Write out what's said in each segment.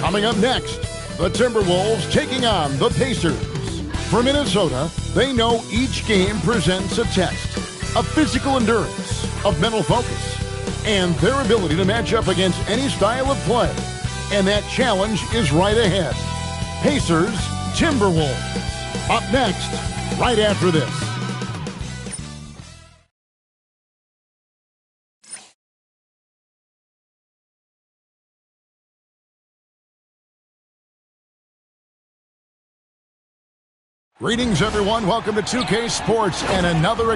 Coming up next, the Timberwolves taking on the Pacers. For Minnesota, they know each game presents a test of physical endurance, of mental focus, and their ability to match up against any style of play. And that challenge is right ahead. Pacers, Timberwolves. Up next, right after this. Greetings, everyone. Welcome to 2K Sports and another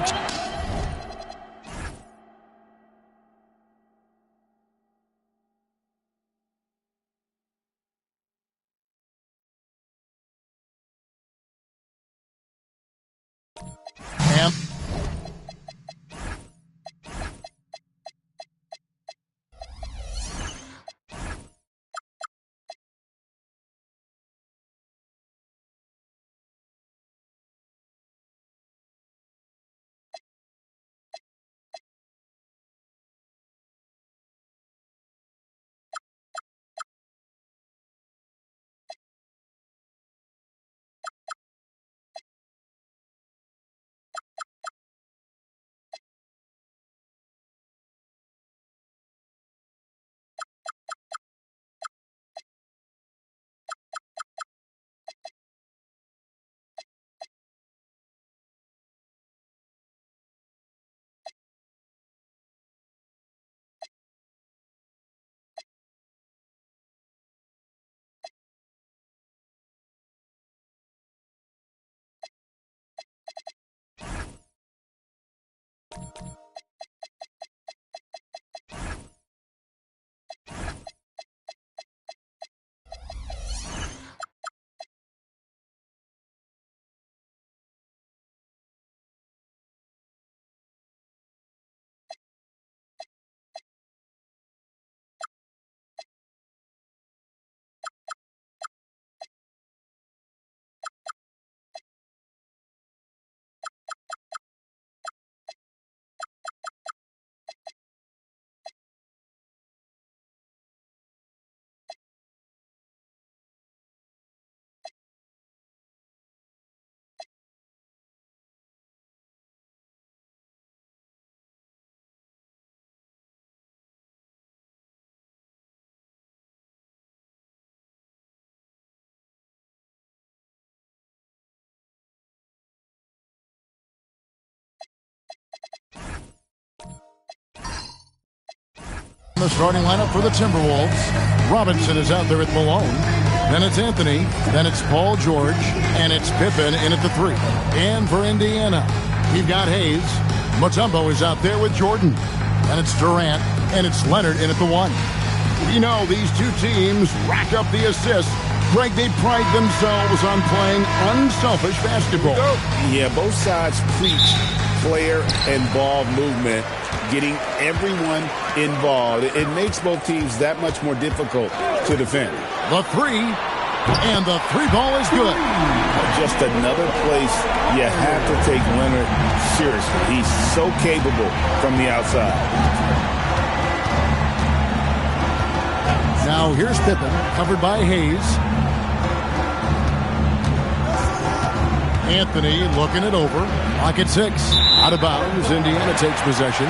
the starting lineup for the Timberwolves. Robinson is out there at Malone. Then it's Anthony. Then it's Paul George. And it's Pippen in at the 3. And for Indiana, you've got Hayes. Mutombo is out there with Jordan. And it's Durant. And it's Leonard in at the 1. You know, these two teams rack up the assists. Greg, they pride themselves on playing unselfish basketball. Yeah, both sides preach player and ball movement, getting everyone involved. It makes both teams that much more difficult to defend. The 3, and the 3 ball is good. Just another place you have to take Leonard seriously. He's so capable from the outside. Now here's Pippen, covered by Hayes. Anthony looking it over. Clock at 6. Out of bounds. Indiana takes possession.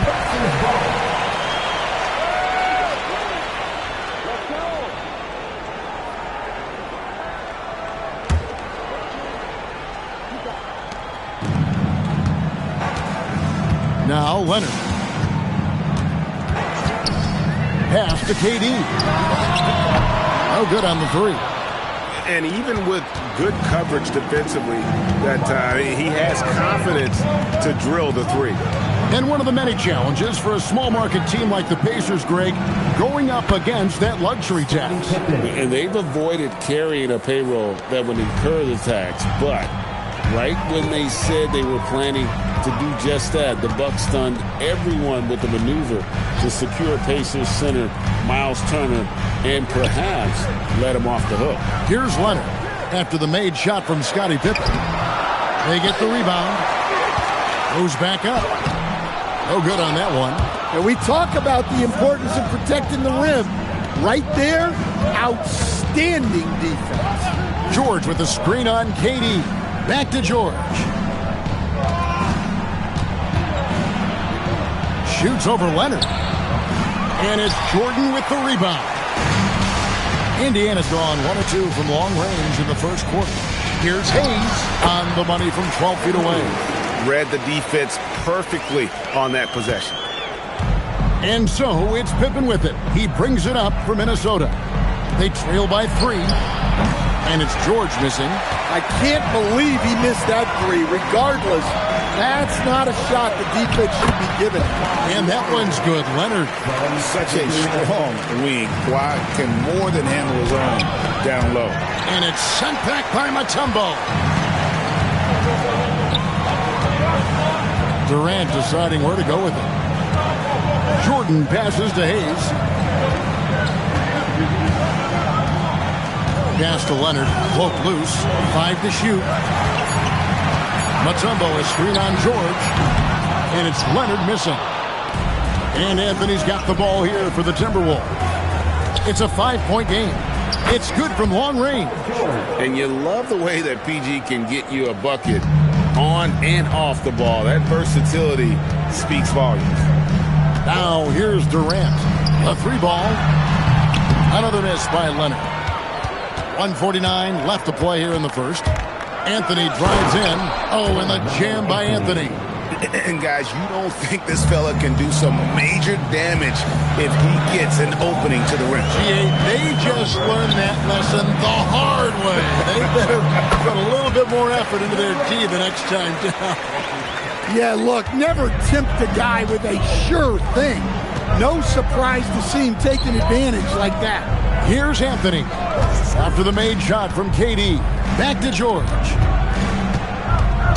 Now Leonard. Pass to KD. No good on the three. And even with good coverage defensively that time, he has confidence to drill the three. And one of the many challenges for a small market team like the Pacers, Greg, going up against that luxury tax. And they've avoided carrying a payroll that would incur the tax. But right when they said they were planning to do just that, the Bucks stunned everyone with the maneuver to secure Pacers center Miles Turner and perhaps let him off the hook. Here's Leonard after the made shot from Scottie Pippen. They get the rebound. Moves back up. No good on that one. And we talk about the importance of protecting the rim. Right there, outstanding defense. George with the screen on KD. Back to George. Shoots over Leonard. And it's Jordan with the rebound. Indiana's gone 1 of 2 from long range in the first quarter. Here's Hayes on the money from 12 feet away. Read the defense perfectly on that possession. And so it's Pippen with it. He brings it up for Minnesota. They trail by 3. And it's George missing. I can't believe he missed that three. Regardless, that's not a shot the defense should be given. And that one's good. Leonard. Such a strong wing. Kawhi can more than handle his own down low. And it's sent back by Mutombo. Durant deciding where to go with it. Jordan passes to Hayes. Pass to Leonard. Float loose. 5 to shoot. Mutombo is screen on George. And it's Leonard missing. And Anthony's got the ball here for the Timberwolves. It's a 5-point game. It's good from long range. And you love the way that PG can get you a bucket on and off the ball. That versatility speaks volumes. Now here's Durant. A 3-ball. Another miss by Leonard. 1:49 left to play here in the first. Anthony drives in. Oh, and the jam by Anthony. And guys, you don't think this fella can do some major damage if he gets an opening to the rim. They just learned that lesson the hard way. They better put a little bit more effort into their D the next time down. Yeah, look, never tempt a guy with a sure thing. No surprise to see him taking advantage like that. Here's Anthony. After the made shot from KD. Back to George.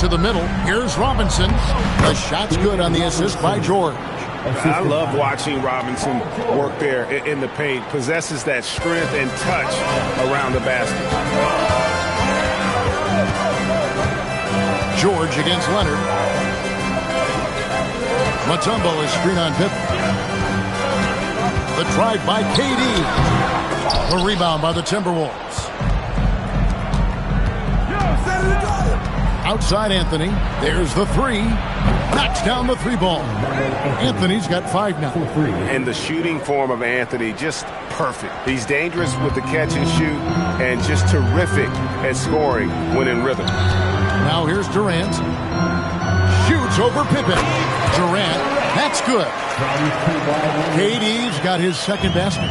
To the middle. Here's Robinson. The shot's good on the assist by George. I love watching Robinson work there in the paint. Possesses that strength and touch around the basket. George against Leonard. Mutombo is screen on Pippen. The drive by KD. The rebound by the Timberwolves. Outside Anthony. There's the 3. Knocks down the 3-ball. Anthony's got 5 now. And the shooting form of Anthony, just perfect. He's dangerous with the catch and shoot and just terrific at scoring when in rhythm. Now here's Durant. Shoots over Pippen. Durant, that's good. KD's got his second basket.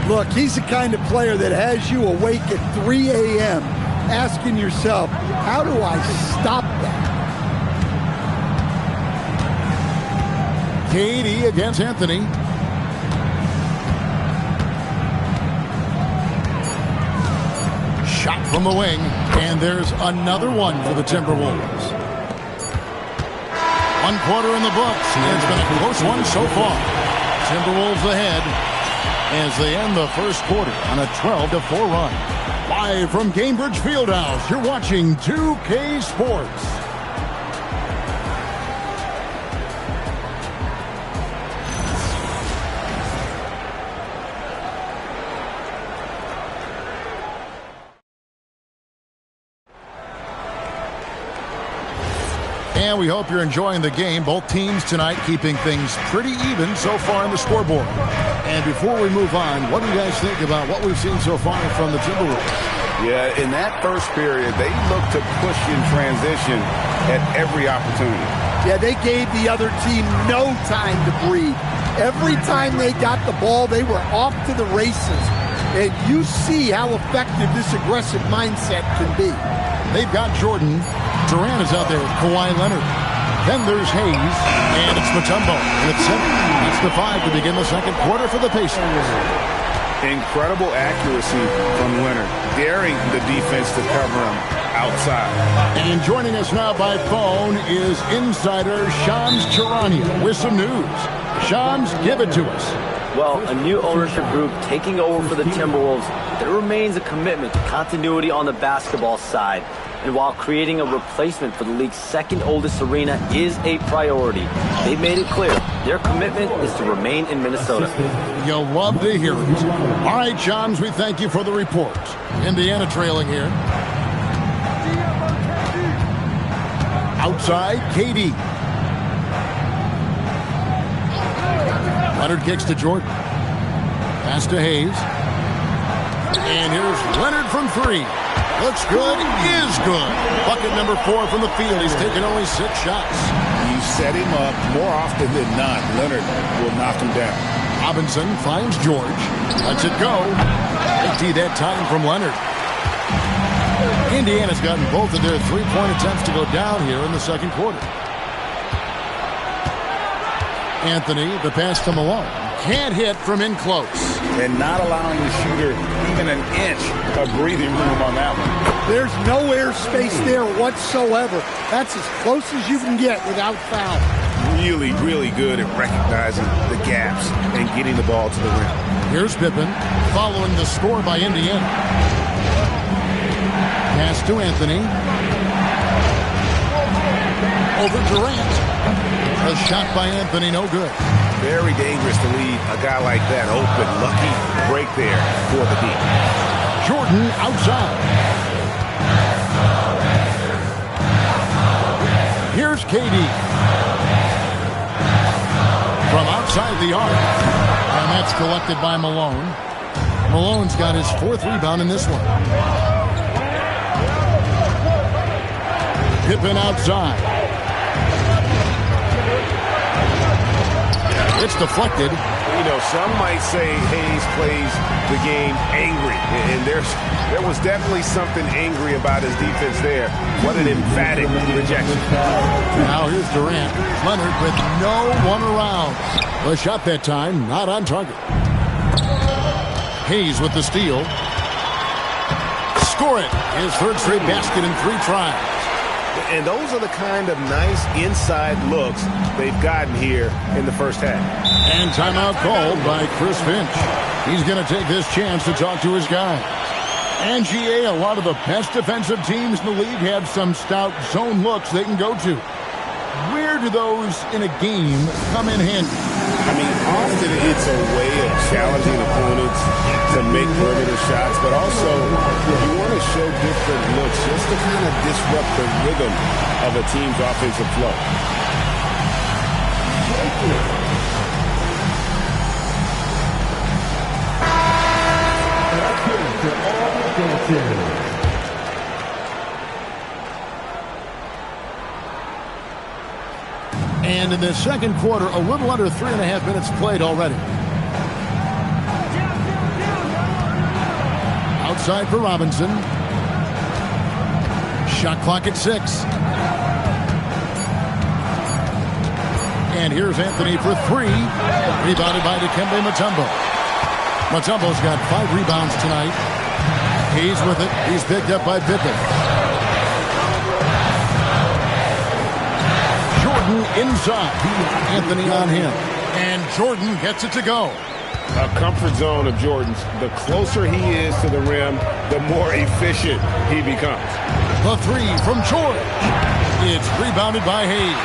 Look, he's the kind of player that has you awake at 3 a.m. asking yourself, how do I stop that? KD against Anthony. Shot from the wing, and there's another one for the Timberwolves. 1 quarter in the books, and it's been a close one so far. Timberwolves ahead as they end the first quarter on a 12-4 run. Live from Gainbridge Fieldhouse, you're watching 2K Sports. And we hope you're enjoying the game. Both teams tonight keeping things pretty even so far on the scoreboard. And before we move on, what do you guys think about what we've seen so far from the Timberwolves? Yeah, in that first period, they looked to push in transition at every opportunity. Yeah, they gave the other team no time to breathe. Every time they got the ball, they were off to the races. And you see how effective this aggressive mindset can be. They've got Jordan. Durant is out there with Kawhi Leonard. Then there's Hayes, and it's Mutombo. And it's 7. That's the 5 to begin the second quarter for the Pacers. Incredible accuracy from Leonard, daring the defense to cover him outside. And joining us now by phone is insider Shams Charania with some news. Shams, give it to us. Well, a new ownership group taking over for the Timberwolves. There remains a commitment to continuity on the basketball side. And while creating a replacement for the league's second oldest arena is a priority, they've made it clear their commitment is to remain in Minnesota. You'll love to hear it. All right, Shams, we thank you for the report. Indiana trailing here. Outside, KD. Leonard kicks to Jordan. Pass to Hayes. And here's Leonard from 3. Looks good, is good. Bucket number 4 from the field. He's taken only 6 shots. You set him up more often than not. Leonard will knock him down. Robinson finds George. Lets it go. Empty that time from Leonard. Indiana's gotten both of their 3-point attempts to go down here in the second quarter. Anthony, the pass to Malone. Can't hit from in close. And not allowing the shooter even an inch of breathing room on that one. There's no air space there whatsoever. That's as close as you can get without foul. Really, really good at recognizing the gaps and getting the ball to the rim. Here's Pippen following the score by Indiana. Pass to Anthony. Over Durant. A shot by Anthony, no good. Very dangerous to leave a guy like that open. Lucky break there for the deep. Jordan outside. Here's KD. From outside the arc. And that's collected by Malone. Malone's got his 4th rebound in this one. Pippen outside. It's deflected. You know, some might say Hayes plays the game angry. And there was definitely something angry about his defense there. What an emphatic rejection. Now here's Durant. Leonard with no one around. The shot that time, not on target. Hayes with the steal. Score it. His 3rd straight basket in 3 tries. And those are the kind of nice inside looks they've gotten here in the first half. And timeout called by Chris Finch. He's going to take this chance to talk to his guys. And GA, a lot of the best defensive teams in the league have some stout zone looks they can go to. Where do those in a game come in handy? I mean, often it's a way of challenging opponents to make perimeter shots, but also you want to show different looks just to kind of disrupt the rhythm of a team's offensive flow. And in the second quarter, a little under 3.5 minutes played already. Outside for Robinson. Shot clock at 6. And here's Anthony for 3. Rebounded by Dikembe Mutombo. Mutombo's got 5 rebounds tonight. He's with it. He's picked up by Pippen. Jordan inside. Anthony on him. And Jordan gets it to go. A comfort zone of Jordan's. The closer he is to the rim, the more efficient he becomes. The 3 from George. It's rebounded by Hayes.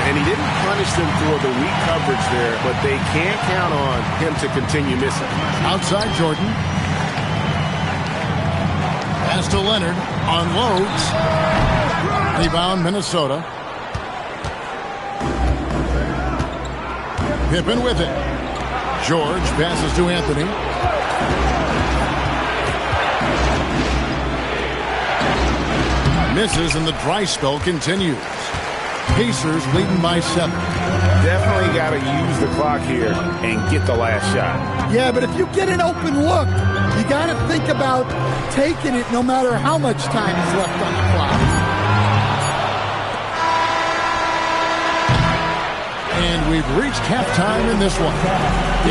And he didn't punish them for the weak coverage there, but they can't count on him to continue missing. Outside Jordan. Pass to Leonard. Unloads. Rebound Minnesota. Pippen with it. George passes to Anthony. Misses, and the dry spell continues. Pacers leading by 7. Definitely got to use the clock here and get the last shot. Yeah, but if you get an open look, you got to think about taking it no matter how much time is left on the clock. And we've reached halftime in this one.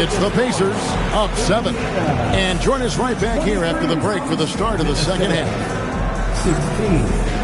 It's the Pacers up 7. And join us right back here after the break for the start of the second half. 16.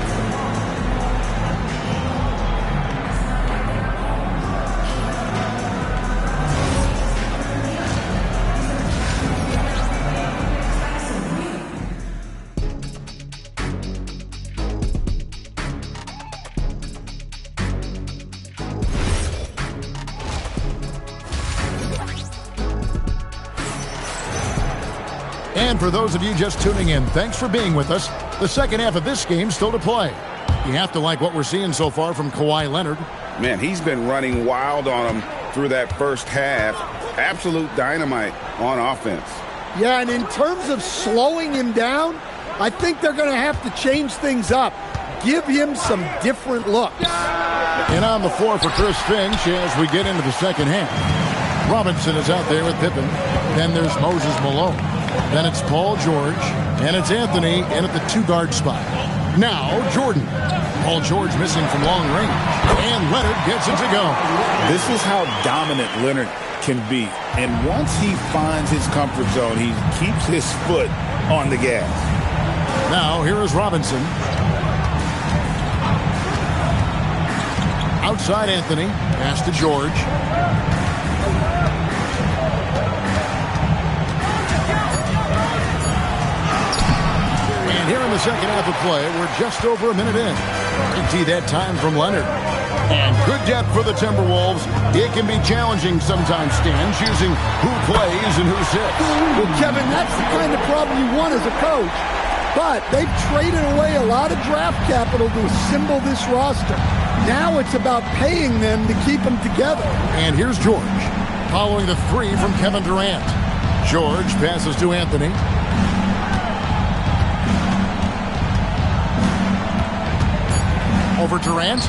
And for those of you just tuning in, thanks for being with us. The second half of this game still to play. You have to like what we're seeing so far from Kawhi Leonard. Man, he's been running wild on him through that first half. Absolute dynamite on offense. Yeah, and in terms of slowing him down, I think they're going to have to change things up. Give him some different looks. And on the floor for Chris Finch as we get into the second half. Robinson is out there with Pippen. Then there's Moses Malone. Then it's Paul George, and it's Anthony in at the 2-guard spot. Now, Jordan. Paul George missing from long range, and Leonard gets it to go. This is how dominant Leonard can be. And once he finds his comfort zone, he keeps his foot on the gas. Now, here is Robinson. Outside Anthony, pass to George. And here in the second half of play, we're just over a minute in. Empty that time from Leonard. And good depth for the Timberwolves. It can be challenging sometimes, Stan, choosing who plays and who sits. Well, Kevin, that's the kind of problem you want as a coach. But they've traded away a lot of draft capital to assemble this roster. Now it's about paying them to keep them together. And here's George, following the 3 from Kevin Durant. George passes to Anthony. Over Durant.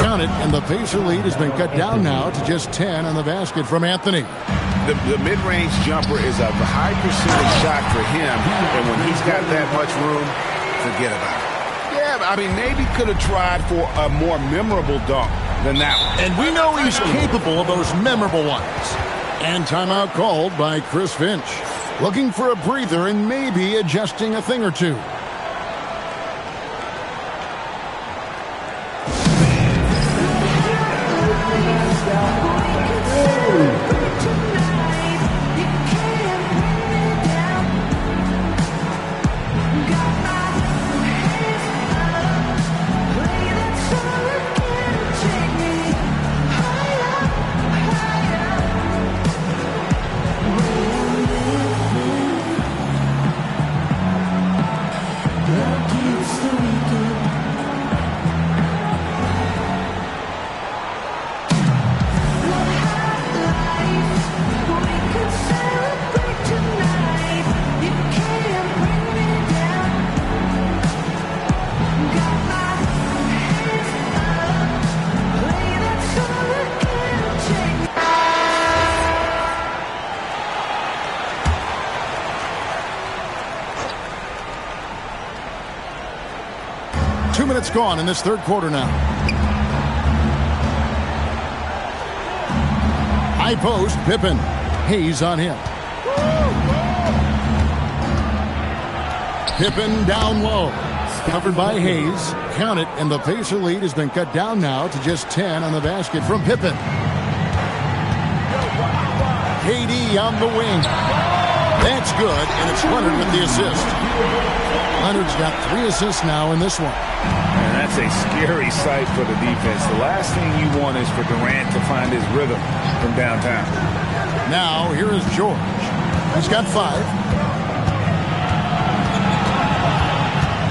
Count it, and the Pacer lead has been cut down now to just 10 on the basket from Anthony. The mid-range jumper is a high percentage shot for him, and when he's got that much room, forget about it. Yeah, I mean, maybe could have tried for a more memorable dunk than that one. And we know he's capable of those memorable ones. And timeout called by Chris Finch. Looking for a breather and maybe adjusting a thing or two. Gone in this third quarter now. High post, Pippen. Hayes on him. Pippen down low. Covered by Hayes. Count it, and the Pacer lead has been cut down now to just 10 on the basket from Pippen. KD on the wing. That's good, and it's Leonard with the assist. Leonard's got 3 assists now in this one. And that's a scary sight for the defense. The last thing you want is for Durant to find his rhythm from downtown. Now, here is George. He's got 5.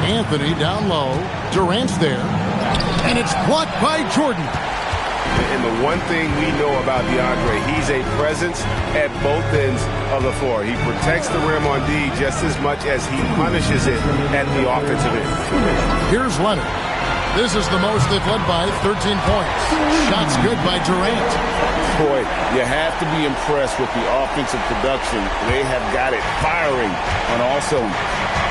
Anthony down low. Durant's there. And it's blocked by Jordan. And the one thing we know about DeAndre, he's a presence at both ends of the floor. He protects the rim on D just as much as he punishes it at the offensive end. Here's Leonard. This is the most they've led by, 13 points. Shots good by Durant. Boy, you have to be impressed with the offensive production. They have got it firing on all cylinders.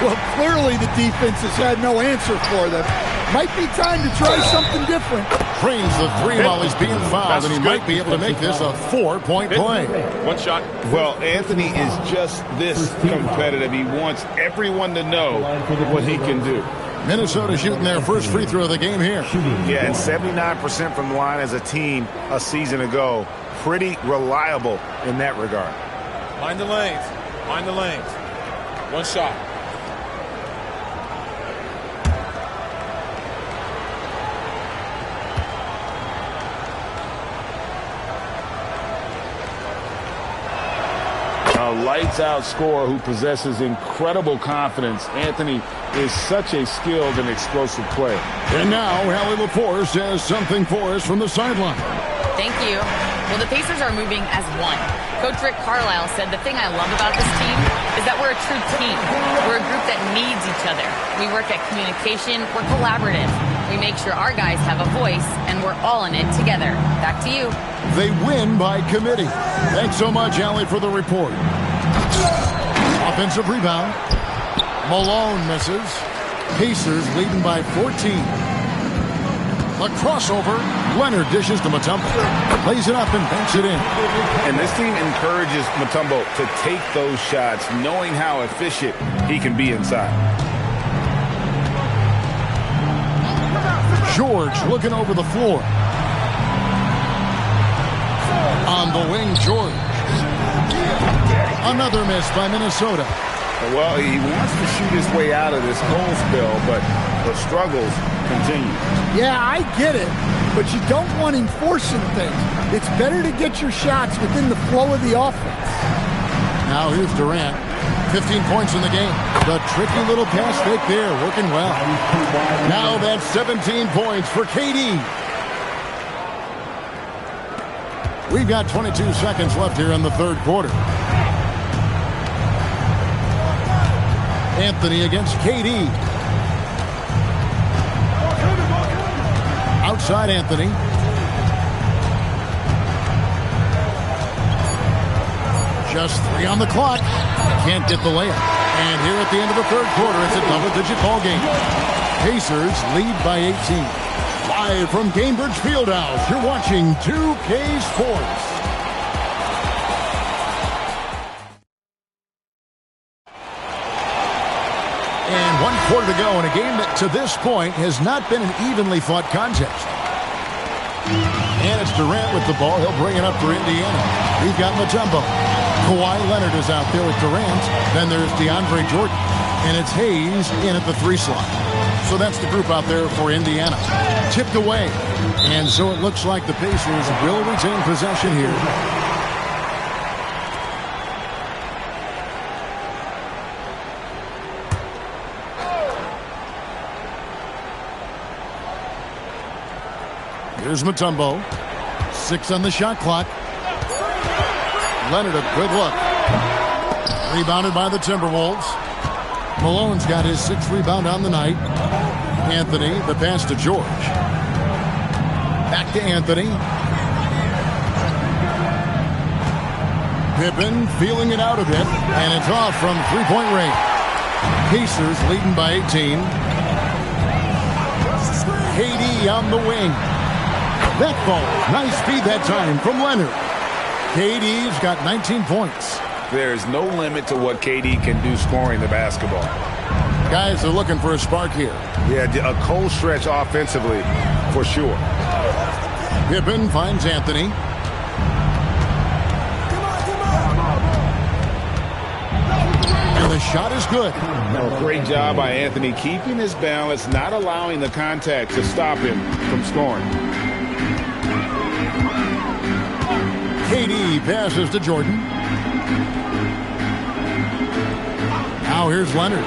Well, clearly the defense has had no answer for them. Might be time to try something different. Trains the three while he's being fouled, and he might be able to make this a 4-point play. One shot. Well, Anthony is just this competitive. He wants everyone to know what he can do. Minnesota shooting their first free throw of the game here. Yeah, and 79% from the line as a team a season ago. Pretty reliable in that regard. Mind the lanes. Mind the lanes. One shot. Lights-out scorer who possesses incredible confidence. Anthony is such a skilled and explosive player. And now, Allie LaForce has something for us from the sideline. Thank you. Well, the Pacers are moving as one. Coach Rick Carlisle said the thing I love about this team is that we're a true team. We're a group that needs each other. We work at communication. We're collaborative. We make sure our guys have a voice, and we're all in it together. Back to you. They win by committee. Thanks so much, Allie, for the report. Offensive rebound. Malone misses. Pacers leading by 14. A crossover. Leonard dishes to Mutombo. Lays it up and banks it in. And this team encourages Mutombo to take those shots, knowing how efficient he can be inside. George looking over the floor. On the wing, George. Another miss by Minnesota. Well, he wants to shoot his way out of this cold spell, but the struggles continue. Yeah, I get it, but you don't want him forcing things. It's better to get your shots within the flow of the offense. Now here's Durant. 15 points in the game. The tricky little pass fake there, working well. Now that's 17 points for KD. We've got 22 seconds left here in the third quarter. Anthony against KD. Outside Anthony. Just 3 on the clock. Can't get the layup. And here at the end of the third quarter, it's a double-digit ball game. Pacers lead by 18. Live from Gainbridge Fieldhouse, you're watching 2K Sports. And 1 quarter to go in a game that to this point has not been an evenly fought contest. And it's Durant with the ball. He'll bring it up for Indiana. We've got Mutombo. Kawhi Leonard is out there with Durant. Then there's DeAndre Jordan. And it's Hayes in at the 3 slot. So that's the group out there for Indiana. Tipped away. And so it looks like the Pacers will retain possession here. Here's Mutombo. 6 on the shot clock. Leonard, a good look. Rebounded by the Timberwolves. Malone's got his 6th rebound on the night. Anthony, the pass to George. Back to Anthony. Pippen feeling it out a bit, and it's off from 3-point range. Pacers leading by 18. KD on the wing. That ball, nice speed that time from Leonard. KD's got 19 points. There's no limit to what KD can do scoring the basketball. Guys are looking for a spark here. Yeah, a cold stretch offensively, for sure. Pippen finds Anthony. And the shot is good. Oh, great job by Anthony keeping his balance, not allowing the contact to stop him from scoring. KD passes to Jordan. Now here's Leonard.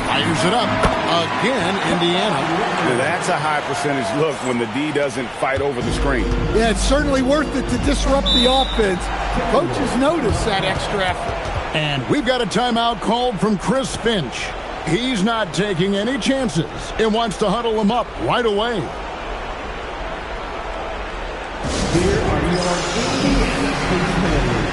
Fires it up. Again, Indiana. Now that's a high percentage look when the D doesn't fight over the screen. Yeah, it's certainly worth it to disrupt the offense. Coaches notice that extra effort. And we've got a timeout called from Chris Finch. He's not taking any chances and wants to huddle them up right away. Here are your Indiana State Commanders.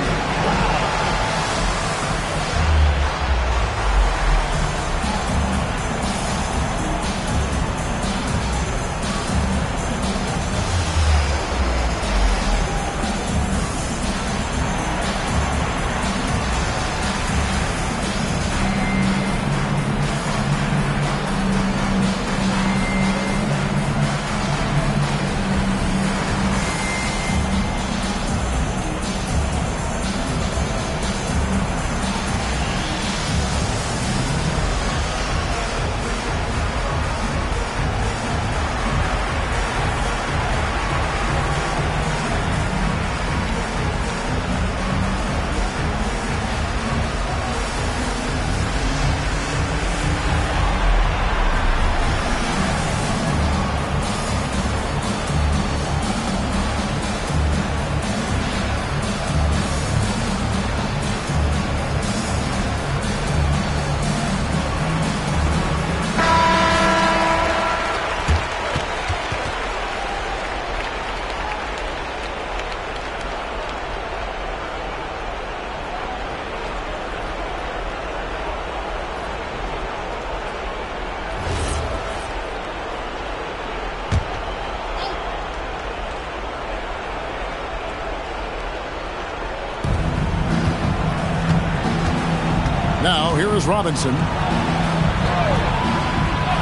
Now, here is Robinson.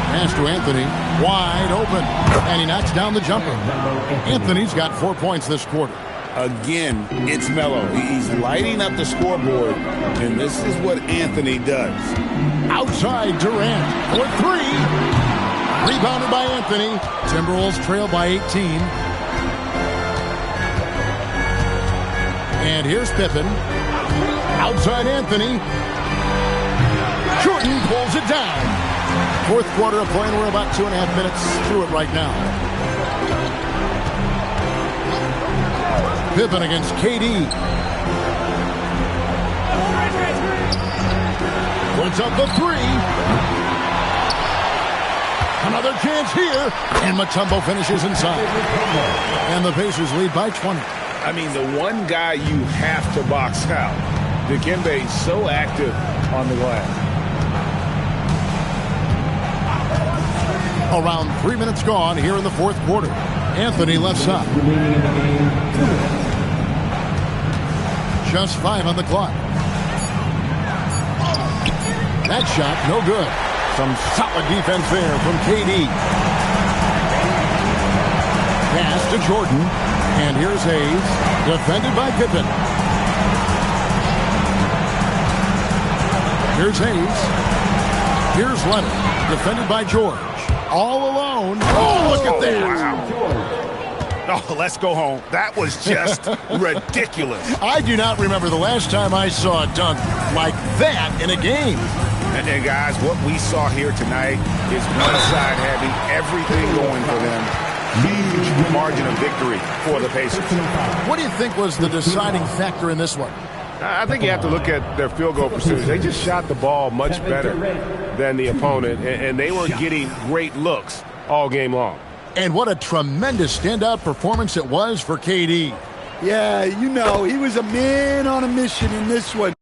Pass to Anthony. Wide open. And he knocks down the jumper. Anthony's got 4 points this quarter. Again, it's Melo. He's lighting up the scoreboard, and this is what Anthony does. Outside Durant for three. Rebounded by Anthony. Timberwolves trail by 18. And here's Pippen. Outside Anthony. Jordan pulls it down. Fourth quarter of play, and we're about 2.5 minutes through it right now. Pippen against KD. Puts up the three. Another chance here. And Mutombo finishes inside. And the Pacers lead by 20. I mean, the one guy you have to box out. Dikembe's so active on the glass. Around 3 minutes gone here in the fourth quarter. Anthony left side. Just 5 on the clock. That shot, no good. Some solid defense there from KD. Pass to Jordan. And here's Hayes. Defended by Pippen. Here's Hayes. Here's Leonard. Defended by George. All alone. Oh, look at that. Wow. Oh, let's go home. That was just ridiculous. I do not remember the last time I saw a dunk like that in a game. And guys, what we saw here tonight is one side having everything going for them. Huge margin of victory for the Pacers. What do you think was the deciding factor in this one? I think you have to look at their field goal percentage. They just shot the ball much better than the opponent, and they were getting great looks all game long. And what a tremendous standout performance it was for KD. Yeah, you know, he was a man on a mission in this one.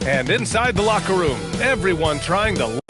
And inside the locker room, everyone trying to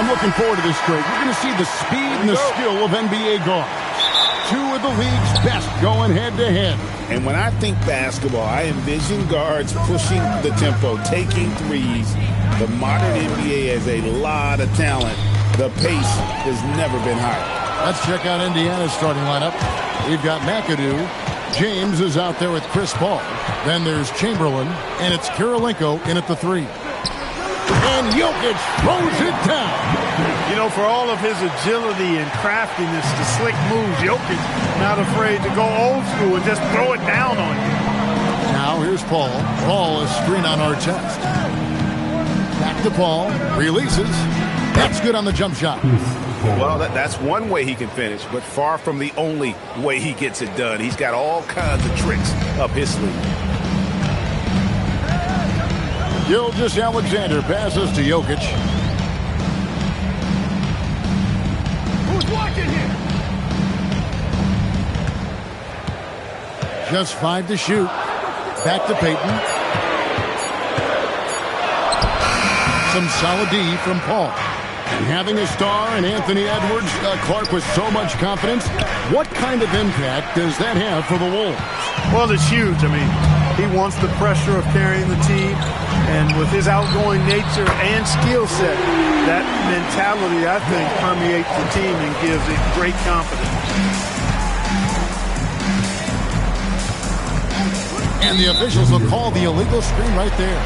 I'm looking forward to this straight. You're going to see the speed and the skill of NBA guards. Two of the league's best going head-to-head. And when I think basketball, I envision guards pushing the tempo, taking threes. The modern NBA has a lot of talent. The pace has never been higher. Let's check out Indiana's starting lineup. We've got McAdoo. James is out there with Chris Paul. Then there's Chamberlain, and it's Kirilenko in at the 3. And Jokic throws it down. You know, for all of his agility and craftiness, the slick moves, Jokic not afraid to go old school and just throw it down on you. Now here's Paul. Paul is screen on Artest. Back to Paul. Releases. That's good on the jump shot. Well, that's one way he can finish, but far from the only way he gets it done. He's got all kinds of tricks up his sleeve. Gilgeous-Alexander passes to Jokic. Who's watching here? Just 5 to shoot. Back to Payton. Some solid D from Paul. And having a star in Anthony Edwards, Clark with so much confidence, what kind of impact does that have for the Wolves? Well, it's huge. I mean, He wants the pressure of carrying the team. And with his outgoing nature and skill set, that mentality, I think, permeates the team and gives it great confidence. And the officials will call the illegal screen right there.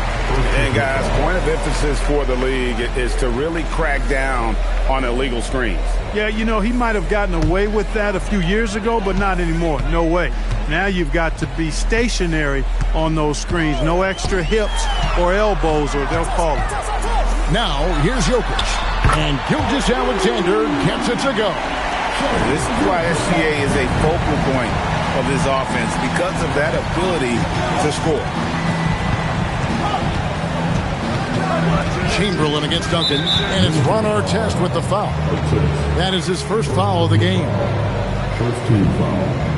And, guys, point of emphasis for the league is to really crack down on illegal screens. Yeah, you know, he might have gotten away with that a few years ago, but not anymore. No way. Now you've got to be stationary on those screens. No extra hips or elbows, or they'll call it. Now, here's Jokic. And Gilgeous-Alexander gets it to go. This is why SGA is a focal point of this offense, because of that ability to score. Chamberlain against Duncan, and it's Ron Artest with the foul. That is his first foul of the game. First team foul.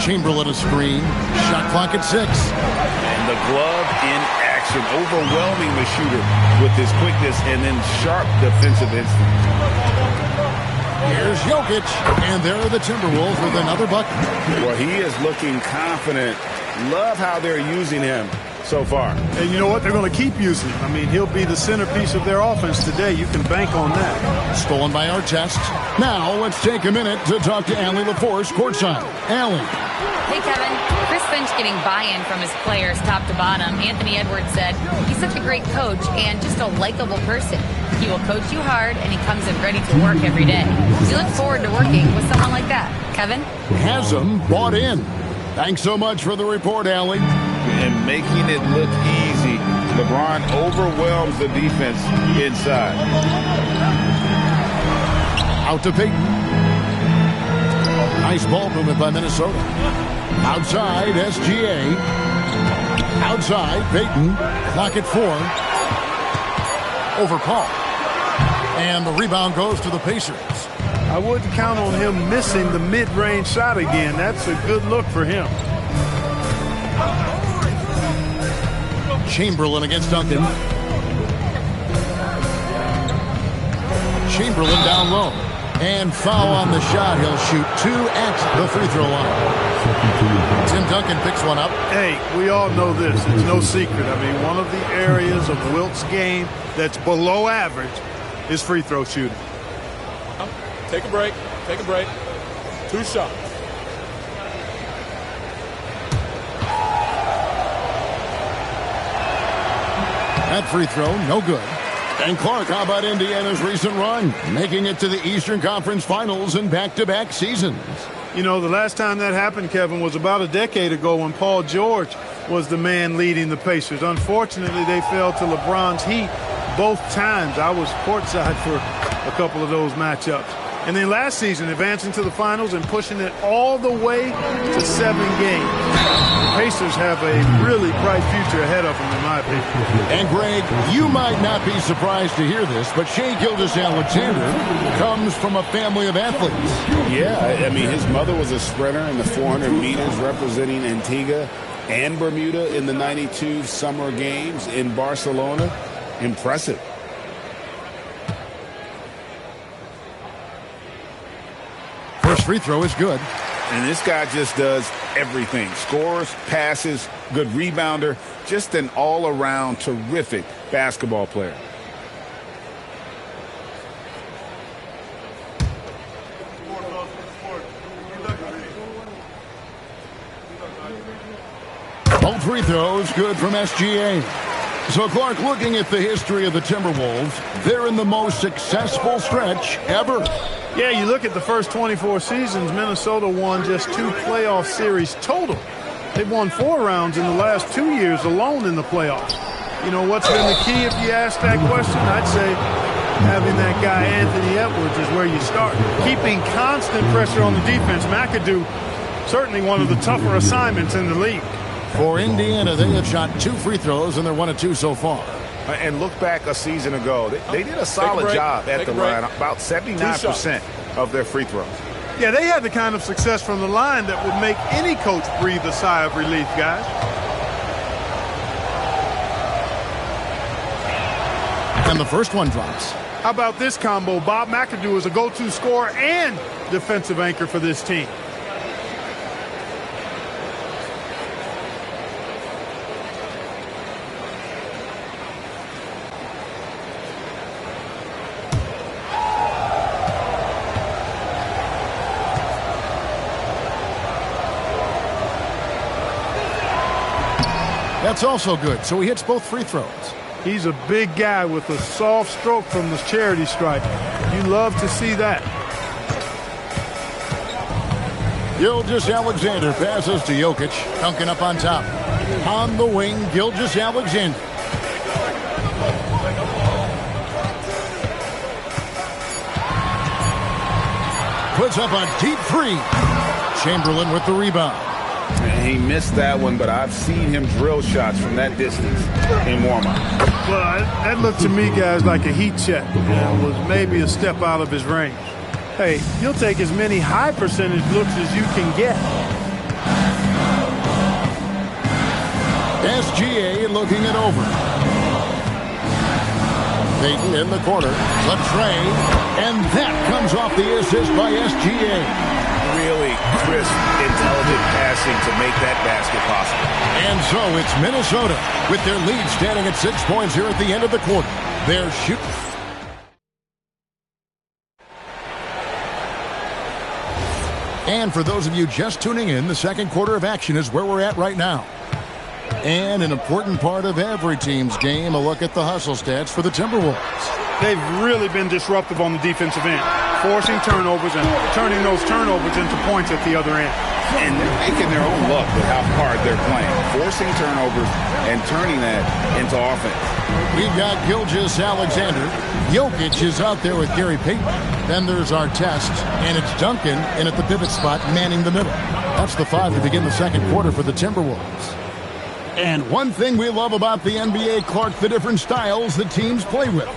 Chamberlain a screen. Shot clock at 6. And the glove in action, overwhelming the shooter with his quickness and then sharp defensive instinct. Here's Jokic, and there are the Timberwolves with another bucket. Well, he is looking confident. Love how they're using him so far. And you know what? They're going to keep using him. I mean, he'll be the centerpiece of their offense today. You can bank on that. Stolen by Artest. Now, let's take a minute to talk to Allie LaForce courtside. Allie. Hey, Kevin. Chris Finch getting buy-in from his players top to bottom. Anthony Edwards said he's such a great coach and just a likable person. He will coach you hard, and he comes in ready to work every day. We look forward to working with someone like that. Kevin? Has him bought in. Thanks so much for the report, Allie. And making it look easy, LeBron overwhelms the defense inside. Out to Peyton. Nice ball movement by Minnesota. Outside, SGA. Outside, Peyton. Clock at 4. Over Paul. And the rebound goes to the Pacers. I wouldn't count on him missing the mid-range shot again. That's a good look for him. Chamberlain against Duncan. Chamberlain down low. And foul on the shot. He'll shoot 2 at the free throw line. Tim Duncan picks one up. Hey, we all know this. It's no secret. I mean, one of the areas of Wilt's game that's below average is free throw shooting. Take a break. Take a break. 2 shots. That free throw, no good. And Clark, how about Indiana's recent run? Making it to the Eastern Conference Finals in back-to-back seasons. You know, the last time that happened, Kevin, was about a decade ago when Paul George was the man leading the Pacers. Unfortunately, they fell to LeBron's Heat both times. I was courtside for a couple of those matchups. And then last season, advancing to the finals and pushing it all the way to 7 games. The Pacers have a really bright future ahead of them, in my opinion. And, Greg, you might not be surprised to hear this, but Shai Gilgeous-Alexander comes from a family of athletes. Yeah, I mean, his mother was a sprinter in the 400 meters representing Antigua and Bermuda in the 92 Summer Games in Barcelona. Impressive. First free throw is good. And this guy just does everything. Scores, passes, good rebounder. Just an all-around terrific basketball player. Both free throws good from SGA. So, Clark, looking at the history of the Timberwolves, they're in the most successful stretch ever. Yeah, you look at the first 24 seasons, Minnesota won just 2 playoff series total. They've won 4 rounds in the last 2 years alone in the playoffs. You know, what's been the key if you ask that question? I'd say having that guy Anthony Edwards is where you start. Keeping constant pressure on the defense. McAdoo, certainly one of the tougher assignments in the league. For Indiana, they have shot 2 free throws, and they're 1 of 2 so far. And look back a season ago. They did a solid job at the line. About 79% of their free throws. Yeah, they had the kind of success from the line that would make any coach breathe a sigh of relief, guys. And the first one drops. How about this combo? Bob McAdoo is a go-to scorer and defensive anchor for this team. That's also good, so he hits both free throws. He's a big guy with a soft stroke from the charity stripe. You love to see that. Gilgeous-Alexander passes to Jokic. Duncan up on top. On the wing, Gilgeous-Alexander. Puts up a deep three. Chamberlain with the rebound. He missed that one, but I've seen him drill shots from that distance in warm-up. Well, that looked to me, guys, like a heat check. It was maybe a step out of his range. Hey, he'll take as many high percentage looks as you can get. SGA looking it over. Payton in the corner. Latrey. And that comes off the assist by SGA. Really crisp, intelligent passing to make that basket possible. And so it's Minnesota with their lead standing at 6 points here at the end of the quarter. They're shooting. And for those of you just tuning in, the second quarter of action is where we're at right now. And an important part of every team's game, a look at the hustle stats for the Timberwolves. They've really been disruptive on the defensive end, forcing turnovers and turning those turnovers into points at the other end. And they're making their own luck with how hard they're playing, forcing turnovers and turning that into offense. We've got Gilgeous-Alexander. Jokic is out there with Gary Payton. Then there's Artest, and it's Duncan in at the pivot spot, manning the middle. That's the 5 to begin the second quarter for the Timberwolves. And one thing we love about the NBA, Clark, the different styles that teams play with.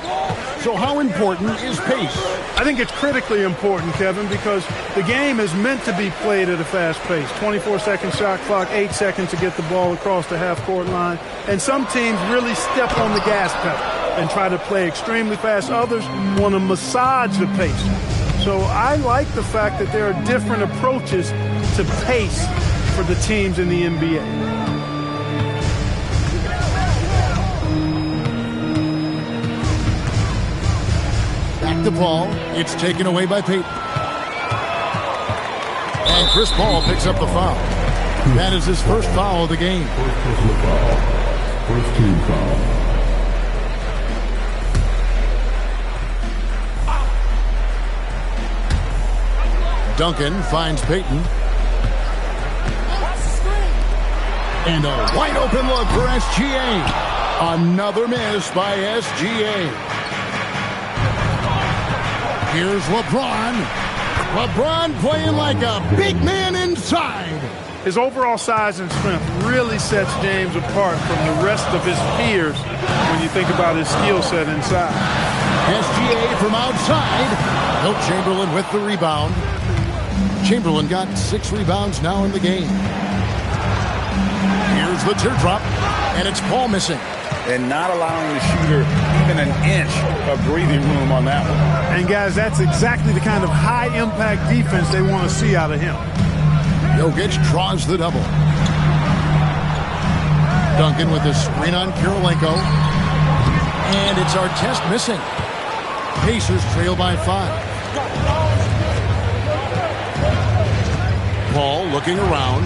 So how important is pace? I think it's critically important, Kevin, because the game is meant to be played at a fast pace. 24-second shot clock, 8 seconds to get the ball across the half-court line. And some teams really step on the gas pedal and try to play extremely fast. Others want to massage the pace. So I like the fact that there are different approaches to pace for the teams in the NBA. Back to Paul. It's taken away by Payton. And Chris Paul picks up the foul. That is his first foul of the game. First team foul. Duncan finds Payton. And a wide open look for SGA. Another miss by SGA. Here's LeBron. LeBron playing like a big man inside. His overall size and strength really sets James apart from the rest of his peers when you think about his skill set inside. SGA from outside. Wilt Chamberlain with the rebound. Chamberlain got 6 rebounds now in the game. Here's the teardrop, and it's Paul missing. And not allowing the shooter even an inch of breathing room on that one. And, guys, that's exactly the kind of high-impact defense they want to see out of him. Jokic draws the double. Duncan with a screen on Kirilenko. And it's Artest missing. Pacers trail by 5. Paul looking around.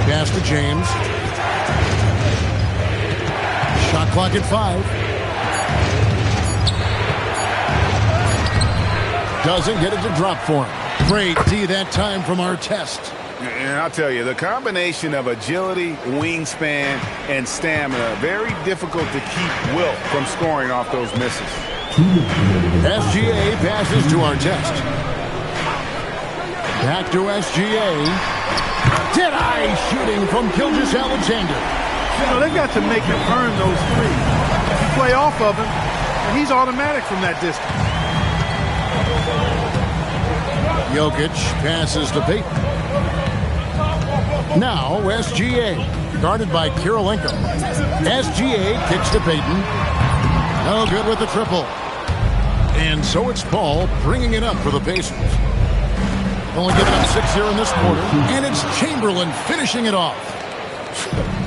Pass to James. Shot clock at 5. Doesn't get it to drop for him. Great D that time from Artest. And I'll tell you, the combination of agility, wingspan, and stamina, very difficult to keep Wilt from scoring off those misses. SGA passes to Artest. Back to SGA. Dead-eye shooting from Gilgeous-Alexander. You know, they've got to make him earn those threes. If you play off of him, he's automatic from that distance. Jokic passes to Payton. Now SGA, guarded by Kirilenko. SGA kicks to Payton. No good with the triple. And so it's Paul bringing it up for the Pacers. Only giving up 6 here in this quarter. And it's Chamberlain finishing it off.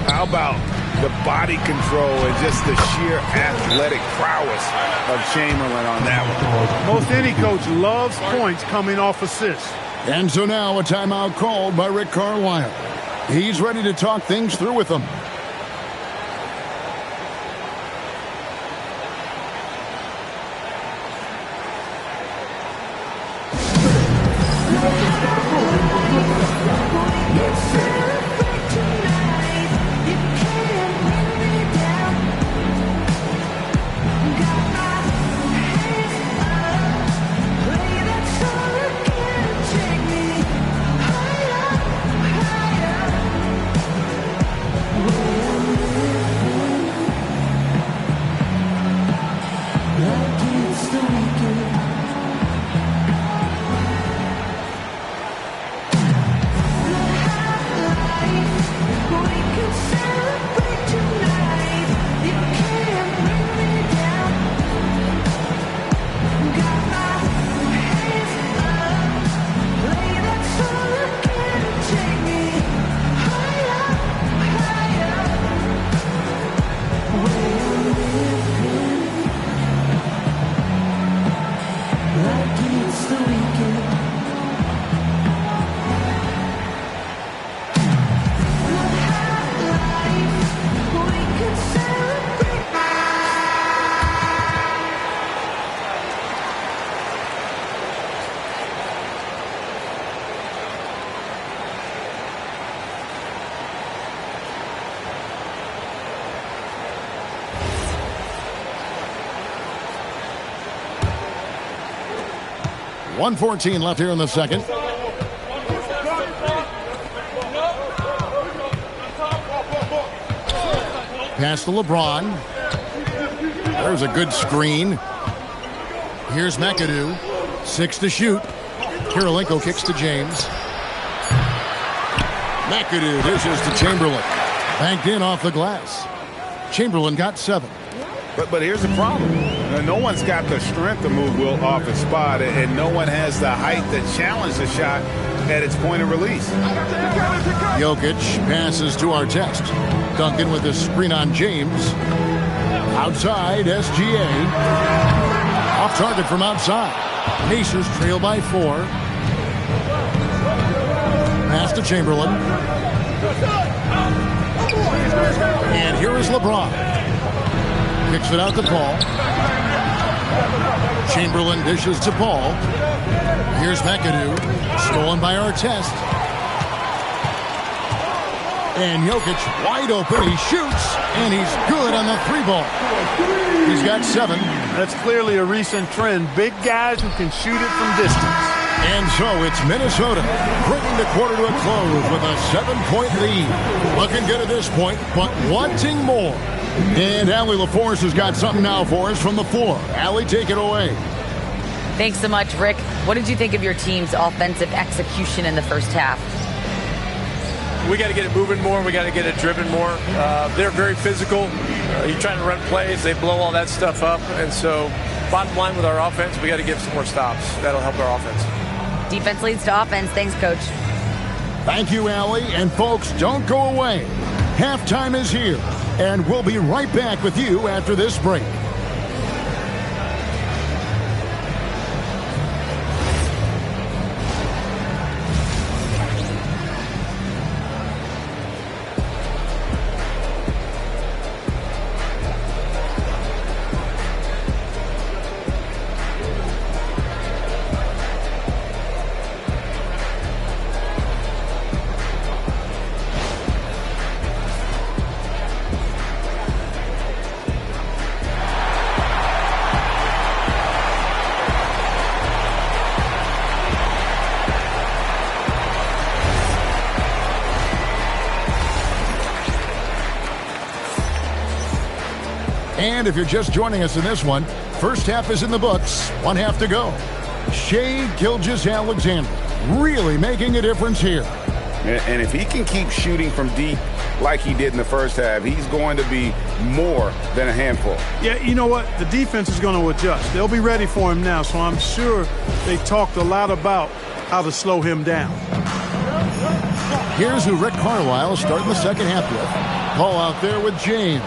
How about the body control and just the sheer athletic prowess of Chamberlain on that one? Most any coach loves points coming off assists. And so now a timeout called by Rick Carlisle. He's ready to talk things through with them. .114 left here in the second. Pass to LeBron. There's a good screen. Here's McAdoo. 6 to shoot. Kirilenko kicks to James. McAdoo dishes to Chamberlain. Banked in off the glass. Chamberlain got 7. But here's the problem. No one's got the strength to move Will off his spot, and no one has the height to challenge the shot at its point of release. Jokic passes to Artest. Duncan with a screen on James. Outside, SGA. Off target from outside. Pacers trail by 4. Pass to Chamberlain. And here is LeBron. Kicks it out to Paul. Chamberlain dishes to Paul. Here's McAdoo. Stolen by Artest. And Jokic wide open. He shoots. And he's good on the 3-ball. He's got 7. That's clearly a recent trend. Big guys who can shoot it from distance. And so it's Minnesota bringing the quarter to a close with a 7-point lead. Looking good at this point, but wanting more. And Allie LaForce has got something now for us from the floor. Allie, take it away. Thanks so much, Rick. What did you think of your team's offensive execution in the first half? We got to get it moving more. We got to get it driven more. They're very physical. You're trying to run plays. They blow all that stuff up. And so bottom line with our offense, we got to get some more stops. That'll help our offense. Defense leads to offense. Thanks, Coach. Thank you, Allie. And folks, don't go away. Halftime is here. And we'll be right back with you after this break. And if you're just joining us in this one, first half is in the books, 1 half to go. Shai Gilgeous-Alexander really making a difference here. And if he can keep shooting from deep like he did in the first half, he's going to be more than a handful. Yeah, you know what? The defense is going to adjust. They'll be ready for him now, so I'm sure they talked a lot about how to slow him down. Here's who Rick Carlisle is starting the second half with. Paul out there with James.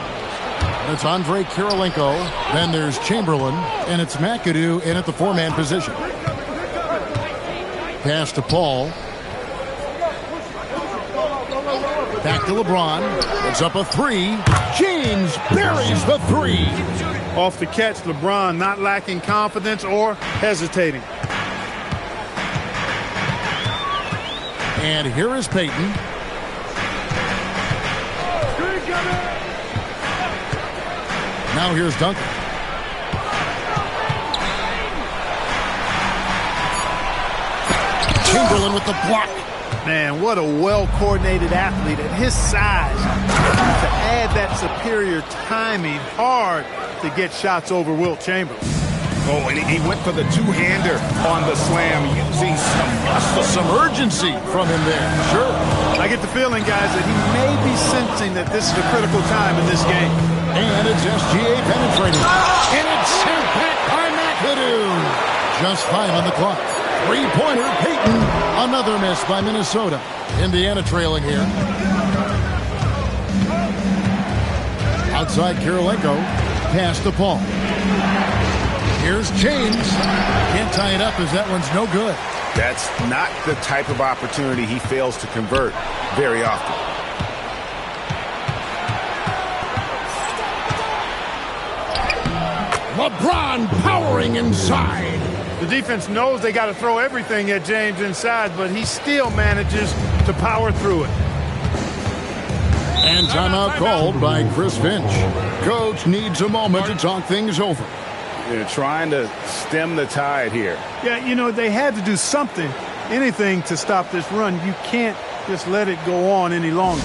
It's Andre Kirilenko. Then there's Chamberlain. And it's McAdoo in at the four-man position. Pass to Paul. Back to LeBron. It's up a three. James buries the three. Off the catch, LeBron not lacking confidence or hesitating. And here is Payton. Now here's Duncan. Chamberlain with the block. Man, what a well-coordinated athlete at his size. To add that superior timing, hard to get shots over Wilt Chamberlain. Oh, and he went for the two-hander on the slam using some muscle. Some urgency from him there. Sure. I get the feeling, guys, that he may be sensing that this is a critical time in this game. And it's SGA penetrating. And it's sent back by McAdoo. Just 5 on the clock. Three-pointer, Payton. Another miss by Minnesota. Indiana trailing here. Outside Kirilenko. Pass to Paul. Here's James. Can't tie it up as that one's no good. That's not the type of opportunity he fails to convert very often. LeBron powering inside. The defense knows they got to throw everything at James inside, but he still manages to power through it. And timeout called by Chris Finch. Coach needs a moment to talk things over. They're trying to stem the tide here. Yeah, you know, they had to do something, anything to stop this run. You can't just let it go on any longer.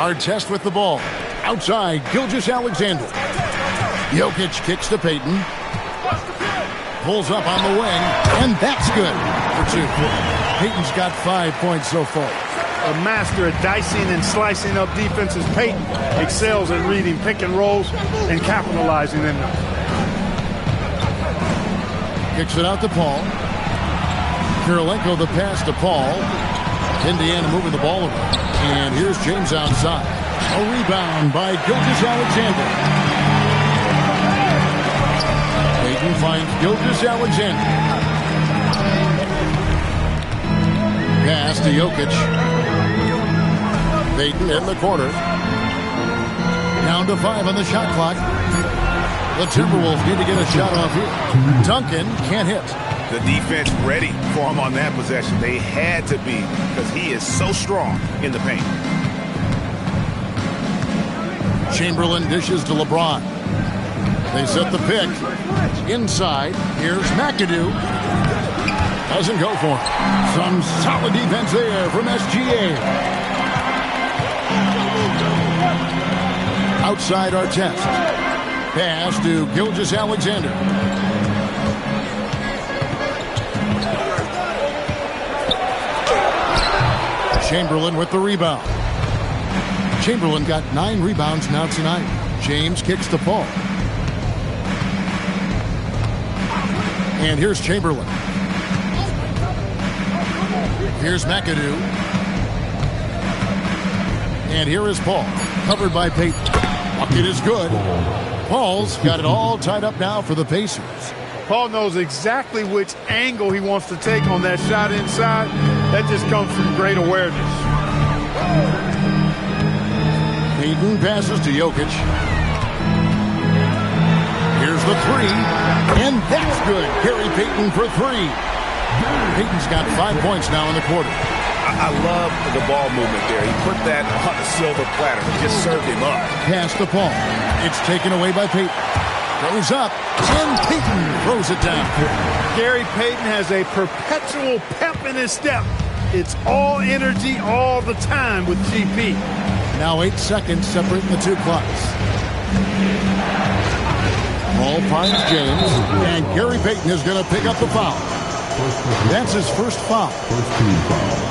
Artest with the ball. Outside, Gilgeous-Alexander. Jokic kicks to Payton. Pulls up on the wing, and that's good for 2. Payton's got 5 points so far. A master at dicing and slicing up defenses, Payton excels at reading pick and rolls and capitalizing in them. Kicks it out to Paul. Kirilenko the pass to Paul. Indiana moving the ball around. And here's James outside. A rebound by Gilgeous-Alexander. Payton finds Gilgeous-Alexander. Pass to Jokic. Payton in the corner. Down to 5 on the shot clock. The Timberwolves need to get a shot off here. Duncan can't hit. The defense ready for him on that possession. They had to be because he is so strong in the paint. Chamberlain dishes to LeBron. They set the pick. Inside, here's McAdoo. Doesn't go for it. Some solid defense there from SGA. Outside Artest. Pass to Gilgeous-Alexander. Chamberlain with the rebound. Chamberlain got 9 rebounds now tonight. James kicks to Paul. And here's Chamberlain. Here's McAdoo. And here is Paul. Covered by Payton. Bucket is good. Paul's got it all tied up now for the Pacers. Paul knows exactly which angle he wants to take on that shot inside. That just comes from great awareness. Payton passes to Jokic. Here's the three. And that's good. Gary Payton for 3. Payton's got 5 points now in the quarter. I love the ball movement there. He put that on a silver platter. He just served him up. Pass to Paul. It's taken away by Payton. Goes up, and Payton throws it down. Gary Payton has a perpetual pep in his step. It's all energy all the time with GP. Now 8 seconds separating the two clocks. Paul finds James, and Gary Payton is going to pick up the foul. That's his first foul. First team foul.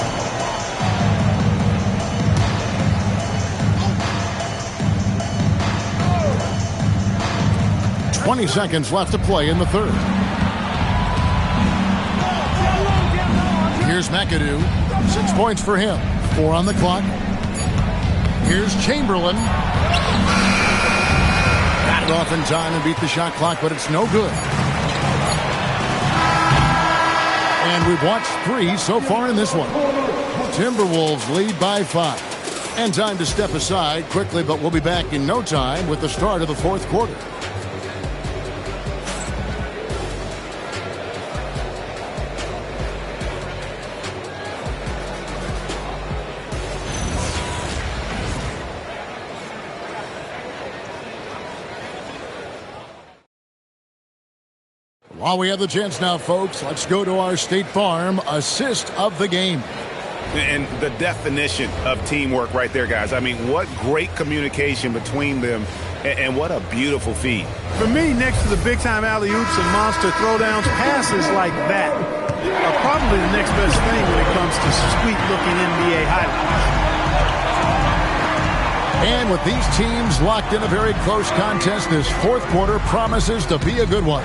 .20 seconds left to play in the third. Here's McAdoo. 6 points for him. 4 on the clock. Here's Chamberlain. Got it off in time and beat the shot clock, but it's no good. And we've watched 3 so far in this one. Timberwolves lead by 5. And time to step aside quickly, but we'll be back in no time with the start of the fourth quarter. While we have the chance now, folks, let's go to our State Farm assist of the game. And the definition of teamwork right there, guys. I mean, what great communication between them, and what a beautiful feed. For me, next to the big-time alley-oops and monster throwdowns, passes like that are probably the next best thing when it comes to sweet-looking NBA highlights. And with these teams locked in a very close contest, this fourth quarter promises to be a good one.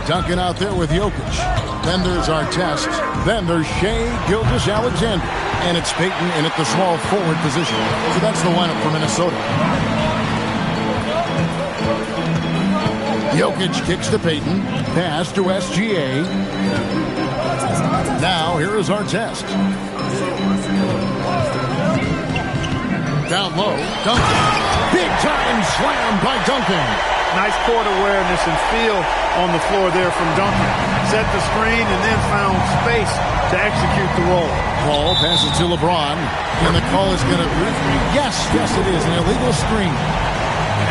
Duncan out there with Jokic. Then there's Artest. Then there's Shai Gilgeous-Alexander. And it's Payton in at the small forward position. So that's the lineup for Minnesota. Jokic kicks to Payton. Pass to SGA. Now here is Artest. Down low, Duncan. Big time slam by Duncan. Nice court awareness and feel on the floor there from Duncan. Set the screen and then found space to execute the roll. Paul passes to LeBron. And the call is going to... Yes, it is. An illegal screen.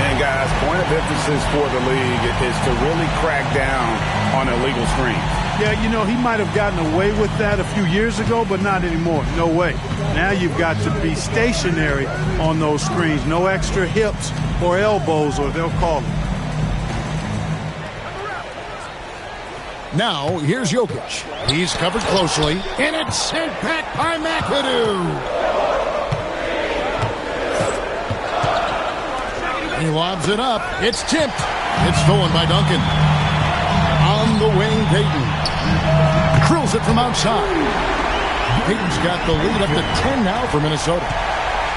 And, guys, point of emphasis for the league is to really crack down on illegal screens. Yeah, you know, he might have gotten away with that a few years ago, but not anymore. No way. Now you've got to be stationary on those screens. No extra hips or elbows, or they'll call it. Now, here's Jokic. He's covered closely, and it's sent back by McAdoo. He lobs it up. It's tipped. It's stolen by Duncan. On the wing, Payton. Drills it from outside. Payton's got the lead up to 10 now for Minnesota.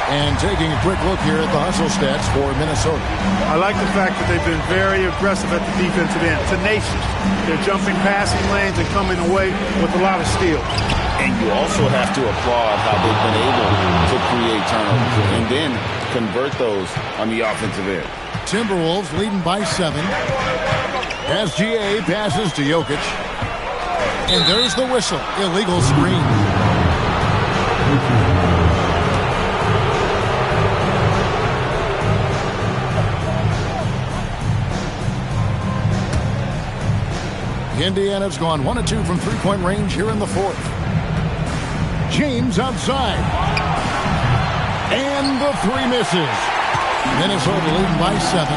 And taking a quick look here at the hustle stats for Minnesota. I like the fact that they've been very aggressive at the defensive end. Tenacious. They're jumping passing lanes and coming away with a lot of steals. And you also have to applaud how they've been able to create turnovers and then convert those on the offensive end. Timberwolves leading by 7. SGA passes to Jokic. And there's the whistle. Illegal screen. Indiana's gone 1 of 2 from three-point range here in the fourth. James outside. And the three misses. Minnesota leading by 7.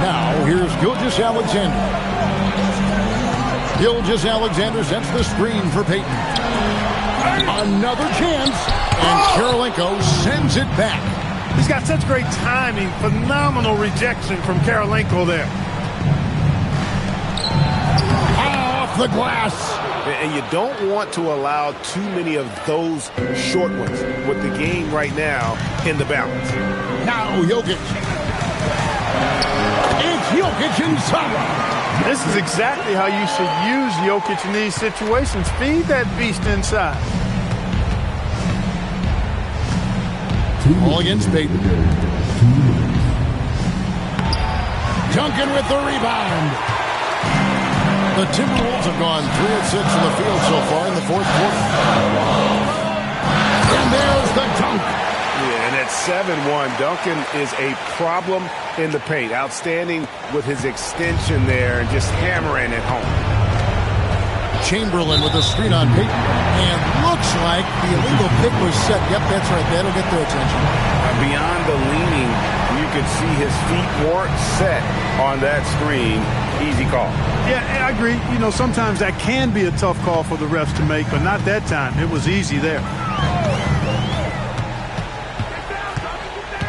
Now, here's Gilgeous-Alexander. Gilgeous-Alexander sets the screen for Payton. Another chance, and Karolinko sends it back. He's got such great timing. Phenomenal rejection from Karolinko there. Off the glass. And you don't want to allow too many of those short ones with the game right now in the balance. Now Jokic. It's Jokic inside. This is exactly how you should use Jokic in these situations. Feed that beast inside. All against Payton. Duncan with the rebound. The Timberwolves have gone 3 of 6 in the field so far in the fourth quarter. And there's the dunk. Yeah, and at 7-1, Duncan is a problem in the paint. Outstanding with his extension there and just hammering it home. Chamberlain with a screen on Payton. And looks like the illegal pick was set. Yep, that's right. That'll get their attention. Beyond the leaning, you could see his feet weren't set on that screen. Easy call. Yeah, I agree. You know, sometimes that can be a tough call for the refs to make, but not that time. It was easy there.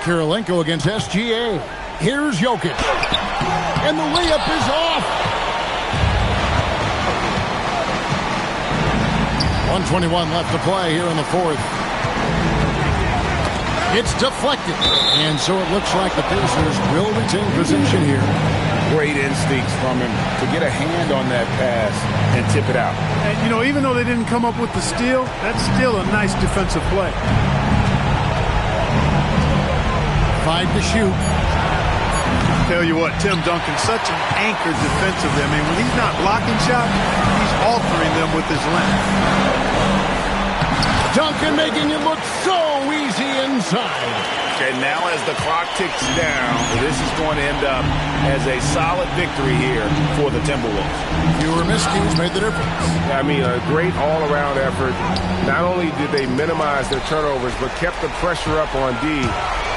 Karolinko against SGA. Here's Jokic. And the layup is off. 1:21 left to play here in the fourth. It's deflected. And so it looks like the Pacers will retain possession here. Great instincts from him to get a hand on that pass and tip it out. And, you know, even though they didn't come up with the steal, that's still a nice defensive play. 5 to shoot. Tell you what, Tim Duncan, such an anchor defensively. I mean, when he's not blocking shots, he's altering them with his length. Duncan making it look so easy inside. And now as the clock ticks down, this is going to end up as a solid victory here for the Timberwolves. Fewer miscues made the difference. I mean, a great all-around effort. Not only did they minimize their turnovers, but kept the pressure up on D,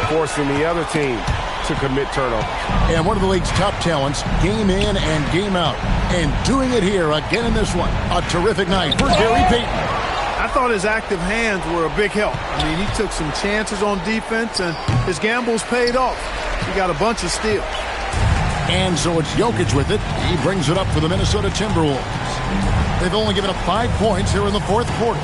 forcing the other team to commit turnovers. And one of the league's top talents, game in and game out. And doing it here again in this one. A terrific night for Gary Payton. I thought his active hands were a big help. I mean, he took some chances on defense, and his gambles paid off. He got a bunch of steals. And so it's Jokic with it. He brings it up for the Minnesota Timberwolves. They've only given up 5 points here in the fourth quarter.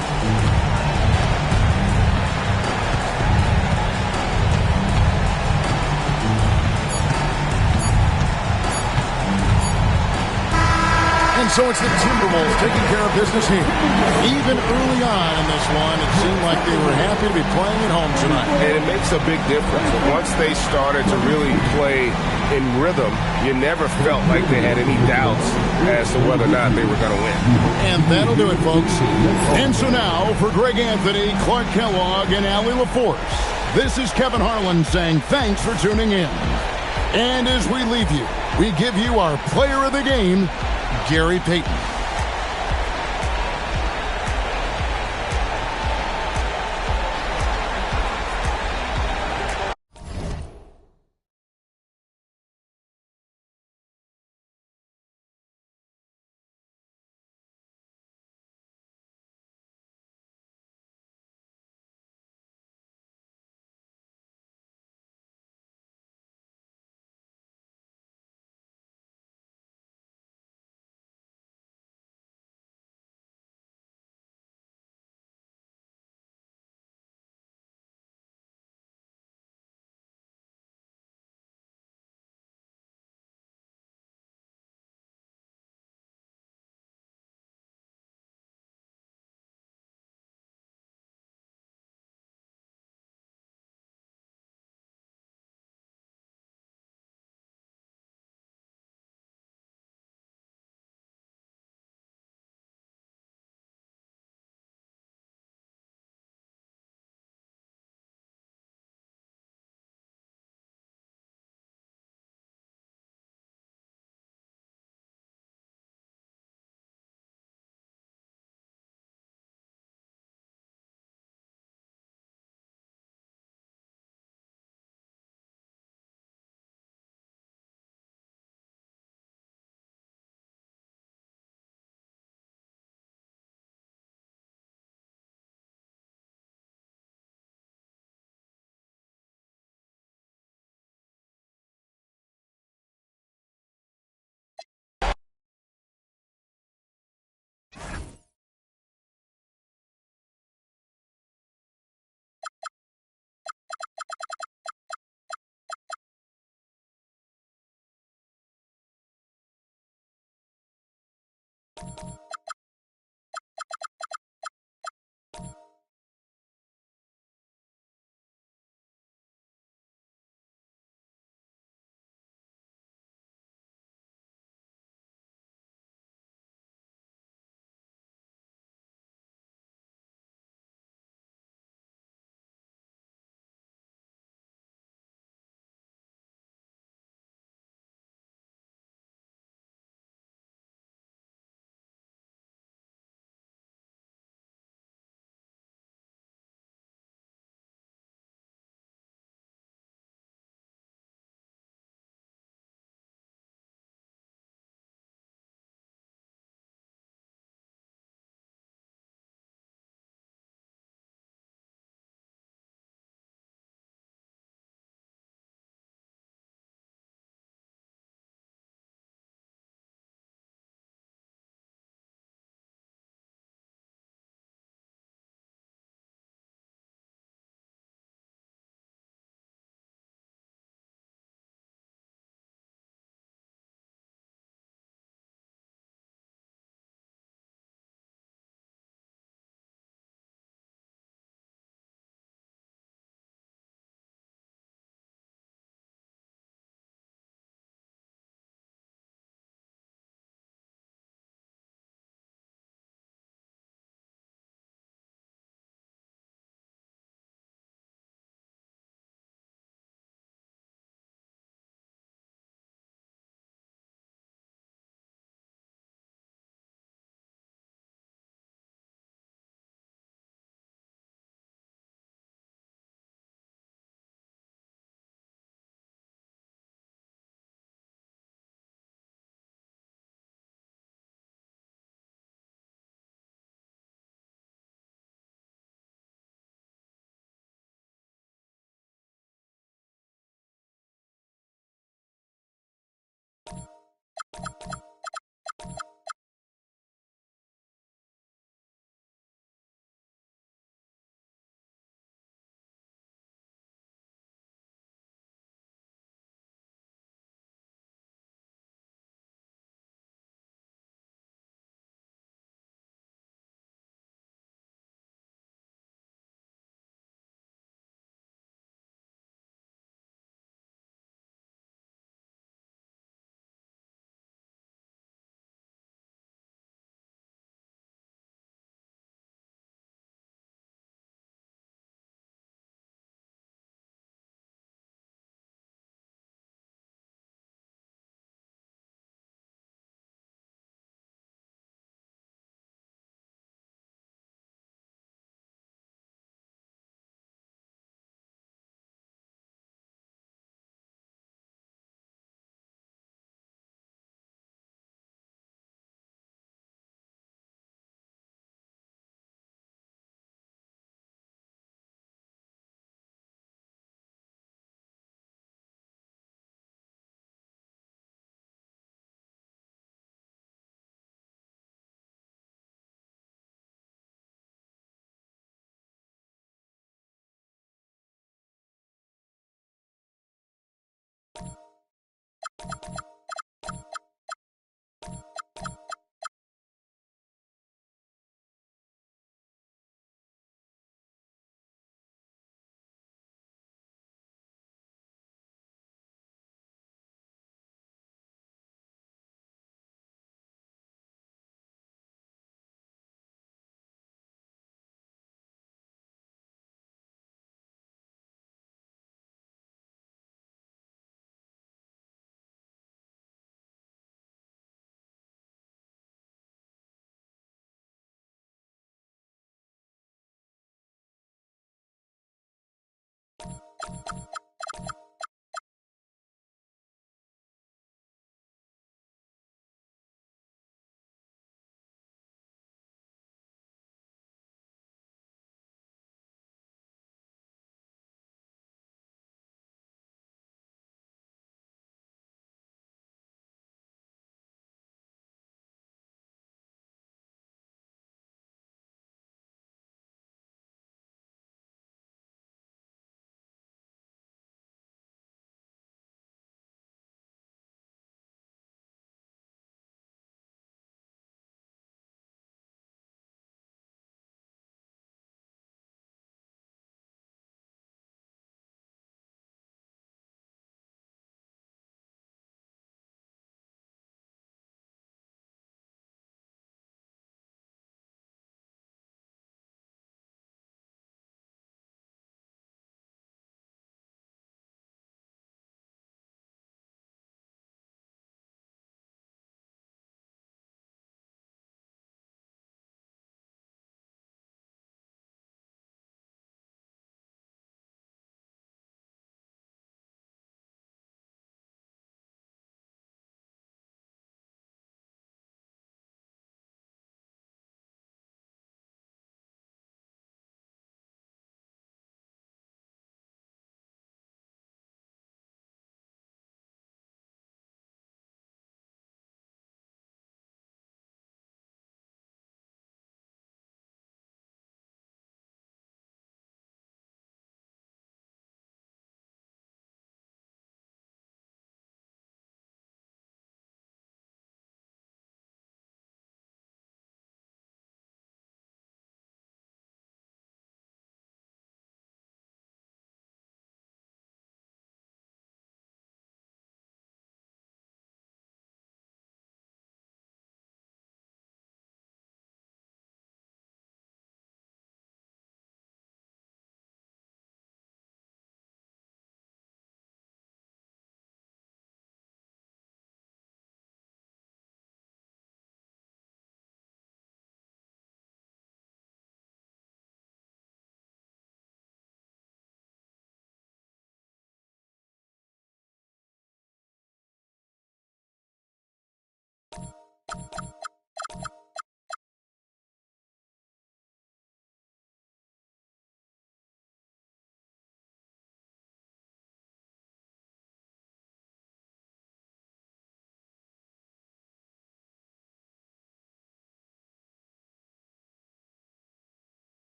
And so it's the Timberwolves taking care of business here. Even early on in this one, it seemed like they were happy to be playing at home tonight. And it makes a big difference. Once they started to really play in rhythm, you never felt like they had any doubts as to whether or not they were going to win. And that'll do it, folks. And so now, for Greg Anthony, Clark Kellogg, and Allie LaForce, this is Kevin Harlan saying thanks for tuning in. And as we leave you, we give you our player of the game, Gary Payton.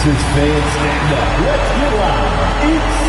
Pacers fans, stand up. Let's get loud. It's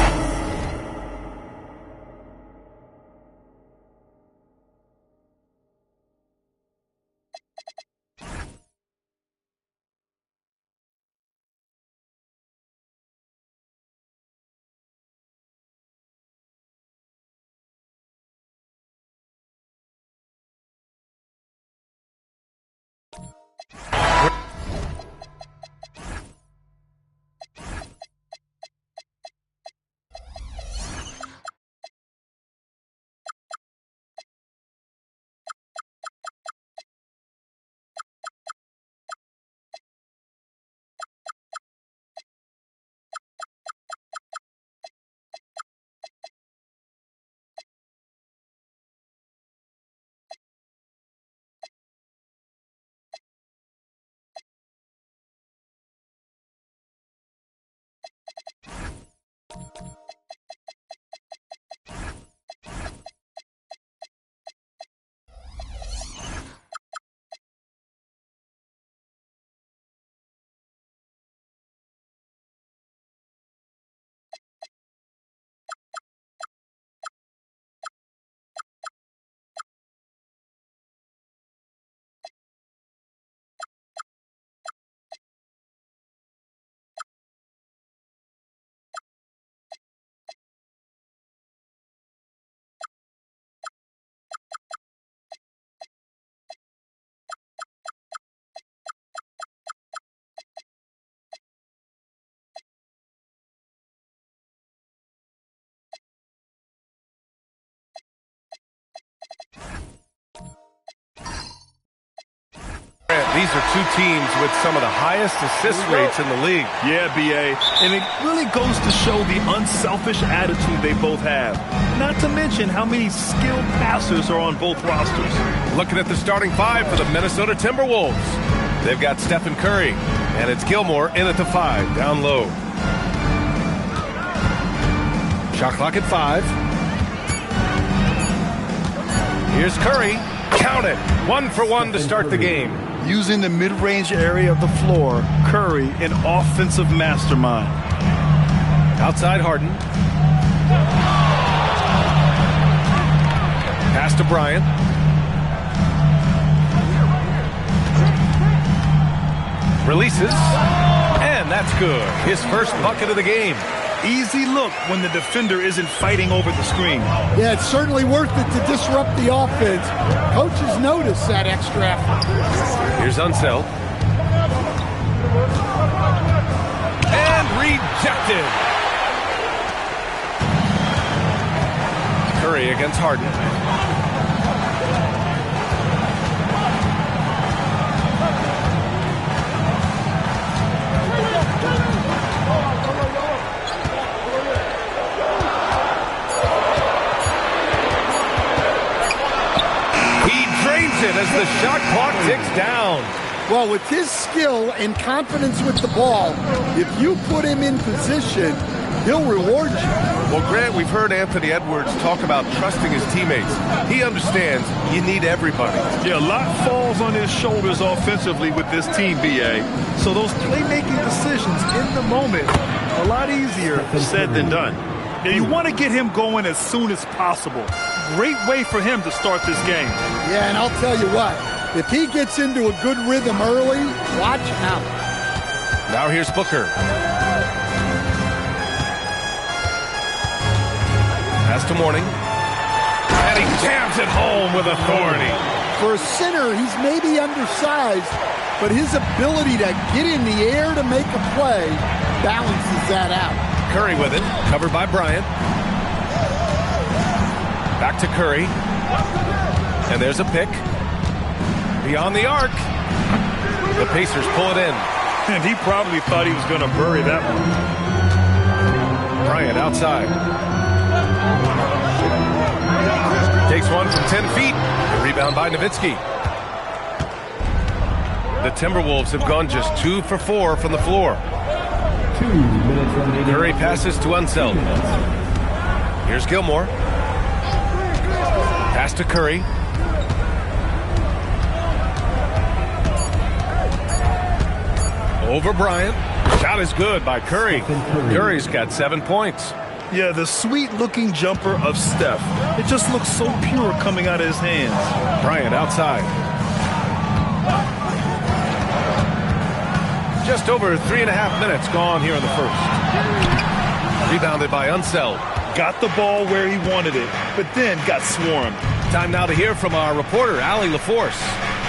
These are two teams with some of the highest assist rates in the league. Yeah, B.A. And it really goes to show the unselfish attitude they both have. Not to mention how many skilled passers are on both rosters. Looking at the starting five for the Minnesota Timberwolves. They've got Stephen Curry, and it's Gilmore in at the 5, down low. Shot clock at 5. Here's Curry. Count it. 1 for 1 to start the game. Using the mid-range area of the floor, Curry, an offensive mastermind. Outside Harden. Pass to Bryant. Releases. And that's good. His first bucket of the game. Easy look when the defender isn't fighting over the screen. Yeah, it's certainly worth it to disrupt the offense. Coaches notice that extra effort. Here's Unseld. And rejected. Curry against Harden. As the shot clock ticks down. Well, with his skill and confidence with the ball, if you put him in position, he'll reward you. Well, Grant, we've heard Anthony Edwards talk about trusting his teammates. He understands you need everybody. Yeah, a lot falls on his shoulders offensively with this team, B.A. So those playmaking decisions in the moment, a lot easier said than done. Yeah, you want to get him going as soon as possible. Great way for him to start this game. Yeah, and I'll tell you what, if he gets into a good rhythm early, watch out. Now here's Booker. Pass to Mourning. And he jams it home with authority. For a center, he's maybe undersized, but his ability to get in the air to make a play balances that out. Curry with it, covered by Bryant. Back to Curry. And there's a pick. Beyond the arc. The Pacers pull it in. And he probably thought he was going to bury that one. Bryant outside. Takes one from 10 feet. Rebound by Nowitzki. The Timberwolves have gone just 2 for 4 from the floor. Curry passes to Unseld. Here's Gilmore. Pass to Curry. Over Bryant. Shot is good by Curry. Curry's got 7 points. Yeah, the sweet-looking jumper of Steph. It just looks so pure coming out of his hands. Bryant outside. Just over 3.5 minutes gone here in the first. Rebounded by Unseld. Got the ball where he wanted it, but then got swarmed. Time now to hear from our reporter, Allie LaForce.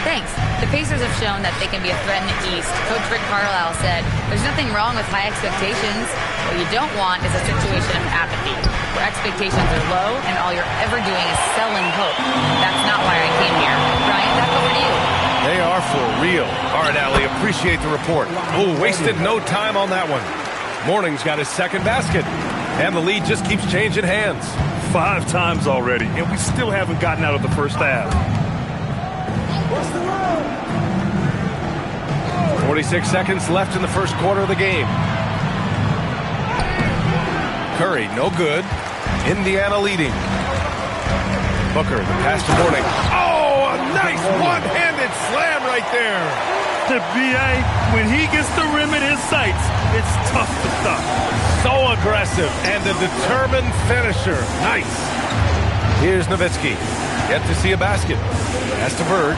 Thanks. The Pacers have shown that they can be a threat in the East. Coach Rick Carlisle said, there's nothing wrong with high expectations. What you don't want is a situation of apathy, where expectations are low and all you're ever doing is selling hope. That's not why I came here. Brian, back over to you. They are for real. All right, Allie, appreciate the report. Oh, wasted no time on that one. Morning's got his second basket, and the lead just keeps changing hands. 5 times already, and we still haven't gotten out of the first half. 46 seconds left in the first quarter of the game. Curry, no good. Indiana leading. Booker, the pass to Mourning. Oh, a nice one-handed slam right there. The BA, when he gets the rim in his sights, it's tough to stop. So aggressive and a determined finisher. Nice. Here's Nowitzki. Yet to see a basket. Pass to Bird.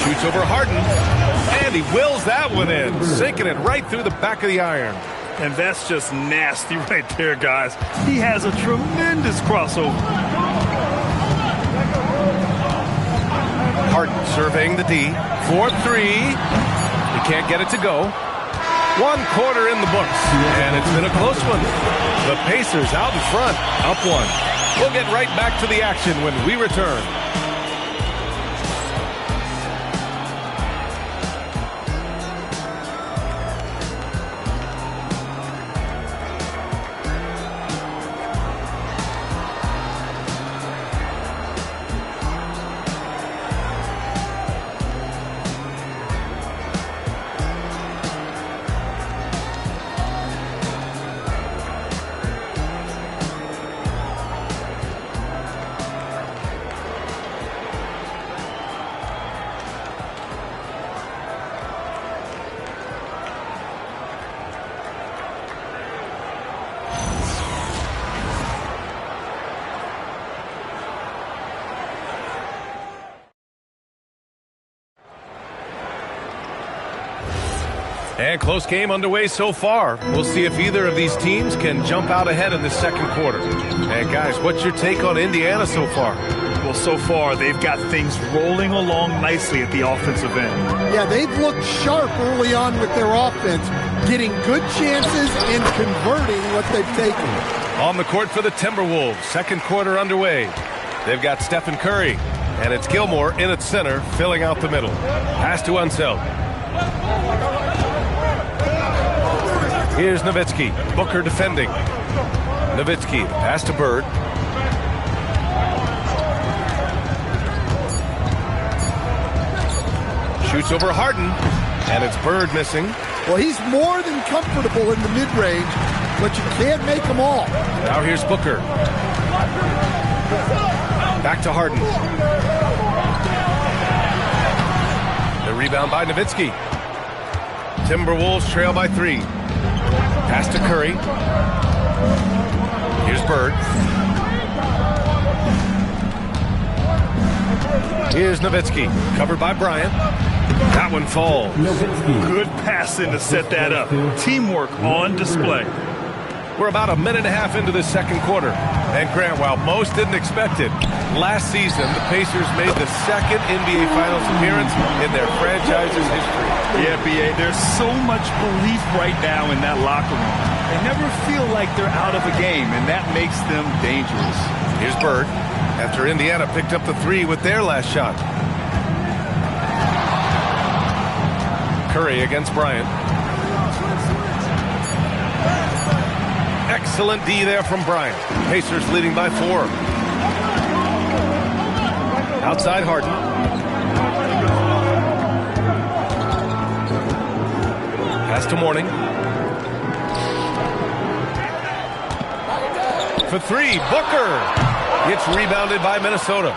Shoots over Harden. And he wills that one in. Sinking it right through the back of the iron. And that's just nasty right there, guys. He has a tremendous crossover. Harden surveying the D. 4-3. He can't get it to go. 1 quarter in the books. And it's been a close one. The Pacers out in front. Up 1. We'll get right back to the action when we return. And close game underway so far. We'll see if either of these teams can jump out ahead in the second quarter. And guys, what's your take on Indiana so far? Well, so far, they've got things rolling along nicely at the offensive end. Yeah, they've looked sharp early on with their offense, getting good chances and converting what they've taken. On the court for the Timberwolves, second quarter underway. They've got Stephen Curry, and it's Gilmore in at center, filling out the middle. Pass to Unseld. Here's Nowitzki. Booker defending. Nowitzki, pass to Bird. Shoots over Harden, and it's Bird missing. Well, he's more than comfortable in the mid-range, but you can't make them all. Now here's Booker. Back to Harden. The rebound by Nowitzki. Timberwolves trail by 3. Pass to Curry. Here's Bird. Here's Nowitzki. Covered by Bryant. That one falls. Good passing to set that up. Teamwork on display. We're about a minute and a half into the second quarter. And Grant, while most didn't expect it, last season the Pacers made the second NBA Finals appearance in their franchise's history. Yeah, B.A., there's so much belief right now in that locker room. They never feel like they're out of a game, and that makes them dangerous. Here's Bird, after Indiana picked up the 3 with their last shot. Curry against Bryant. Excellent D there from Bryant. Pacers leading by 4. Outside Harden. Pass to Mourning. For 3, Booker. It's rebounded by Minnesota.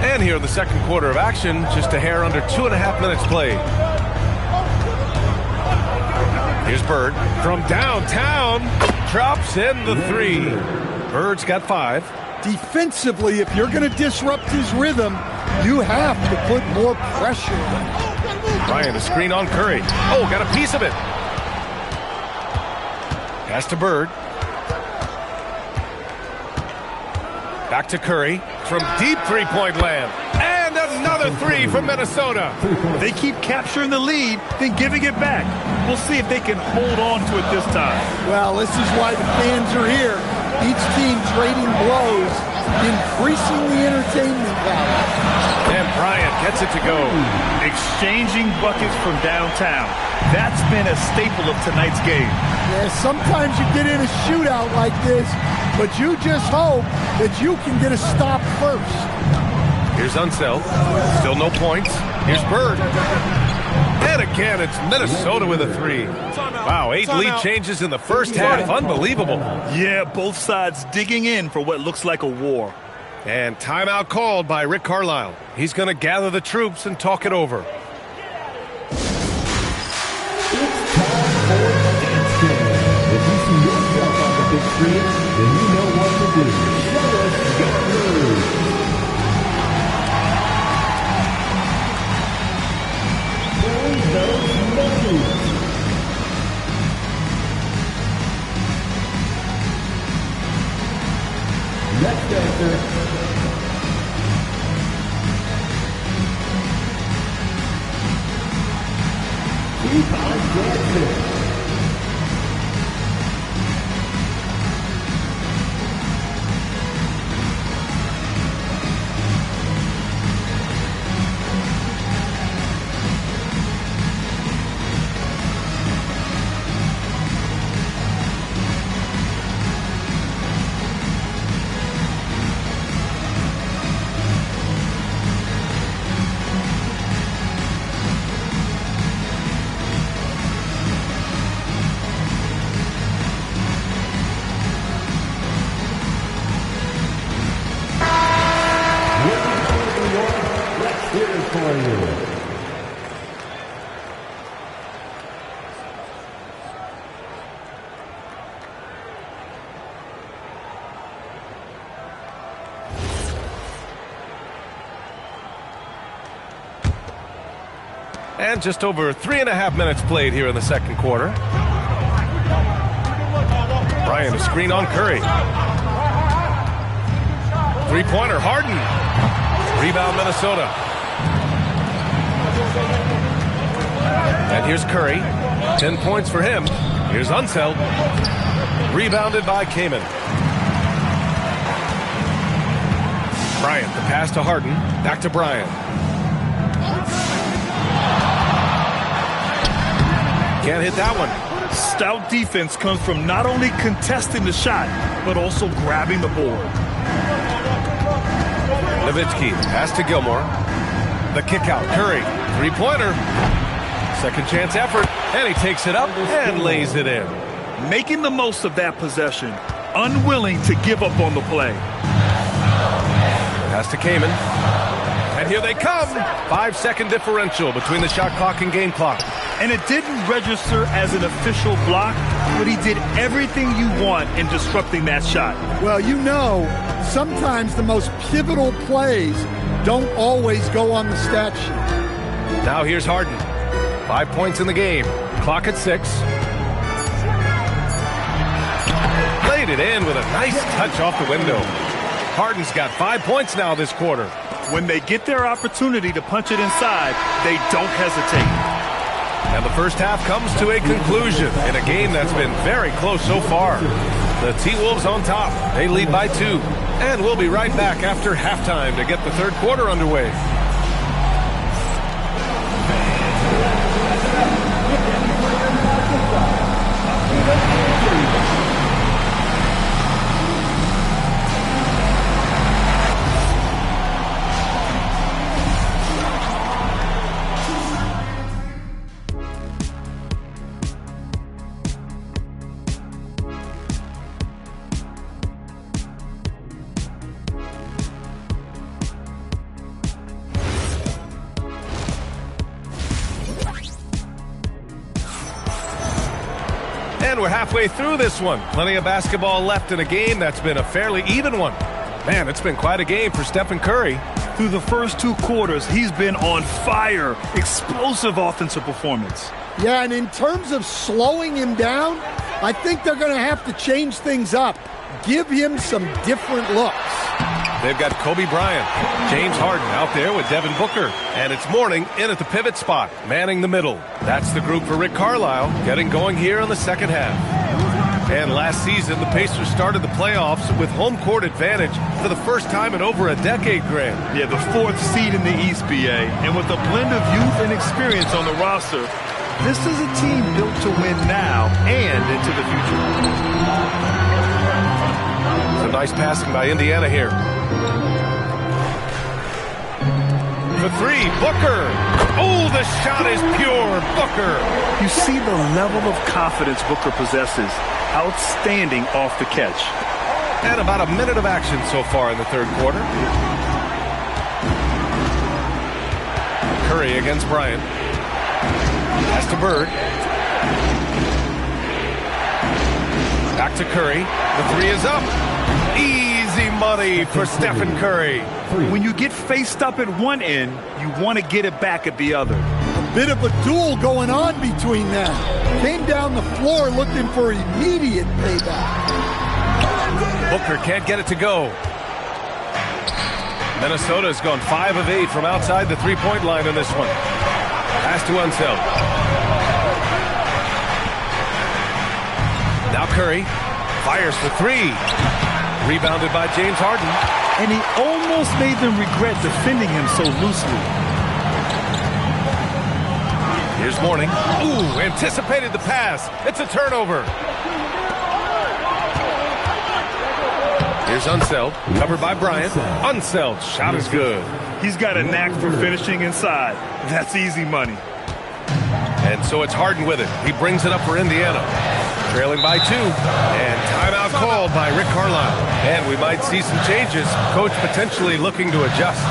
And here in the second quarter of action, just a hair under 2.5 minutes played. Here's Bird from downtown. Drops in the 3. Bird's got 5. Defensively, if you're going to disrupt his rhythm, you have to put more pressure on him. Bryant, a screen on Curry. Oh, got a piece of it. Pass to Bird. Back to Curry from deep three-point land. And another 3 from Minnesota. They keep capturing the lead, then giving it back. We'll see if they can hold on to it this time. Well, this is why the fans are here. Each team trading blows, increasing the entertainment value. And Bryant gets it to go. Exchanging buckets from downtown. That's been a staple of tonight's game. Yeah, sometimes you get in a shootout like this, but you just hope that you can get a stop first. Here's Unseld. Still no points. Here's Bird. And again, it's Minnesota with a 3. Wow, 8 lead changes in the first half. Unbelievable. Yeah, both sides digging in for what looks like a war. And timeout called by Rick Carlisle. He's going to gather the troops and talk it over. It's time for dancing. If you see yourself on the big screen, then you know what to do. Show us your moves. Play those moves. Next dancer. Keep on dancing. And just over 3.5 minutes played here in the second quarter. Bryant, a screen on Curry. Three-pointer, Harden. Rebound, Minnesota. And here's Curry. 10 points for him. Here's Unseld. Rebounded by Kaman. Bryant, the pass to Harden. Back to Bryant. Can't hit that one. Stout defense comes from not only contesting the shot, but also grabbing the board. Nowitzki, pass to Gilmore. The kick out, Curry. Three-pointer. Second chance effort, and he takes it up and lays it in. Making the most of that possession. Unwilling to give up on the play. Pass to Kaman. And here they come. 5-second differential between the shot clock and game clock. And it didn't register as an official block, but he did everything you want in disrupting that shot. Well, you know, sometimes the most pivotal plays don't always go on the stat sheet. Now here's Harden. 5 points in the game. Clock at 6. Laid it in with a nice touch off the window. Harden's got 5 points now this quarter. When they get their opportunity to punch it inside, they don't hesitate. And the first half comes to a conclusion in a game that's been very close so far. The T-Wolves on top. They lead by 2. And we'll be right back after halftime to get the third quarter underway. And we're halfway through this one. Plenty of basketball left in a game that's been a fairly even one. Man, it's been quite a game for Stephen Curry. Through the first 2 quarters, he's been on fire. Explosive offensive performance. Yeah, and in terms of slowing him down, I think they're going to have to change things up. Give him some different looks. They've got Kobe Bryant, James Harden out there with Devin Booker. And it's Mourning in at the pivot spot, manning the middle. That's the group for Rick Carlisle, getting going here in the second half. And last season, the Pacers started the playoffs with home court advantage for the first time in over a decade, Grant. Yeah, the 4th seed in the East, BA. And with a blend of youth and experience on the roster, this is a team built to win now and into the future. Some nice passing by Indiana here. For 3, Booker. Oh, the shot is pure. Booker. You see the level of confidence Booker possesses. Outstanding off the catch. And about a minute of action so far in the third quarter. Curry against Bryant. Pass to Bird. Back to Curry. The 3 is up. Easy money for Stephen Curry. When you get faced up at one end, you want to get it back at the other. A bit of a duel going on between them. Came down the floor looking for immediate payback. Booker can't get it to go. Minnesota's gone 5 of 8 from outside the three-point line in this one. Pass to Unseld. Now Curry fires for 3. Rebounded by James Harden. And he almost made them regret defending him so loosely. Here's Mourning. Ooh, anticipated the pass. It's a turnover. Here's Unseld, covered by Bryant. Unseld, shot is good. He's got a knack for finishing inside. That's easy money. And so it's Harden with it. He brings it up for Indiana. Trailing by 2. And timeout called by Rick Carlisle. And we might see some changes. Coach potentially looking to adjust.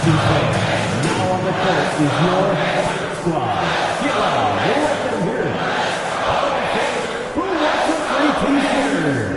Now on the court is your squad. Get loud. Let them hear it. Who wants a free t-shirt?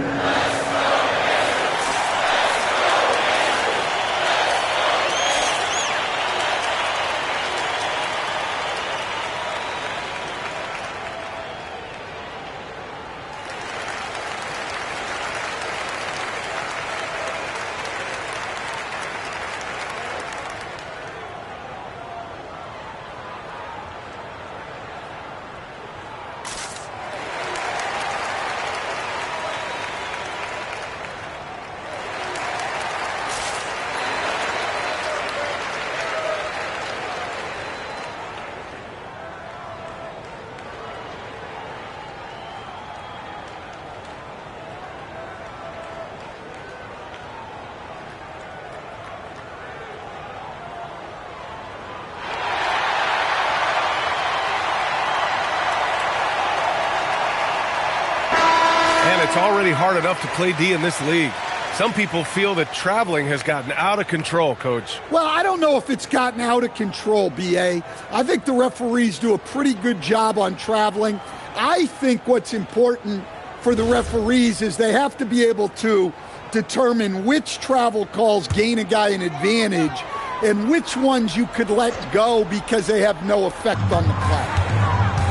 It's already hard enough to play D in this league. Some people feel that traveling has gotten out of control, Coach. Well, I don't know if it's gotten out of control, B.A. I think the referees do a pretty good job on traveling. I think what's important for the referees is they have to be able to determine which travel calls gain a guy an advantage and which ones you could let go because they have no effect on the play.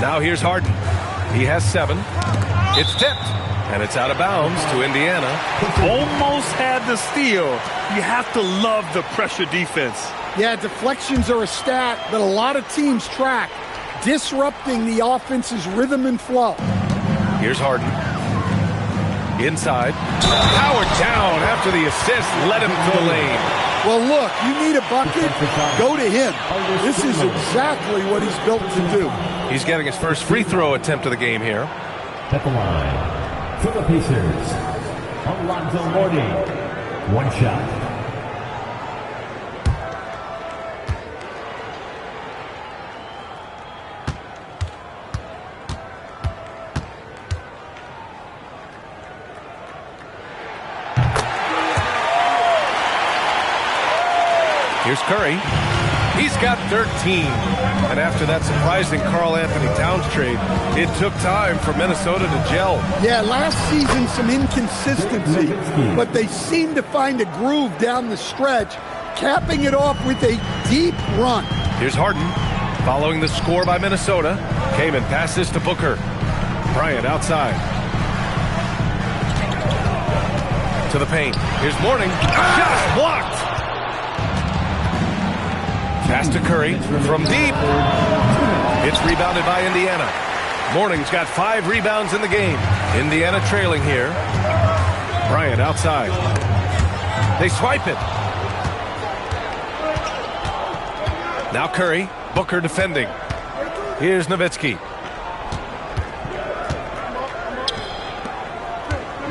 Now here's Harden. He has 7. It's tipped. And it's out of bounds to Indiana. Almost had the steal. You have to love the pressure defense. Yeah, deflections are a stat that a lot of teams track, disrupting the offense's rhythm and flow. Here's Harden. Inside. Powered down after the assist. Led him to the lane. Well, look, you need a bucket, go to him. This is exactly what he's built to do. He's getting his first free throw attempt of the game here. At the line. For the Pacers, Alonzo Mourning, 1 shot. Here's Curry. He's got 13. And after that surprising Karl-Anthony Towns trade, it took time for Minnesota to gel. Yeah, last season some inconsistency, but they seem to find a groove down the stretch, capping it off with a deep run. Here's Harden. Following the score by Minnesota, Kaman passes to Booker. Bryant outside. To the paint. Here's Mourning. Just blocked. Pass to Curry from deep. It's rebounded by Indiana. Mourning's got 5 rebounds in the game. Indiana trailing here. Bryant outside. They swipe it. Now Curry. Booker defending. Here's Nowitzki.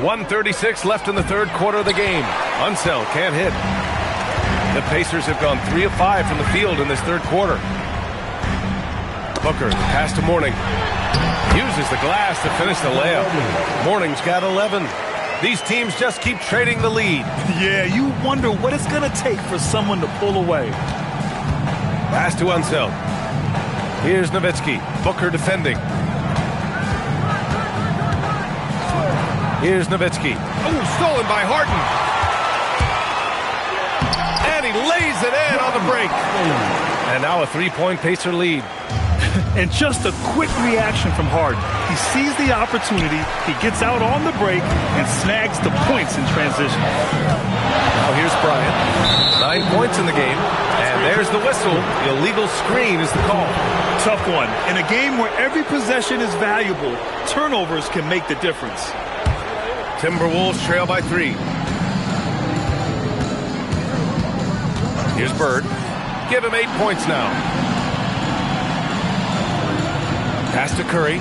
1:36 left in the third quarter of the game. Unseld can't hit. The Pacers have gone 3 of 5 from the field in this third quarter. Booker, the pass to Mourning. Uses the glass to finish the layup. Mourning's got 11. These teams just keep trading the lead. Yeah, you wonder what it's going to take for someone to pull away. Pass to Unseld. Here's Nowitzki. Booker defending. Here's Nowitzki. Oh, stolen by Harden. And he lays it in on the break. And now a 3-point Pacer lead. And just a quick reaction from Harden. He sees the opportunity, he gets out on the break, and snags the points in transition. Now here's Bryant. 9 points in the game. And there's the whistle. Illegal screen is the call. Tough one. In a game where every possession is valuable, turnovers can make the difference. Timberwolves trail by 3. Here's Bird. Give him 8 points now. Pass to Curry.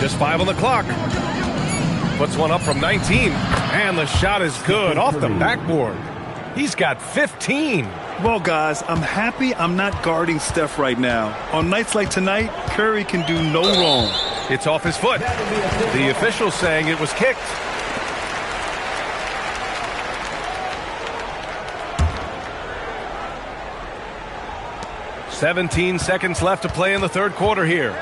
Just 5 on the clock. Puts one up from 19. And the shot is good off the backboard. He's got 15. Well, guys, I'm happy I'm not guarding Steph right now. On nights like tonight, Curry can do no wrong. It's off his foot. The official saying it was kicked. "17 seconds left to play in the third quarter here.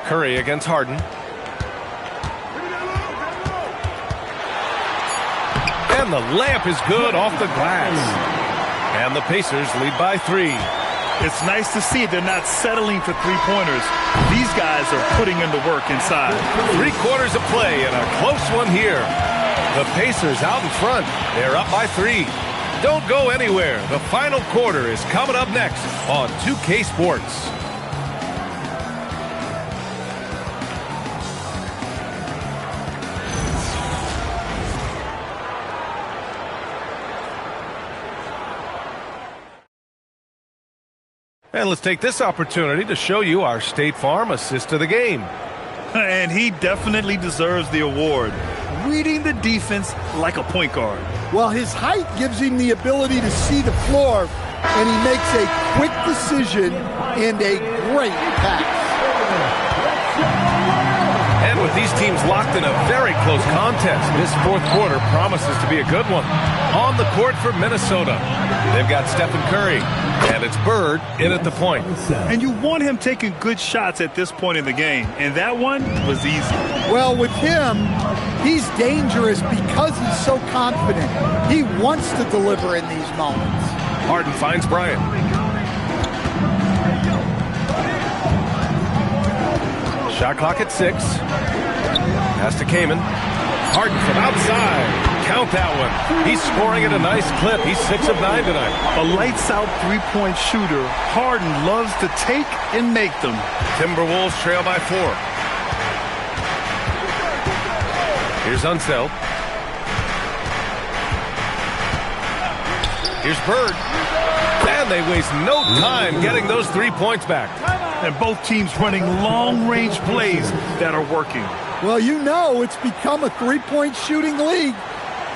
Curry against Harden. And the layup is good off the glass. And the Pacers lead by 3. It's nice to see they're not settling for three-pointers. These guys are putting in the work inside. 3 quarters of play and a close one here. The Pacers out in front. They're up by 3. Don't go anywhere. The final quarter is coming up next on 2K Sports. And let's take this opportunity to show you our State Farm assist of the game. And he definitely deserves the award. Reading the defense like a point guard. Well, his height gives him the ability to see the floor, and he makes a quick decision and a great pass. And with these teams locked in a very close contest, this fourth quarter promises to be a good one. On the court for Minnesota, they've got Stephen Curry, and it's Bird in at the point. And you want him taking good shots at this point in the game, and that one was easy. Well, with him, he's dangerous because he's so confident. He wants to deliver in these moments. Harden finds Bryant. Shot clock at 6. Pass to Kaman. Harden from outside. Count that one. He's scoring at a nice clip. He's 6 of 9 tonight. A lights-out three-point shooter. Harden loves to take and make them. Timberwolves trail by 4. Here's Unseld. Here's Bird. And they waste no time getting those 3 points back. And both teams running long-range plays that are working. Well, you know it's become a three-point shooting league.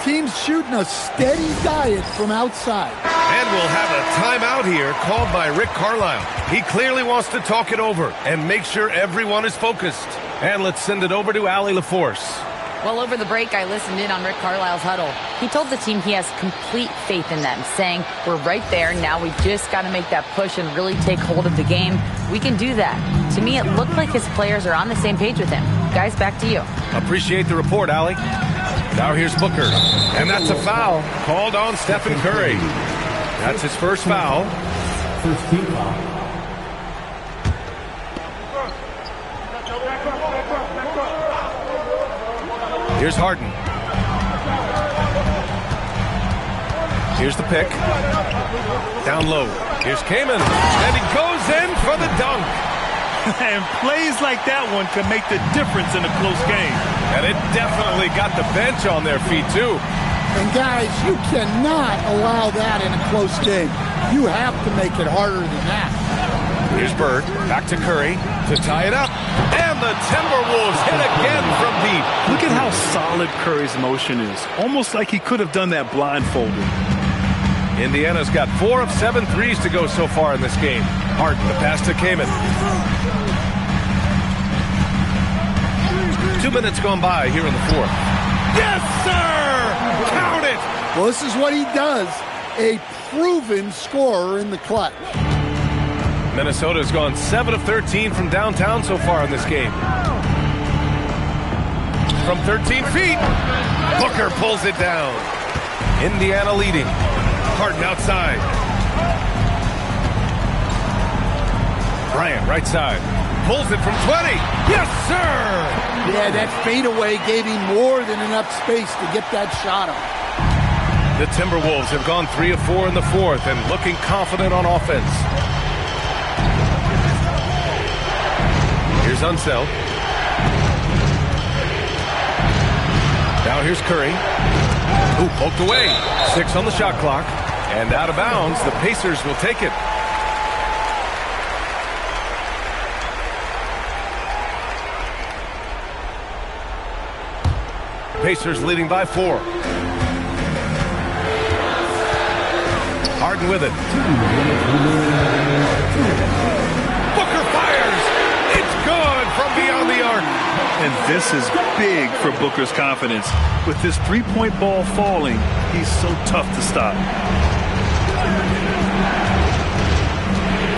Teams shooting a steady diet from outside. And we'll have a timeout here called by Rick Carlisle. He clearly wants to talk it over and make sure everyone is focused. And let's send it over to Allie LaForce. Well, over the break, I listened in on Rick Carlisle's huddle. He told the team he has complete faith in them, saying, we're right there. Now we just got to make that push and really take hold of the game. We can do that. To me, it looked like his players are on the same page with him. Guys, back to you. Appreciate the report, Allie. Now here's Booker. And that's a foul called on Stephen Curry. That's his first foul. First team foul. Here's Harden. Here's the pick. Down low. Here's Kaman. And he goes in for the dunk. And plays like that one can make the difference in a close game. And it definitely got the bench on their feet, too. And, guys, you cannot allow that in a close game. You have to make it harder than that. Here's Bird. Back to Curry to tie it up. And the Timberwolves hit again from deep. Look at how solid Curry's motion is. Almost like he could have done that blindfolded. Indiana's got 4 of 7 threes to go so far in this game. Harden, the pass to Kaman. 2 minutes gone by here in the fourth. Yes, sir! Count it! Well, this is what he does. A proven scorer in the clutch. Minnesota's gone 7 of 13 from downtown so far in this game. From 13 feet, Booker pulls it down. Indiana leading. Harden outside. Bryant right side. Pulls it from 20. Yes, sir! Yeah, that fadeaway gave him more than enough space to get that shot up. The Timberwolves have gone 3 of 4 in the fourth and looking confident on offense. Here's Unseld. Now here's Curry. Ooh, poked away. 6 on the shot clock. And out of bounds, the Pacers will take it. Pacers leading by 4. Harden with it. Booker fires. It's good from beyond the arc. And this is big for Booker's confidence. With this three-point ball falling, he's so tough to stop.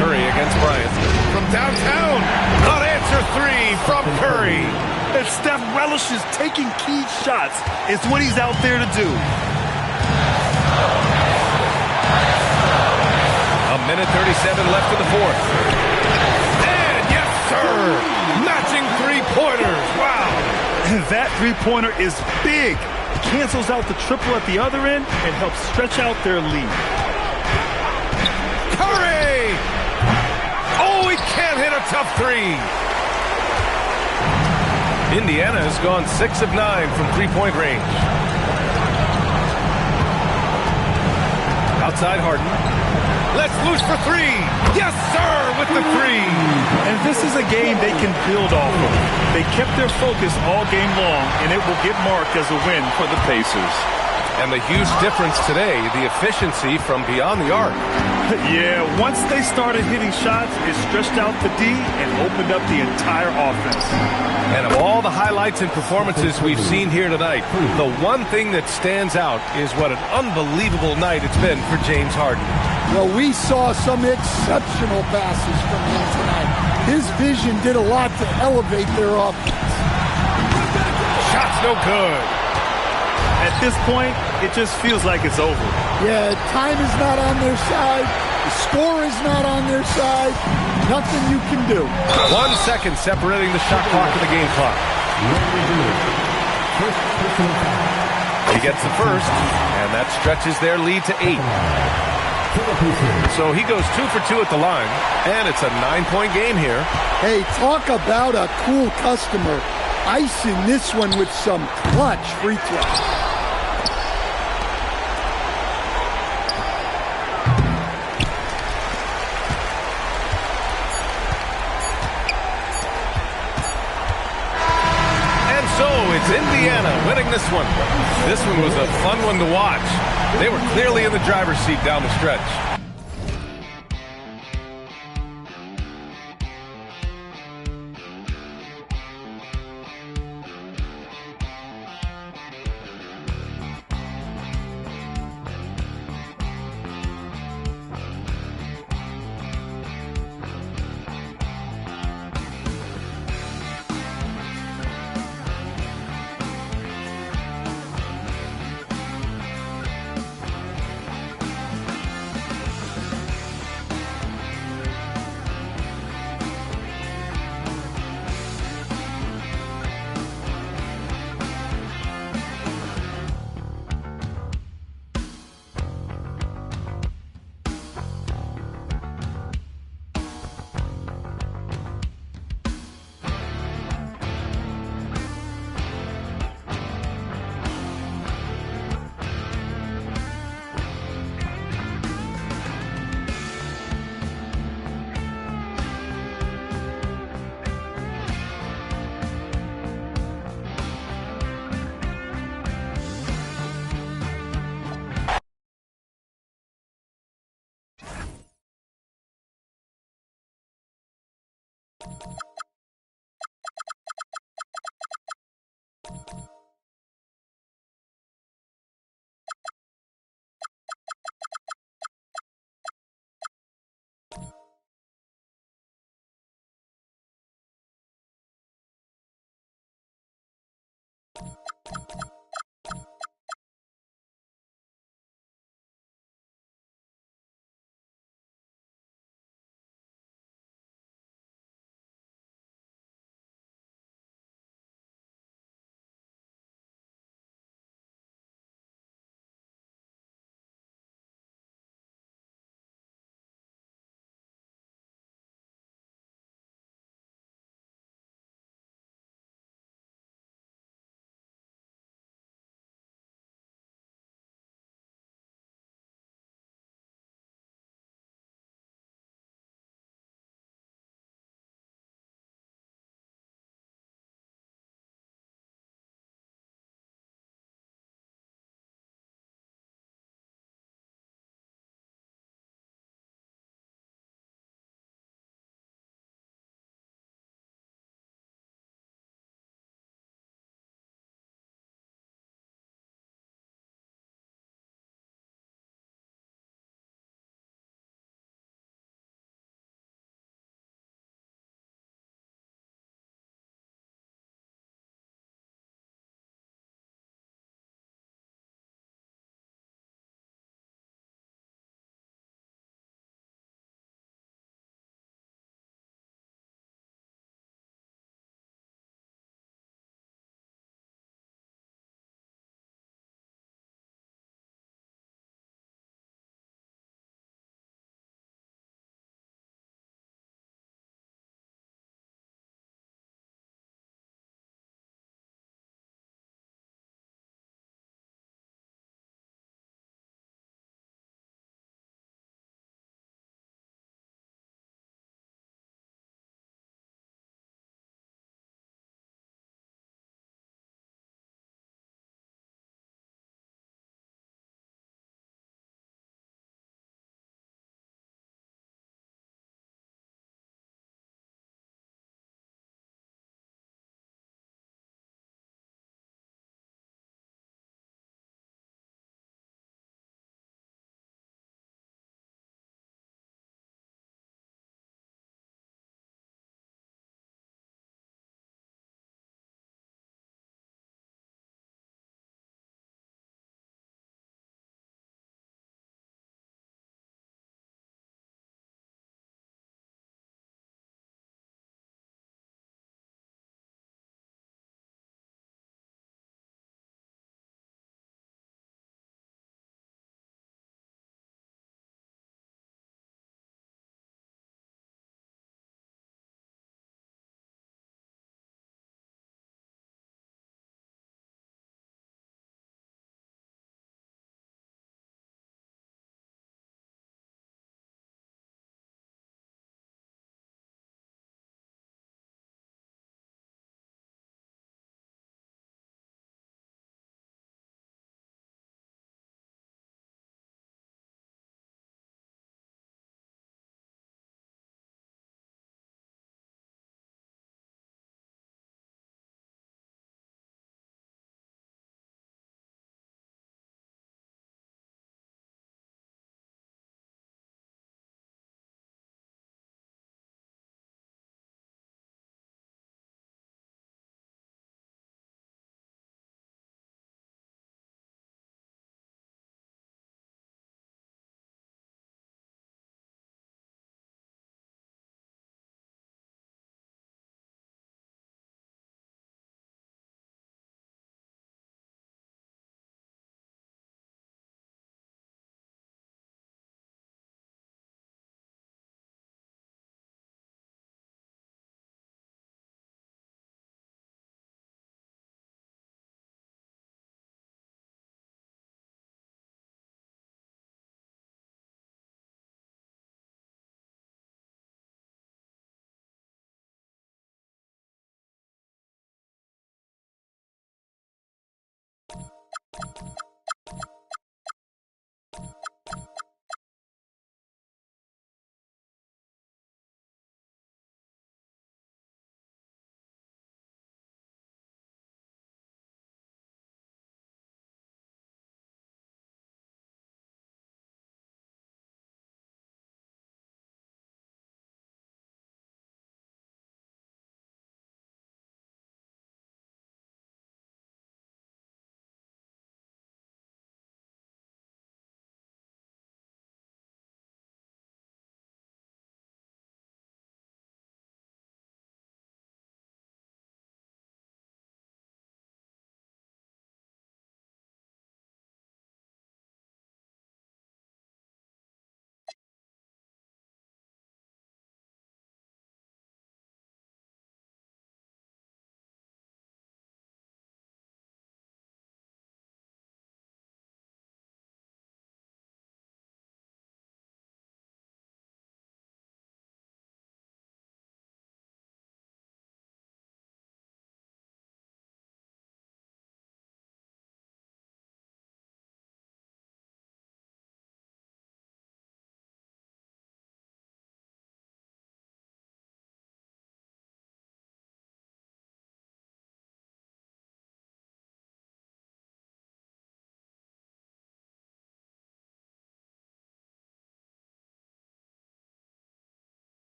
Curry against Bryant. From downtown. Unanswer 3 from Curry. And Steph relishes taking key shots. It's what he's out there to do. A minute 37 left in the fourth. And yes, sir! Matching three-pointers. Wow! That three-pointer is big. It cancels out the triple at the other end and helps stretch out their lead. Curry! Oh, he can't hit a tough three. Indiana has gone 6 of 9 from three-point range. Outside Harden. Let's loose for 3. Yes, sir, with the 3. And this is a game they can build off of. They kept their focus all game long, and it will get marked as a win for the Pacers. And the huge difference today, the efficiency from beyond the arc. Yeah, once they started hitting shots, it stretched out the D and opened up the entire offense. And of all the highlights and performances we've seen here tonight, the one thing that stands out is what an unbelievable night it's been for James Harden. Well, we saw some exceptional passes from him tonight. His vision did a lot to elevate their offense. Shots no good. At this point, it just feels like it's over. Yeah, time is not on their side. The score is not on their side. Nothing you can do. 1 second separating the shot clock and the game clock. He gets the first, and that stretches their lead to 8. So he goes 2 for 2 at the line, and it's a 9-point game here. Hey, talk about a cool customer. Icing this one with some clutch free throws. It's Indiana winning this one. This one was a fun one to watch. They were clearly in the driver's seat down the stretch.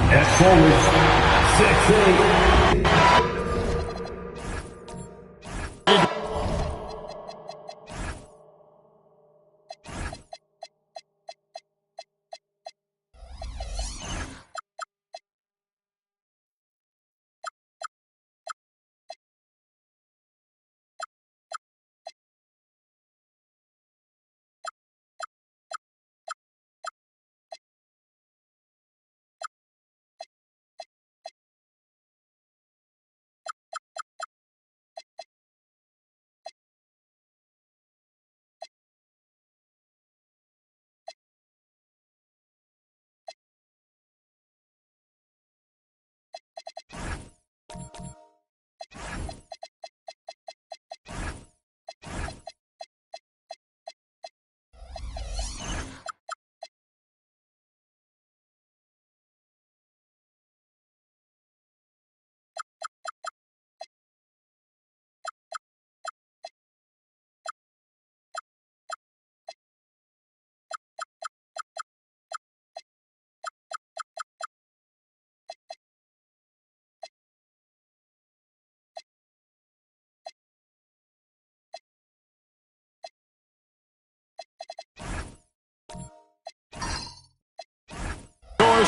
At forwards, 6'8".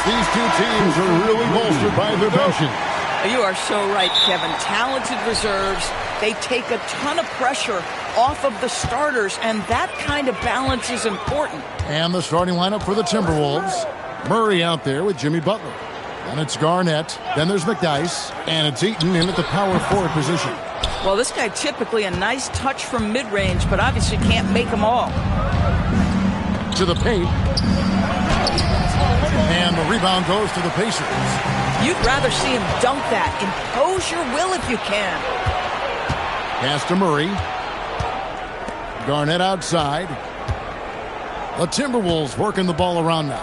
These two teams are really bolstered by their passion. You are so right, Kevin. Talented reserves. They take a ton of pressure off of the starters, and that kind of balance is important. And the starting lineup for the Timberwolves. Murray out there with Jimmy Butler. Then it's Garnett. Then there's McDyess. And it's Eaton in at the power forward position. Well, this guy typically a nice touch from mid-range, but obviously can't make them all. To the paint. And the rebound goes to the Pacers. You'd rather see him dunk that. Impose your will if you can. Pass to Murray. Garnett outside. The Timberwolves working the ball around now.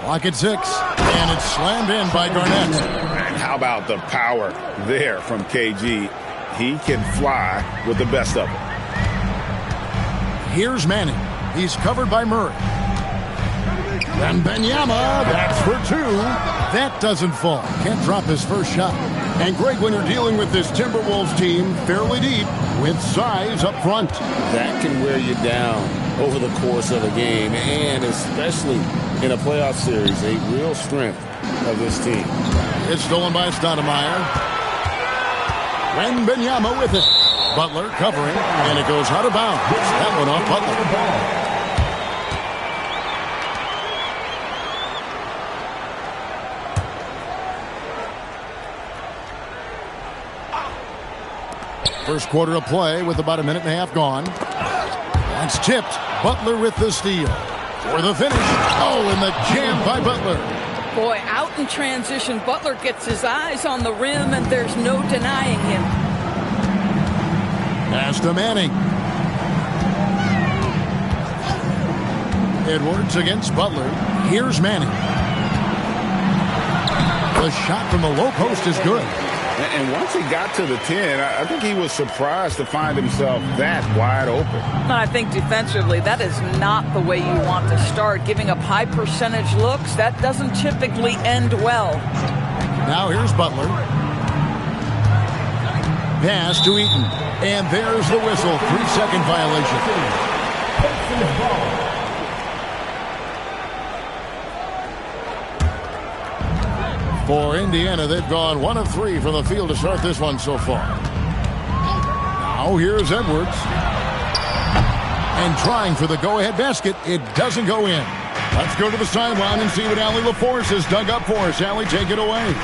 Clock at 6. And it's slammed in by Garnett. And how about the power there from KG? He can fly with the best of them. Here's Manning. He's covered by Murray. Then Benyama, that's for 2. That doesn't fall. Can't drop his first shot. And Greg, when you're dealing with this Timberwolves team fairly deep with size up front, that can wear you down over the course of a game, and especially in a playoff series, a real strength of this team. It's stolen by Stoudemire. Benyama with it. Butler covering, and it goes out of bounds. That one off Butler. First quarter of play with about a minute and a half gone. That's tipped. Butler with the steal. For the finish. Oh, and the jam by Butler. Boy, out in transition, Butler gets his eyes on the rim, and there's no denying him. Pass to Manning. Edwards against Butler. Here's Manning. The shot from the low post is good. And once he got to the 10, I think he was surprised to find himself that wide open. I think defensively, that is not the way you want to start. Giving up high percentage looks, that doesn't typically end well. Now here's Butler. Pass to Eaton. And there's the whistle. 3-second violation. For Indiana, they've gone 1 of 3 from the field to start this one so far. Now here's Edwards. And trying for the go-ahead basket. It doesn't go in. Let's go to the sideline and see what Allie LaForce has dug up for us. Allie, take it away.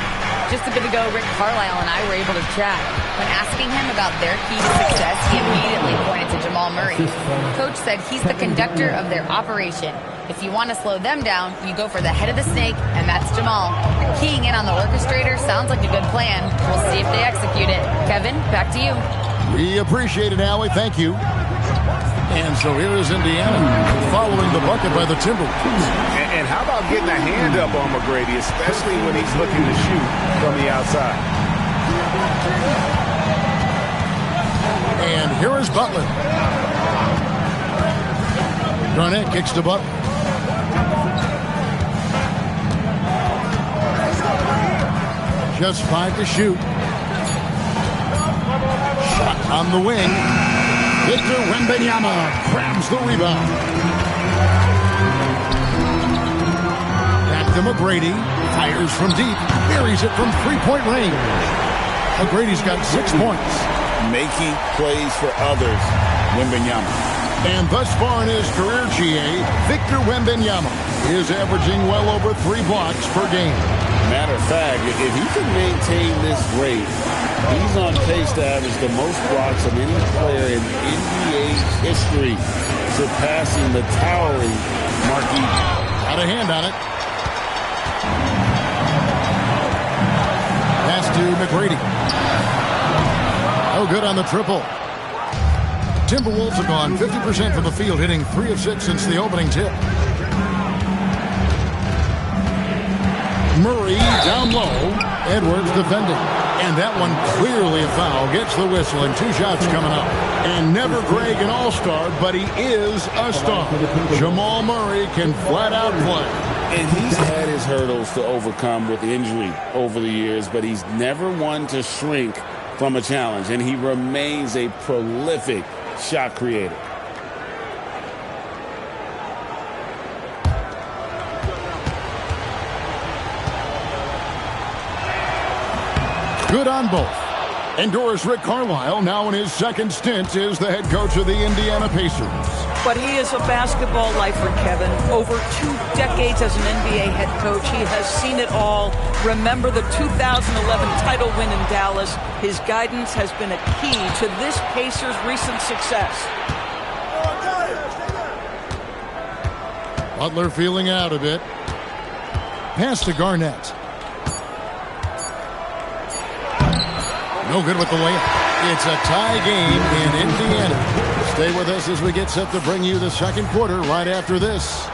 Just a bit ago, Rick Carlisle and I were able to chat. When asking him about their key to success, he immediately pointed to Jamal Murray. Coach said he's the conductor of their operation. If you want to slow them down, you go for the head of the snake, and that's Jamal. Keying in on the orchestrator sounds like a good plan. We'll see if they execute it. Kevin, back to you. We appreciate it, Allie. Thank you. And so here is Indiana following the bucket by the Timberwolves. And how about getting a hand up on McGrady, especially when he's looking to shoot from the outside? And here is Butler. Garnett kicks to Butler. Just 5 to shoot. Shot on the wing. Victor Wembanyama grabs the rebound. Back to McGrady. Fires from deep. Buries it from three-point range. McGrady's got 6 points. Making plays for others, Wembanyama. And thus far in his career, GA, Victor Wembanyama is averaging well over 3 blocks per game. Matter of fact, if he can maintain this rate, he's on pace to average the most blocks of any player in NBA history, surpassing the towering Mark Eaton. Got a hand on it. Pass to McGrady. Oh, good on the triple. Timberwolves have gone 50% from the field, hitting 3 of 6 since the opening tip. Murray down low. Edwards defending. And that one clearly a foul. Gets the whistle and 2 shots coming up. And never Greg an all-star, but he is a star. Jamal Murray can flat out play. And he's had his hurdles to overcome with injury over the years, but he's never one to shrink from a challenge. And he remains a prolific shot creator. Good on both. Endorse Rick Carlisle, now in his second stint, is the head coach of the Indiana Pacers. But he is a basketball lifer, Kevin. Over 2 decades as an NBA head coach, he has seen it all. Remember the 2011 title win in Dallas. His guidance has been a key to this Pacers' recent success. Butler feeling out a bit. Pass to Garnett. No good with the layup. It's a tie game in Indiana. Stay with us as we get set to bring you the second quarter right after this.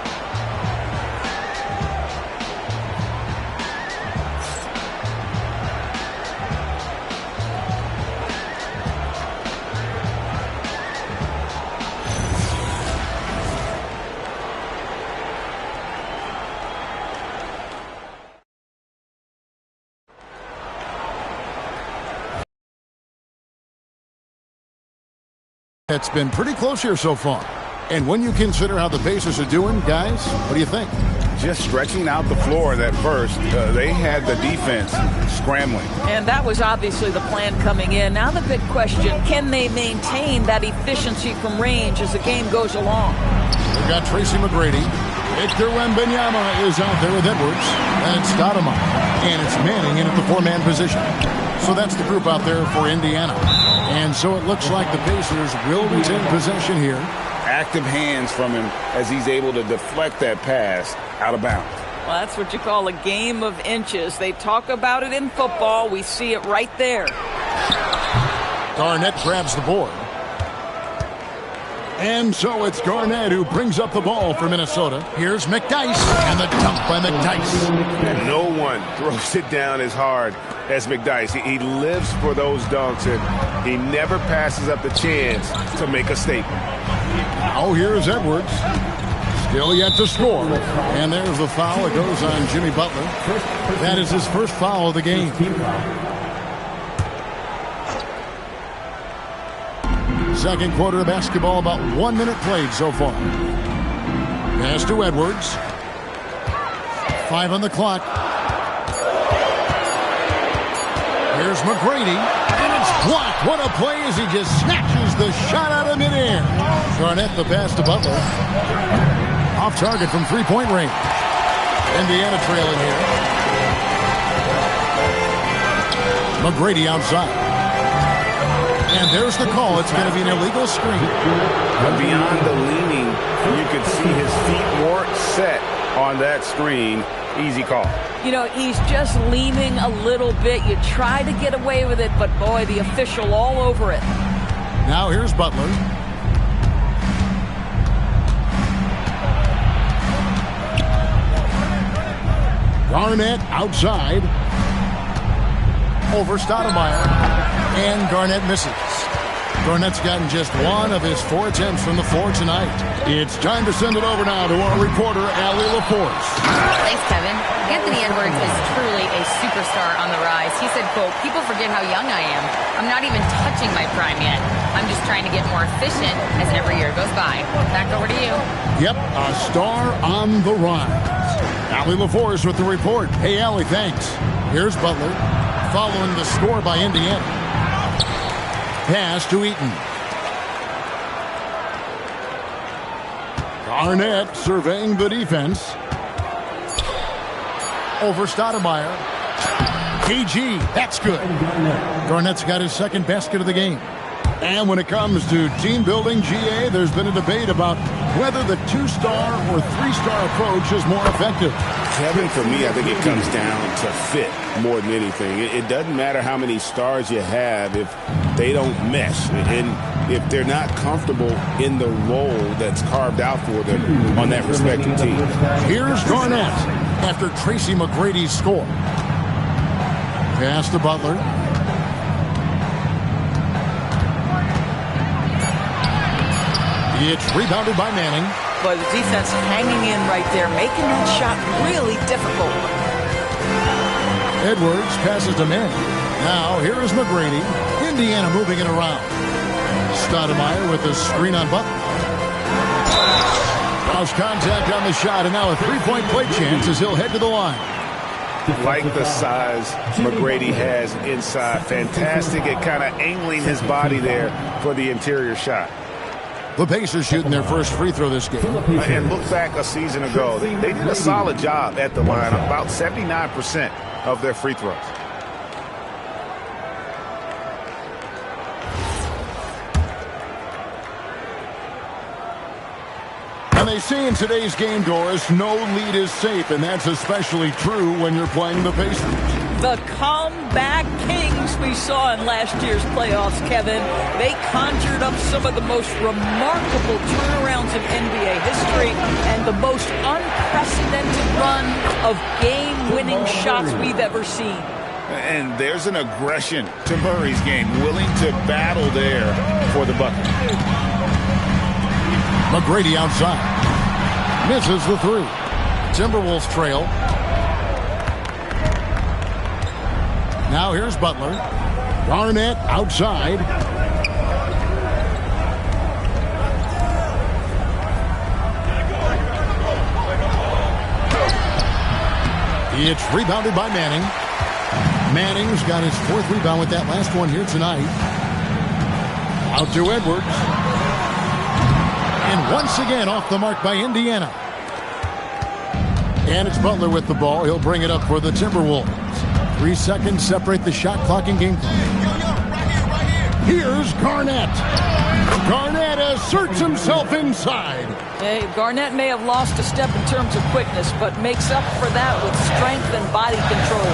It's been pretty close here so far. And when you consider how the Pacers are doing, guys, what do you think? Just stretching out the floor at first. They had the defense scrambling. And that was obviously the plan coming in. Now the big question, can they maintain that efficiency from range as the game goes along? We've got Tracy McGrady. Victor Wembanyama is out there with Edwards. And it's Stoudemire. And it's Manning in at the 4-man position. So that's the group out there for Indiana. And so it looks like the Pacers will retain possession here. Active hands from him as he's able to deflect that pass out of bounds. Well, that's what you call a game of inches. They talk about it in football. We see it right there. Garnett grabs the board. And so it's Garnett who brings up the ball for Minnesota. Here's McDyess, and the dunk by McDyess. And no one throws it down as hard as McDyess. He lives for those dunks, and he never passes up the chance to make a statement. Now here's Edwards. Still yet to score. And there's the foul. It goes on Jimmy Butler. That is his first foul of the game. Second quarter of basketball, about 1 minute played so far. Pass to Edwards. 5 on the clock. Here's McGrady. And it's blocked. What a play as he just snatches the shot out of midair. Garnett the pass to Butler. Off target from three-point range. Indiana trailing here. McGrady outside. And there's the call. It's going to be an illegal screen. But beyond the leaning, you could see his feet weren't set on that screen. Easy call. You know, he's just leaning a little bit. You try to get away with it, but boy, the official all over it. Now here's Butler. Garnett outside. Over Stoudemire. And Garnett misses. Garnett's gotten just one of his 4 attempts from the floor tonight. It's time to send it over now to our reporter, Allie LaForce. Thanks, Kevin. Anthony Edwards is truly a superstar on the rise. He said, quote, "People forget how young I am. I'm not even touching my prime yet. I'm just trying to get more efficient as every year goes by." Back over to you. Yep, a star on the rise. Allie LaForce with the report. Hey, Allie, thanks. Here's Butler, following the score by Indiana. Pass to Eaton. Garnett surveying the defense. Over Stoudemire. KG, that's good. Garnett's got his second basket of the game. And when it comes to team building, GA, there's been a debate about whether the 2-star or 3-star approach is more effective. Kevin, for me, I think it comes down to fit more than anything. It doesn't matter how many stars you have if they don't mesh. And if they're not comfortable in the role that's carved out for them on that respective team. Here's Garnett after Tracy McGrady's score. Pass to Butler. It's rebounded by Manning. But the defense hanging in right there, making that shot really difficult. Edwards passes to Manning. Now here is McGrady. Indiana moving it around. Stoudemire with the screen on Butler. Lost contact on the shot, and now a 3-point play chance as he'll head to the line. Like the size McGrady has inside. Fantastic at kind of angling his body there for the interior shot. The Pacers shooting their first free throw this game. And look back a season ago. They did a solid job at the line, about 79% of their free throws. And they say in today's game, Doris, no lead is safe, and that's especially true when you're playing the Pacers. The comeback kings we saw in last year's playoffs, Kevin. They conjured up some of the most remarkable turnarounds in NBA history and the most unprecedented run of game-winning shots we've ever seen. And there's an aggression to Murray's game, willing to battle there for the bucket. McGrady outside. Misses the 3. Timberwolves trail. Now here's Butler. Garnett outside. It's rebounded by Manning. Manning's got his 4th rebound with that last one here tonight. Out to Edwards. And once again off the mark by Indiana. And it's Butler with the ball. He'll bring it up for the Timberwolves. 3 seconds separate the shot clock and game clock. Here's Garnett. Garnett asserts himself inside. Hey, Garnett may have lost a step in terms of quickness, but makes up for that with strength and body control.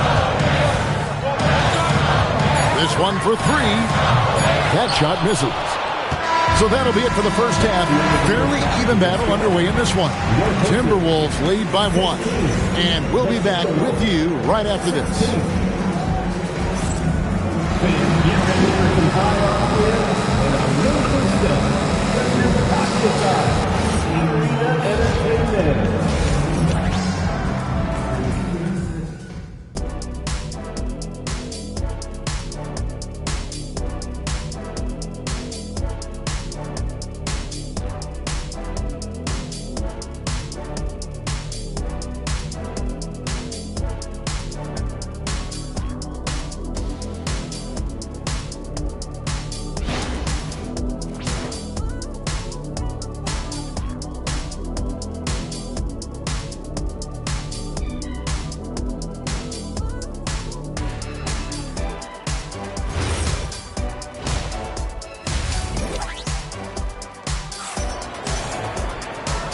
This one for 3. That shot misses. So that'll be it for the first half. Fairly even battle underway in this one. Timberwolves lead by 1. And we'll be back with you right after this.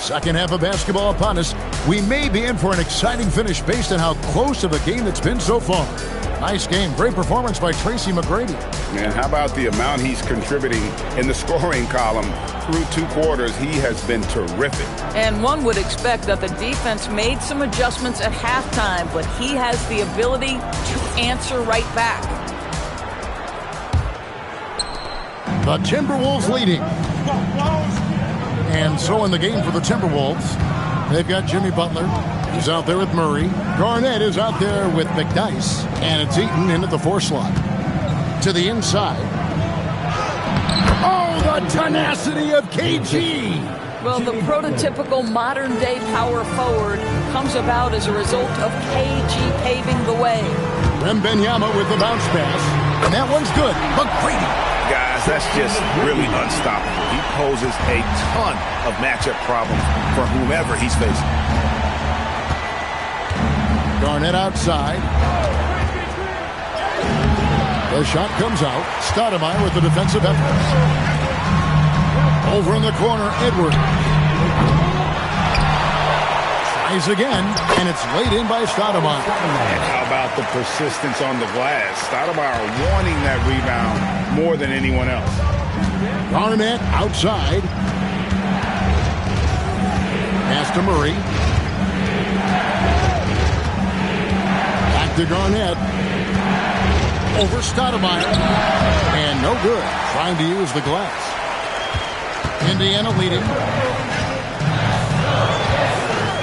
Second half of basketball upon us. We may be in for an exciting finish based on how close of a game it's been so far. Nice game. Great performance by Tracy McGrady. Man, how about the amount he's contributing in the scoring column? Through 2 quarters, he has been terrific. And one would expect that the defense made some adjustments at halftime, but he has the ability to answer right back. The Timberwolves leading. And so in the game for the Timberwolves, they've got Jimmy Butler. He's out there with Murray. Garnett is out there with McDyess. And it's Eaton in at the 4 slot. To the inside. Oh, the tenacity of KG. Well, the prototypical modern-day power forward comes about as a result of KG paving the way. Wembanyama with the bounce pass. And that one's good. McGrady. Guys, that's just really unstoppable. He poses a ton of matchup problems for whomever he's facing. Garnett outside. The shot comes out. Stoudemire with the defensive effort. Over in the corner, Edwards. Tries again, and it's laid in by Stoudemire. And how about the persistence on the glass? Stoudemire wanting that rebound more than anyone else. Garnett outside. Pass to Murray. Back to Garnett. Over Stoudemire. And no good. Trying to use the glass. Indiana leading.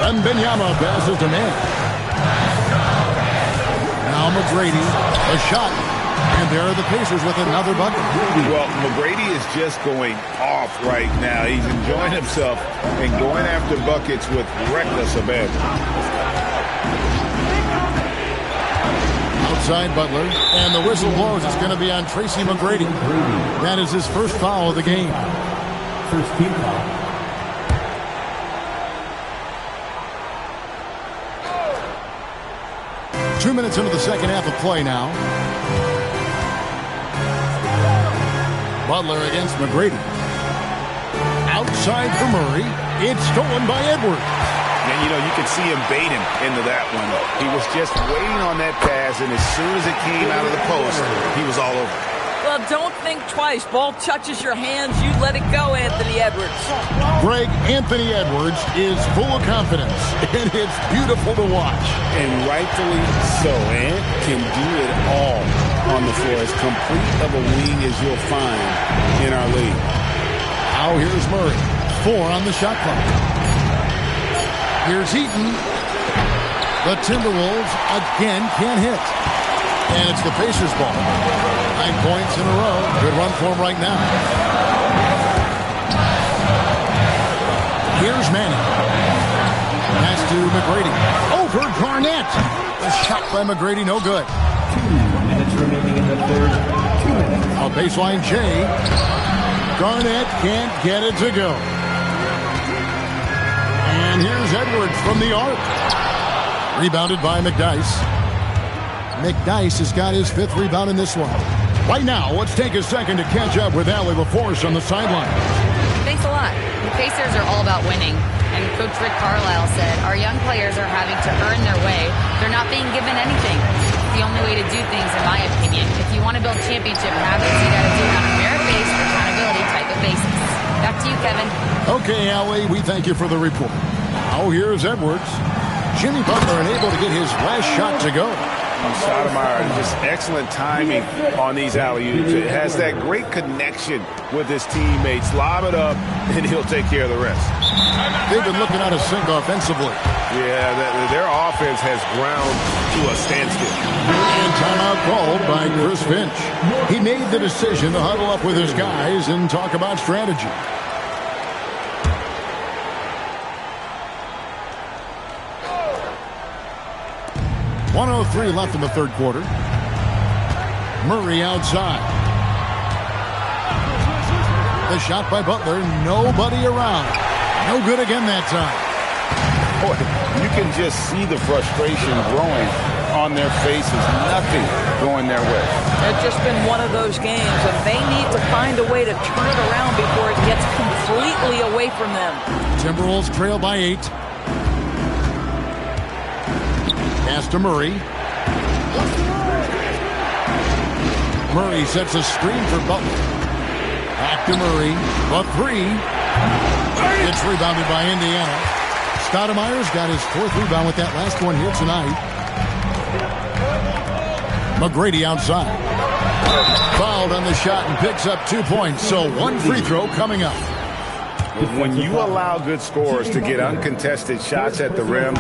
Wembanyama passes to man. Now McGrady. A shot. And there are the Pacers with another bucket. Well, McGrady is just going off right now. He's enjoying himself and going after buckets with reckless abandon. Outside Butler, and the whistle blows. It's going to be on Tracy McGrady. That is his first foul of the game. First team foul. Two minutes into the second half of play now. Butler against McGrady. Outside for Murray. It's stolen by Edwards. And, you know, you can see him baiting into that one. He was just waiting on that pass, and as soon as it came out of the post, he was all over. Well, don't think twice. Ball touches your hands, you let it go, Anthony Edwards. Greg, Anthony Edwards is full of confidence, and it's beautiful to watch. And rightfully so. Ant can do it all on the floor. As complete of a wing as you'll find in our league. Now here's Murray. 4 on the shot clock. Here's Eaton. The Timberwolves again can't hit. And it's the Pacers ball. 9 points in a row. Good run for him right now. Here's Manning. Pass to McGrady. Over Garnett. The shot by McGrady, no good. 2 minutes remaining in the third. 2 minutes. A baseline Jay. Garnett can't get it to go. And here's Edwards from the arc. Rebounded by McDyess. McDyess has got his 5th rebound in this one. Right now, let's take a second to catch up with Allie LaForce on the sideline. Thanks a lot. The Pacers are all about winning. And Coach Rick Carlisle said, our young players are having to earn their way. They're not being given anything. It's the only way to do things, in my opinion. If you want to build championship habits, you got to do it on a merit-based, accountability type of basis. Back to you, Kevin. Okay, Allie, we thank you for the report. Now here's Edwards. Jimmy Butler unable to get his last shot to go. Stoudemire, just excellent timing on these alley-oops. It has that great connection with his teammates. Lob it up, and he'll take care of the rest. They've been looking out of sync offensively. Yeah, their offense has ground to a standstill. And timeout called by Chris Finch. He made the decision to huddle up with his guys and talk about strategy. .103 left in the third quarter. Murray outside. The shot by Butler. Nobody around. No good again that time. Boy, you can just see the frustration growing on their faces. Nothing going their way. It's just been one of those games, and they need to find a way to turn it around before it gets confronted. completely away from them. Timberwolves trail by 8. Pass to Murray. Murray sets a screen for Butler. Back to Murray. A 3. It's rebounded by Indiana. Stoudemire's got his 4th rebound with that last one here tonight. McGrady outside. Fouled on the shot and picks up 2 points. So 1 free throw coming up. When you allow good scorers to get uncontested shots at the rim,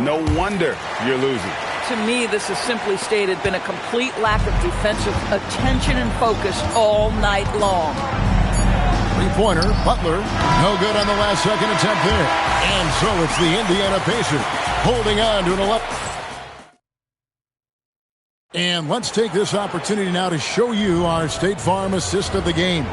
no wonder you're losing. To me, this has simply stated been a complete lack of defensive attention and focus all night long. Three-pointer, Butler, no good on the last second attempt there. And so it's the Indiana Pacers holding on to an 11. And let's take this opportunity now to show you our State Farm assist of the game.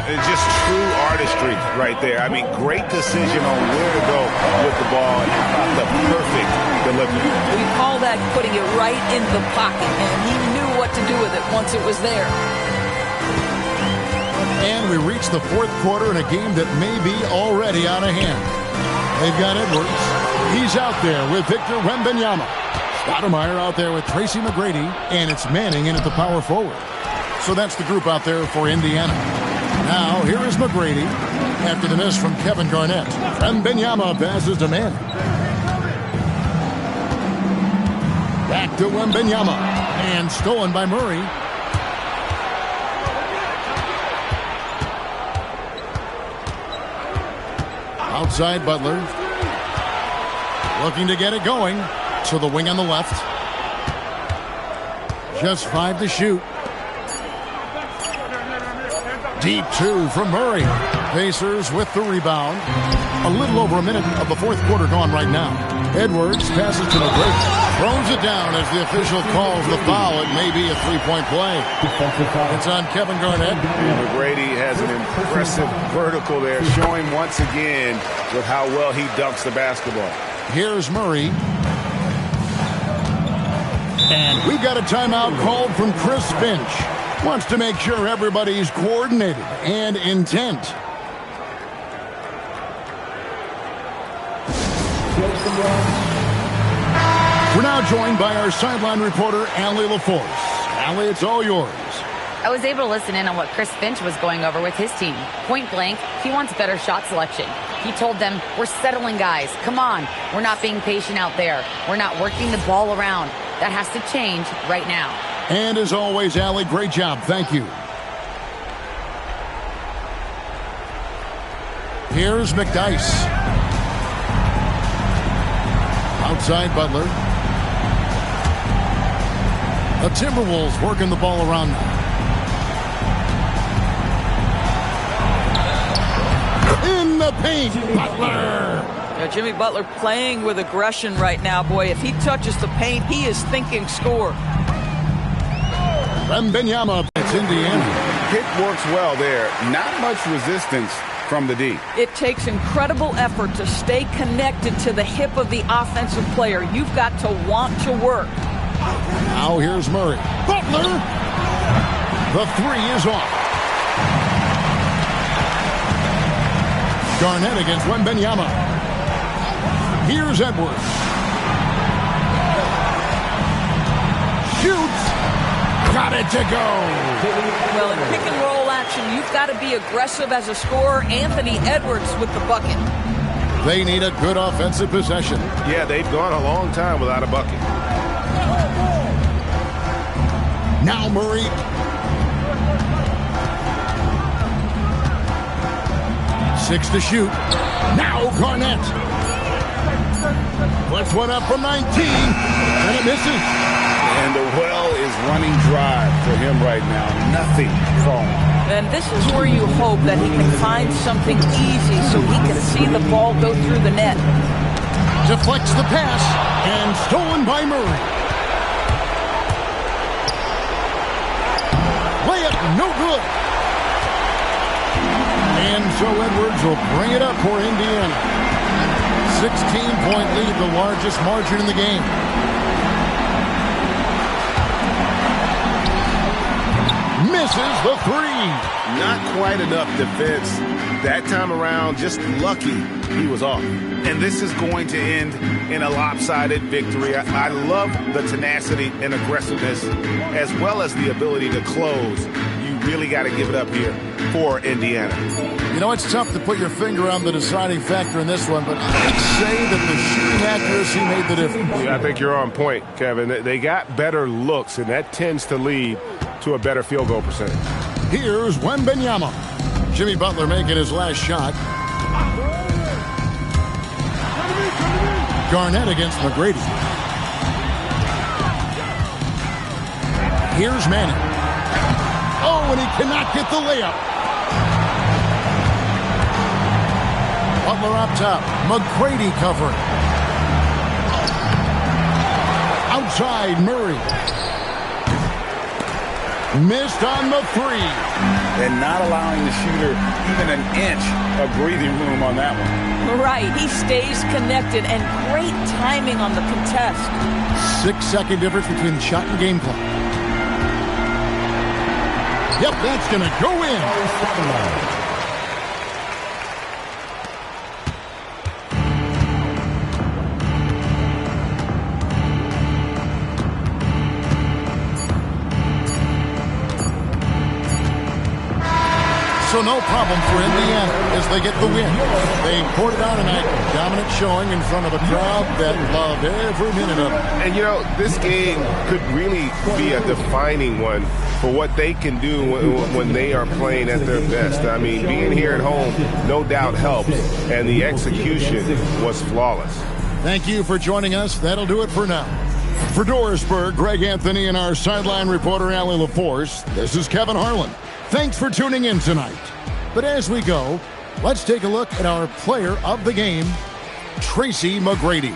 It's just true artistry right there. I mean, great decision on where to go with the ball and how about the perfect delivery. We call that putting it right in the pocket, and he knew what to do with it once it was there. And we reach the 4th quarter in a game that may be already out of hand. They've got Edwards. He's out there with Victor Wembanyama. Stoudemire out there with Tracy McGrady, and it's Manning in at the power forward. So that's the group out there for Indiana. Now, here is McGrady after the miss from Kevin Garnett. Wembanyama passes to Manning. Back to Wembanyama, and stolen by Murray. Outside Butler. Looking to get it going. To the wing on the left. Just 5 to shoot. Deep 2 from Murray. Pacers with the rebound. A little over a minute of the 4th quarter gone right now. Edwards passes to McGrady. Throws it down as the official calls the foul. It may be a 3-point play. It's on Kevin Garnett. McGrady has an impressive vertical there, showing once again with how well he dunks the basketball. Here's Murray. And we've got a timeout called from Chris Finch. Wants to make sure everybody's coordinated and intent. We're now joined by our sideline reporter, Allie LaForce. Allie, it's all yours. I was able to listen in on what Chris Finch was going over with his team. Point blank, he wants better shot selection. He told them, we're settling guys. Come on. We're not being patient out there. We're not working the ball around. That has to change right now. And as always, Allie, great job. Thank you. Here's McDyess. Outside Butler. The Timberwolves working the ball around now. In the paint, Butler. Jimmy Butler playing with aggression right now. Boy, if he touches the paint, he is thinking score. Wembanyama, it's Indiana. Pick works well there. Not much resistance from the D. It takes incredible effort to stay connected to the hip of the offensive player. You've got to want to work. Now here's Murray. Butler. The 3 is off. Garnett against Wembanyama. Here's Edwards. Shoots. Got it to go. Well, in pick and roll action, you've got to be aggressive as a scorer. Anthony Edwards with the bucket. They need a good offensive possession. Yeah, they've gone a long time without a bucket. Now Murray. Six to shoot. Now Garnett. Puts one up from 19. And it misses. And the well is running dry for him right now. Nothing falling. And this is where you hope that he can find something easy so he can see the ball go through the net. Deflects the pass. And stolen by Murray. Layup no good. And so Edwards will bring it up for Indiana. 16-point lead, the largest margin in the game. Misses the 3. Not quite enough defense That time around, just lucky he was off. And this is going to end in a lopsided victory. I love the tenacity and aggressiveness as well as the ability to close. You really got to give it up here for Indiana. You know, it's tough to put your finger on the deciding factor in this one, but I'd say that the shooting accuracy made the difference. Yeah, I think you're on point, Kevin. They got better looks, and that tends to lead to a better field goal percentage. Here's Wembanyama. Jimmy Butler making his last shot. Garnett against McGrady. Here's Manning. Oh, and he cannot get the layup. Butler up top. McGrady covering. Outside, Murray. Missed on the three. And not allowing the shooter even an inch of breathing room on that one. Right. He stays connected, and great timing on the contest. 6-second difference between the shot and game clock. Yep, that's going to go in. So no problem for Indiana as they get the win. They poured it out tonight. Dominant showing in front of a crowd that loved every minute of it. And, you know, this game could really be a defining one for what they can do when they are playing at their best. I mean, being here at home no doubt helps, and the execution was flawless. Thank you for joining us. That'll do it for now. For Dorisburg, Greg Anthony, and our sideline reporter, Allie LaForce, this is Kevin Harlan. Thanks for tuning in tonight. But as we go, let's take a look at our player of the game, Tracy McGrady.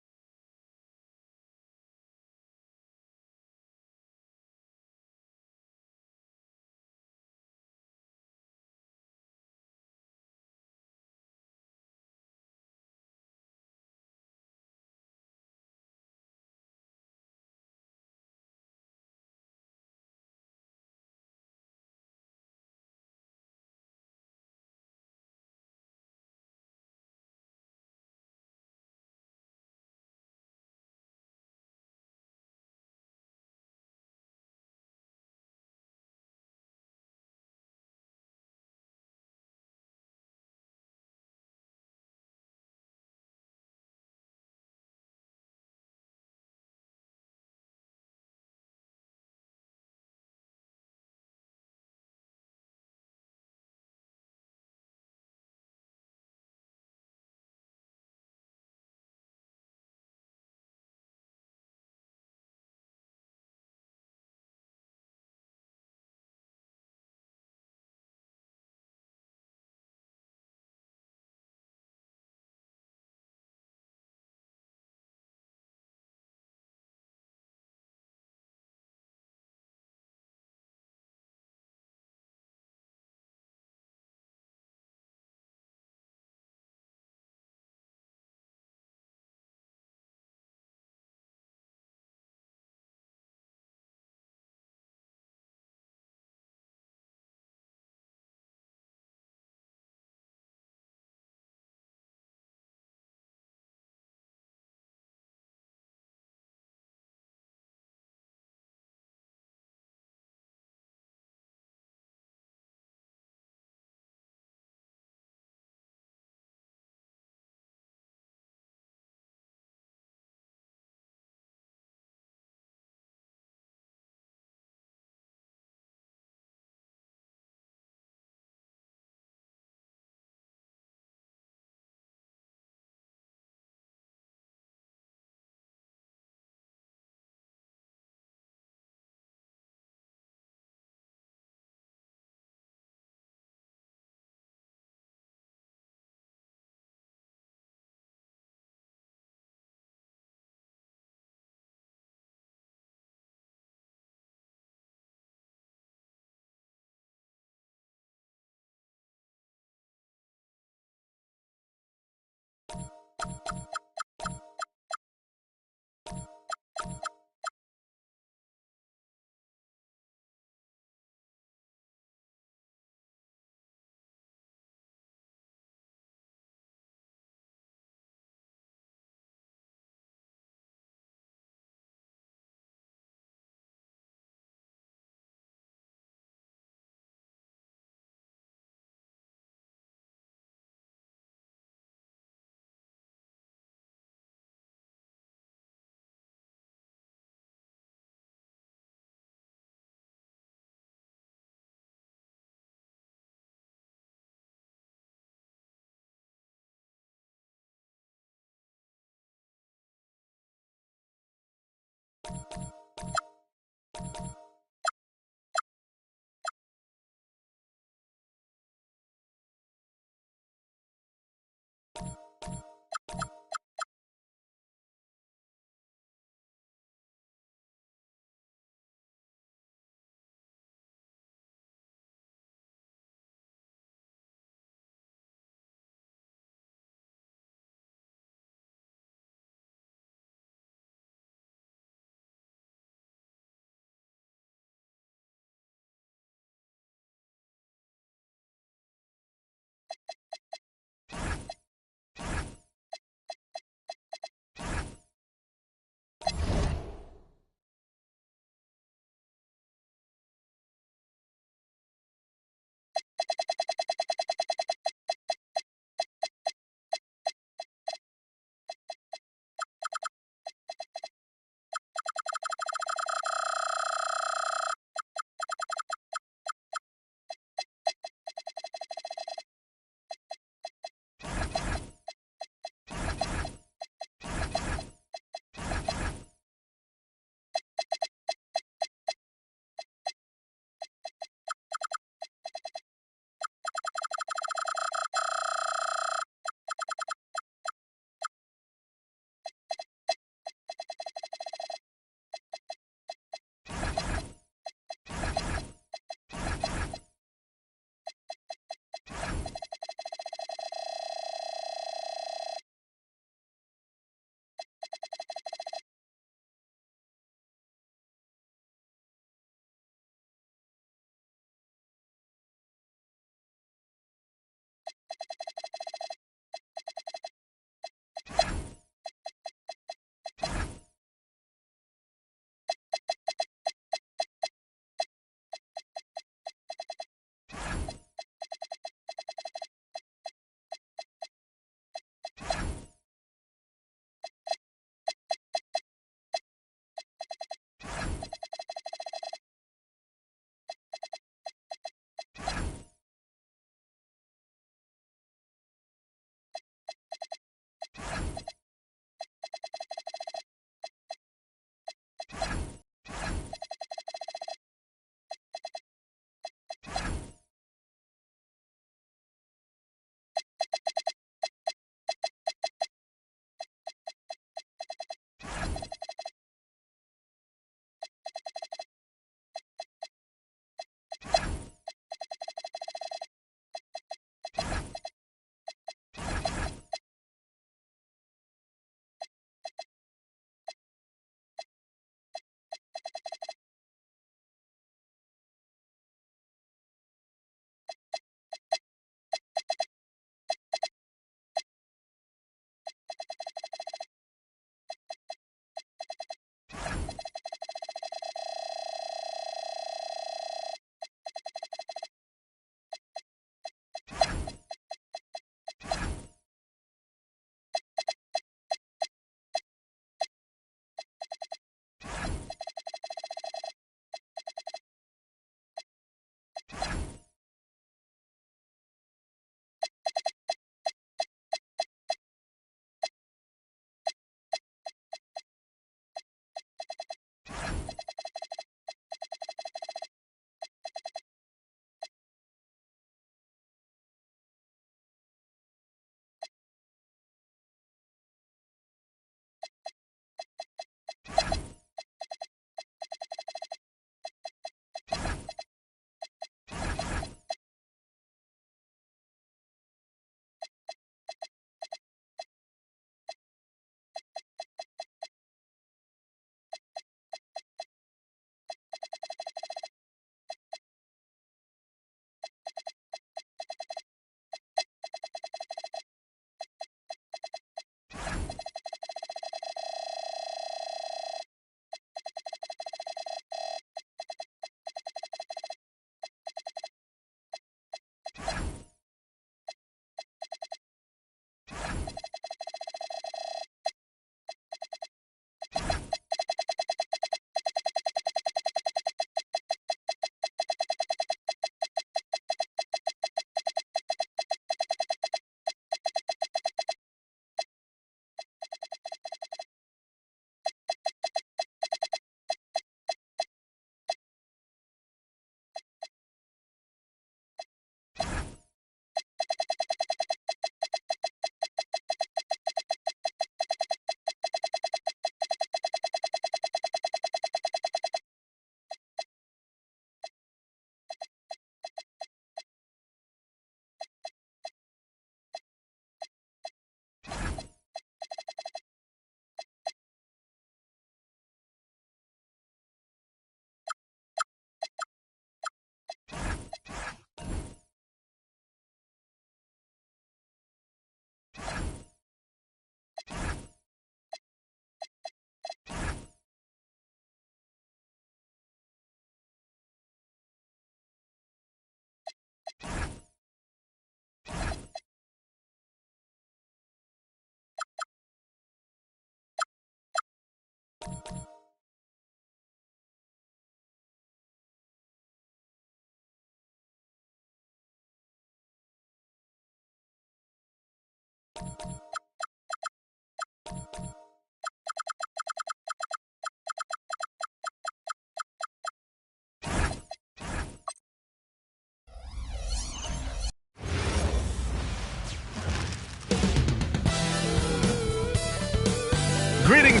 Greetings.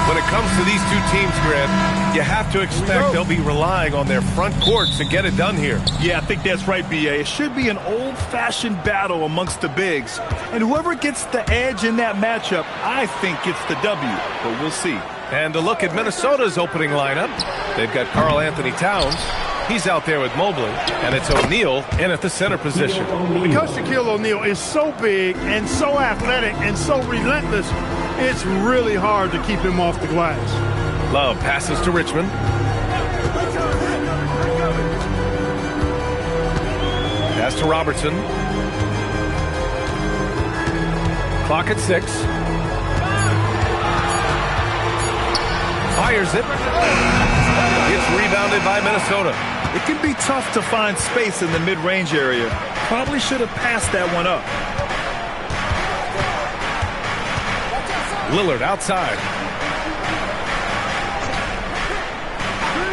When it comes to these two teams, Grant, you have to expect they'll be relying on their front court to get it done here. Yeah, I think that's right, B.A. It should be an old-fashioned battle amongst the bigs. And whoever gets the edge in that matchup, I think gets the W. But we'll see. And a look at Minnesota's opening lineup. They've got Karl Anthony Towns. He's out there with Mobley. And it's O'Neal in at the center position. Because Shaquille O'Neal is so big and so athletic and so relentless, it's really hard to keep him off the glass. Love passes to Richmond. Pass to Robertson. Clock at 6. Fires it. It's rebounded by Minnesota. It can be tough to find space in the mid-range area. Probably should have passed that one up. Lillard outside.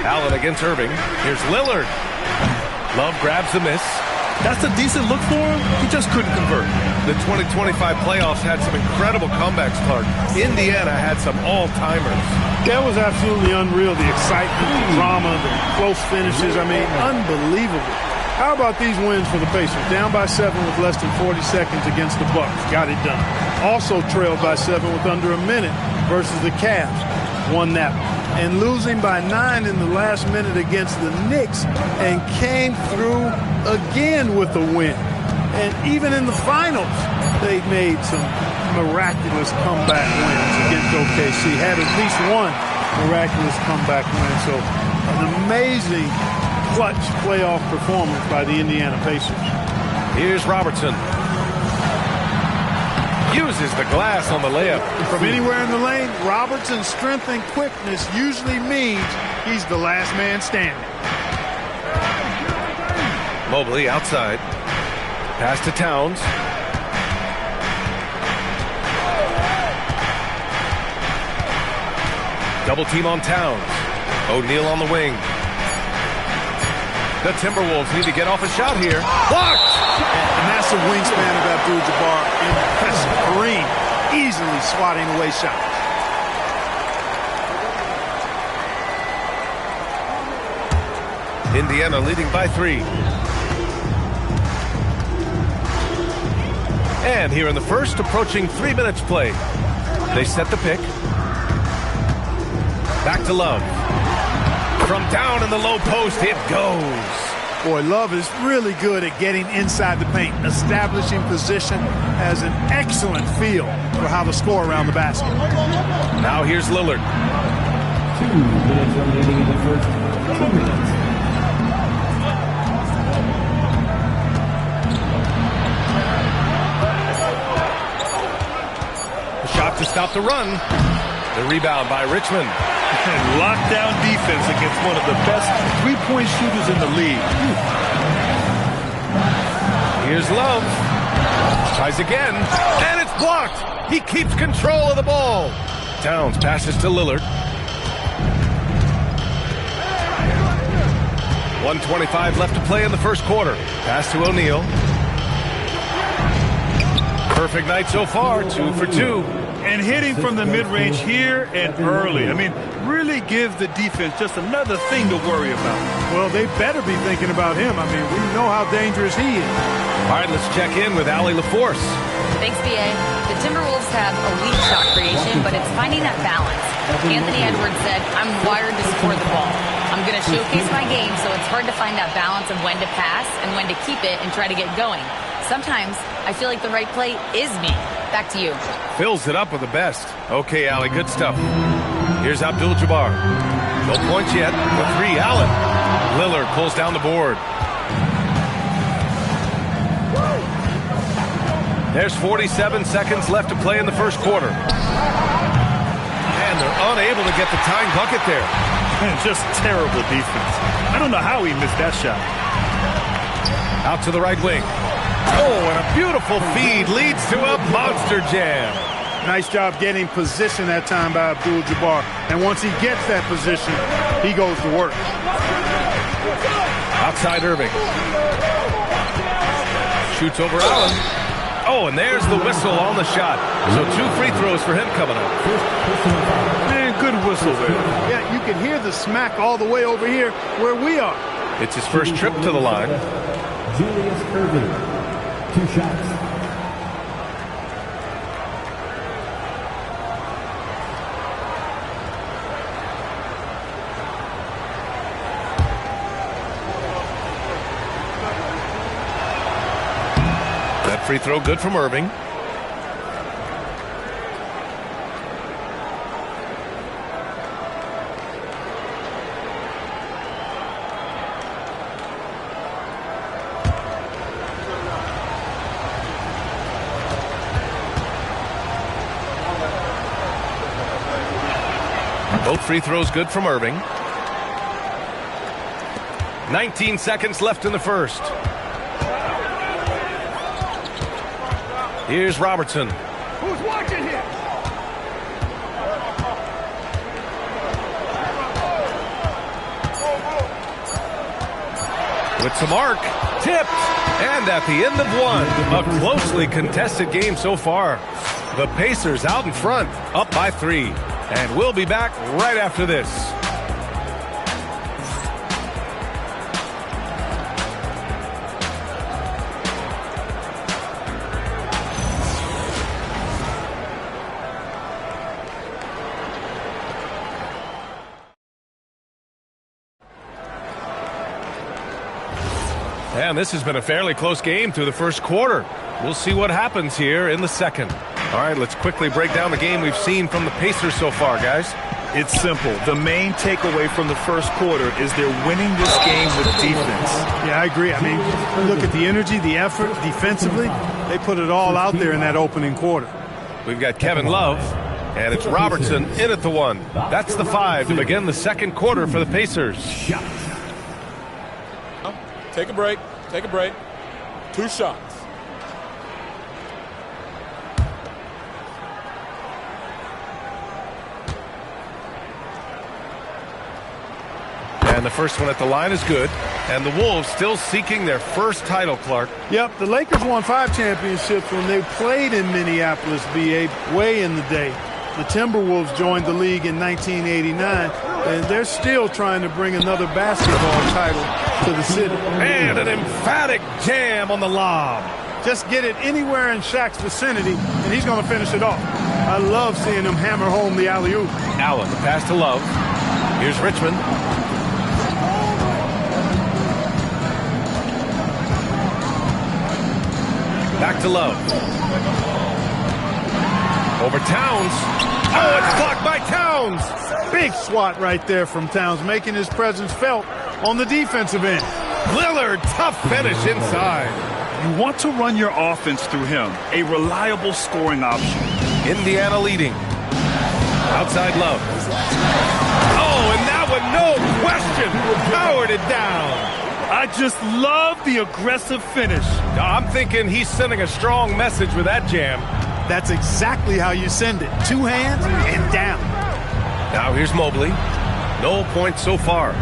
Allen against Irving. Here's Lillard. Love grabs the miss. That's a decent look for him. He just couldn't convert. The 2025 playoffs had some incredible comebacks, Clark. Indiana had some all-timers. That was absolutely unreal. The excitement, the drama, the close finishes. I mean, unbelievable. How about these wins for the Pacers? Down by 7 with less than 40 seconds against the Bucks. Got it done. Also trailed by 7 with under a minute versus the Cavs. Won that one. And losing by 9 in the last minute against the Knicks and came through again with a win. And even in the finals, they made some miraculous comeback wins against OKC. Had at least one miraculous comeback win. So an amazing clutch playoff performance by the Indiana Pacers. Here's Robertson. Uses the glass on the layup. From anywhere in the lane, Robertson's strength and quickness usually means he's the last man standing. Mobley outside. Pass to Towns. Double team on Towns. O'Neal on the wing. The Timberwolves need to get off a shot here. Blocked! The massive wingspan of Abdul-Jabbar. Impressive. Kareem easily swatting away shots. Indiana leading by 3. And here in the first, approaching 3 minutes play. They set the pick. Back to Love. From down in the low post, it goes. Boy, Love is really good at getting inside the paint, establishing position, has an excellent feel for how to score around the basket. Now here's Lillard. 2 minutes remaining in the first 2 minutes. The shot to stop the run. The rebound by Richmond. And lockdown defense against one of the best three-point shooters in the league. Here's Love. Tries again, and it's blocked. He keeps control of the ball. Towns passes to Lillard. 1:25 left to play in the first quarter. Pass to O'Neal. Perfect night so far, 2 for 2. And hitting from the mid-range here and early. I mean, really gives the defense just another thing to worry about. Well, they better be thinking about him. I mean, we know how dangerous he is. All right, let's check in with Allie LaForce. Thanks, B.A. The Timberwolves have elite shot creation, but it's finding that balance. Anthony Edwards said, I'm wired to score the ball. I'm going to showcase my game, so it's hard to find that balance of when to pass and when to keep it and try to get going. Sometimes I feel like the right play is me. Back to you. Fills it up with the best. Okay, Allie, good stuff. Here's Abdul-Jabbar. No points yet. The three, Allen. Lillard pulls down the board. There's 47 seconds left to play in the first quarter. And they're unable to get the tying bucket there. Just terrible defense. I don't know how he missed that shot. Out to the right wing. Oh, and a beautiful feed leads to a monster jam. Nice job getting position that time by Abdul-Jabbar. And once he gets that position, he goes to work. Outside Irving. Shoots over Allen. Oh, and there's the whistle on the shot. So 2 free throws for him coming up. Man, good whistle there. Yeah, you can hear the smack all the way over here where we are. It's his first trip to the line. Julius Irving, 2 shots. That free throw good from Irving. Both free throws good from Irving. 19 seconds left in the first. Here's Robertson. Who's watching here? With some arc, tipped, and at the end of one, a closely contested game so far. The Pacers out in front, up by 3. And we'll be back right after this. And this has been a fairly close game through the first quarter. We'll see what happens here in the second. All right, let's quickly break down the game we've seen from the Pacers so far, guys. It's simple. The main takeaway from the first quarter is they're winning this game with defense. Yeah, I agree. I mean, look at the energy, the effort defensively. They put it all out there in that opening quarter. We've got Kevin Love, and it's Robertson in at the 1. That's the 5 to begin the second quarter for the Pacers. Take a break. Take a break. 2 shots. And the first one at the line is good. And the Wolves still seeking their first title, Clark. Yep, the Lakers won 5 championships when they played in Minneapolis, BA, way in the day. The Timberwolves joined the league in 1989, and they're still trying to bring another basketball title to the city. And an emphatic jam on the lob. Just get it anywhere in Shaq's vicinity, and he's going to finish it off. I love seeing him hammer home the alley-oop. Allen, the pass to Love. Here's Richmond. Back to Love. Over Towns. Oh, it's blocked by Towns. Big swat right there from Towns, making his presence felt on the defensive end. Lillard, tough finish inside. You want to run your offense through him, a reliable scoring option. Indiana leading. Outside Love. Oh, and that one, no question, powered it down. I just love the aggressive finish. I'm thinking he's sending a strong message with that jam. That's exactly how you send it. 2 hands and down. Now here's Mobley. No points so far.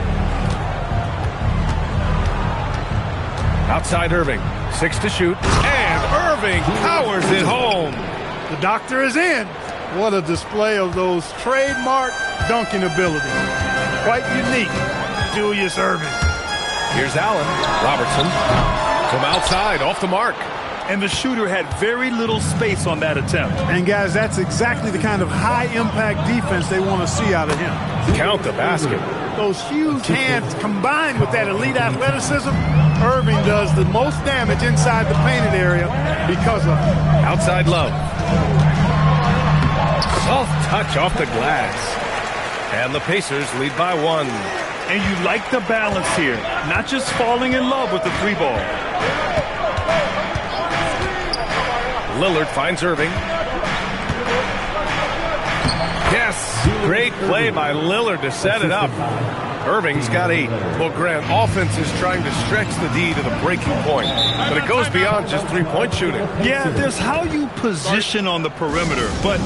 Outside Irving. 6 to shoot. And Irving powers it home. The doctor is in. What a display of those trademark dunking abilities. Quite unique. Julius Irving. Here's Allen. Robertson. From outside, off the mark. And the shooter had very little space on that attempt. And guys, that's exactly the kind of high-impact defense they want to see out of him. Count the basket. Those huge hands combined with that elite athleticism, Irving does the most damage inside the painted area because of it. Outside Love. Soft touch off the glass. And the Pacers lead by 1. And you like the balance here, not just falling in love with the 3 ball. Lillard finds Irving. Yes, great play by Lillard to set it up. Irving's got 8. Well, Grant, offense is trying to stretch the D to the breaking point, but it goes beyond just 3-point shooting. Yeah, there's how you position on the perimeter, but,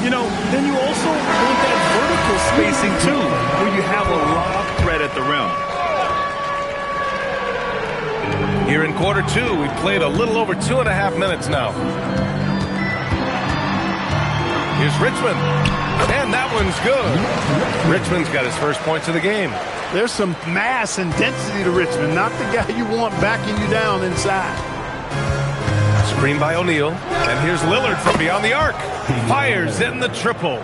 you know, then you also want that vertical spacing, too, where you have a lot of threat at the rim. Here in quarter 2, we've played a little over 2.5 minutes now. Here's Richmond. And that one's good. Richmond's got his first points of the game. There's some mass and density to Richmond, not the guy you want backing you down inside. Screen by O'Neal. And here's Lillard from beyond the arc. Fires in the triple.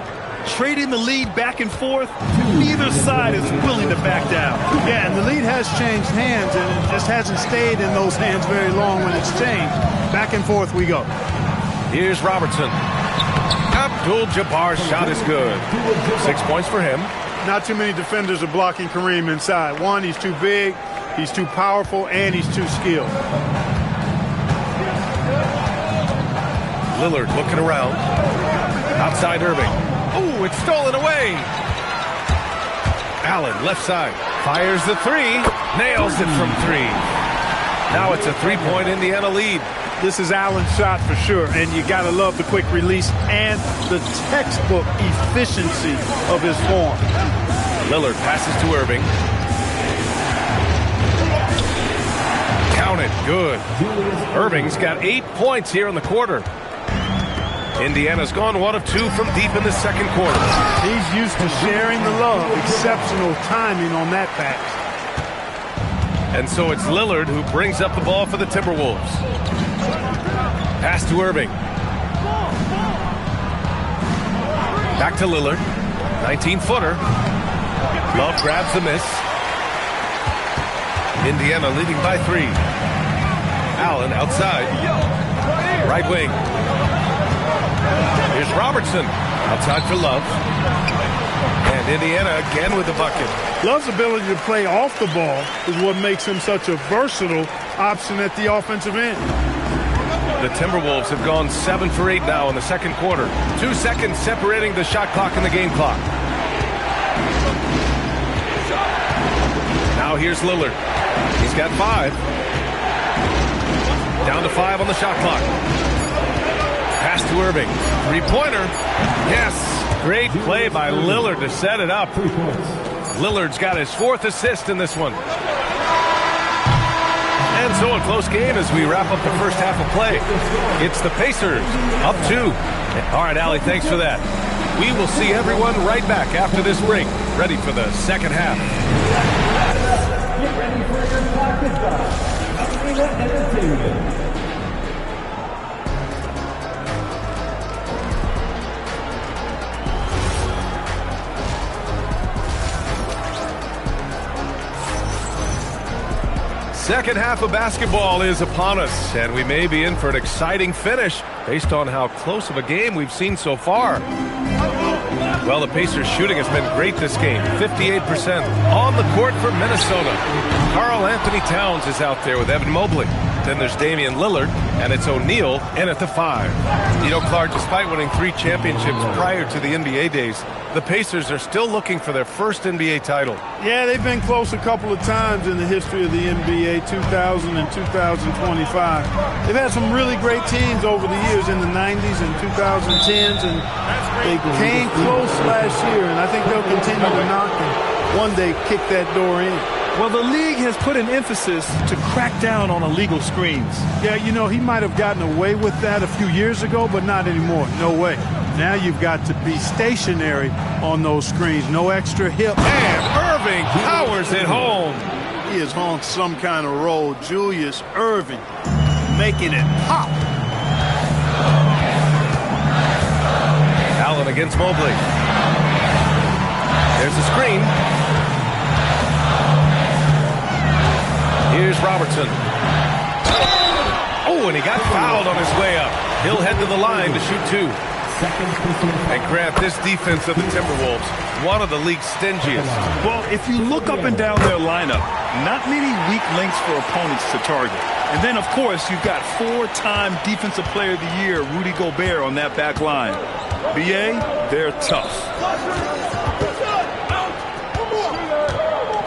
Trading the lead back and forth, neither side is willing to back down. Yeah, and the lead has changed hands, and it just hasn't stayed in those hands very long when it's changed. Back and forth we go. Here's Robertson. Abdul-Jabbar's shot is good. 6 points for him. Not too many defenders are blocking Kareem inside. One, he's too big, he's too powerful, and he's too skilled. Lillard looking around. Outside Irving. Oh, it's stolen away. Allen, left side. Fires the 3. Nails it from 3. Now it's a 3-point Indiana lead. This is Allen's shot for sure, and you got to love the quick release and the textbook efficiency of his form. Lillard passes to Irving. Count it. Good. Irving's got 8 points here in the quarter. Indiana's gone 1 of 2 from deep in the second quarter. He's used to sharing the love. Exceptional timing on that pass. And so it's Lillard who brings up the ball for the Timberwolves. Pass to Irving. Back to Lillard. 19-footer. Love grabs the miss. Indiana leading by 3. Allen outside. Right wing. Here's Robertson. Outside for Love. And Indiana again with the bucket. Love's ability to play off the ball is what makes him such a versatile option at the offensive end. The Timberwolves have gone 7 for 8 now in the second quarter. 2 seconds separating the shot clock and the game clock. Now here's Lillard. He's got 5. Down to 5 on the shot clock. Pass to Irving. 3-pointer. Yes. Great play by Lillard to set it up. Lillard's got his 4th assist in this one. And so a close game as we wrap up the first half of play. It's the Pacers up 2. All right, Allie, thanks for that. We will see everyone right back after this break, ready for the second half. Get ready for your pocket drop. Arena Entertainment. Second half of basketball is upon us, and we may be in for an exciting finish based on how close of a game we've seen so far. Well, the Pacers shooting has been great this game, 58% on the court for Minnesota. Karl Anthony Towns is out there with Evan Mobley. Then there's Damian Lillard, and it's O'Neal in at the 5. You know, Clark, despite winning 3 championships prior to the NBA days, the Pacers are still looking for their first NBA title. Yeah, they've been close a couple of times in the history of the NBA, 2000 and 2025. They've had some really great teams over the years in the 90s and 2010s, and they came close last year, and I think they'll continue to knock and one day kick that door in. Well, the league has put an emphasis to crack down on illegal screens. Yeah, you know, he might have gotten away with that a few years ago, but not anymore. No way. Now you've got to be stationary on those screens. No extra hip. And Irving powers it home. He is on some kind of roll. Julius Irving making it pop. Allen against Mobley. There's the screen. Here's Robertson. Oh, and he got fouled on his way up. He'll head to the line to shoot 2. And Grant, this defense of the Timberwolves, one of the league's stingiest. Well, if you look up and down their lineup, not many weak links for opponents to target. And then, of course, you've got 4-time Defensive Player of the Year, Rudy Gobert, on that back line. BA, they're tough.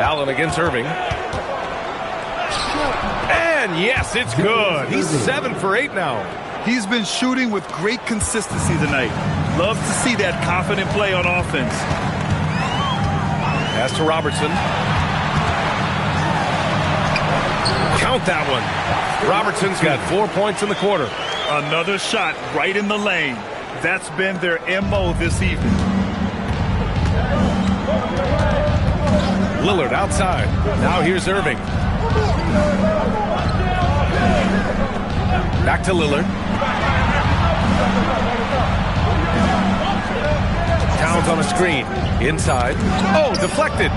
Allen against Irving. And yes, it's good. He's 7 for 8 now. He's been shooting with great consistency tonight. Love to see that confident play on offense. Pass to Robertson. Count that one. Robertson's got 4 points in the quarter. Another shot right in the lane. That's been their MO this evening. Lillard outside. Now here's Irving. Back to Lillard. Towns on a screen. Inside. Oh, deflected.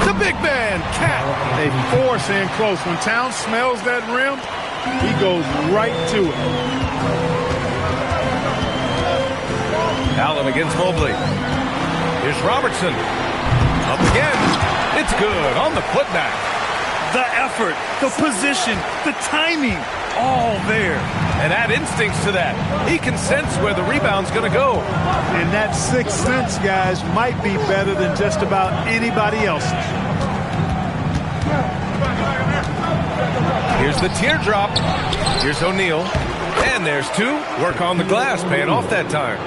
The big man, Cat. They force in close. When Towns smells that rim, he goes right to it. Allen against Mobley. Here's Robertson. Up again. It's good on the putback. The effort, the position, the timing, all there. And add instincts to that. He can sense where the rebound's going to go. And that sixth sense, guys, might be better than just about anybody else's. Here's the teardrop. Here's O'Neal. And there's 2. Work on the glass, paying off that time.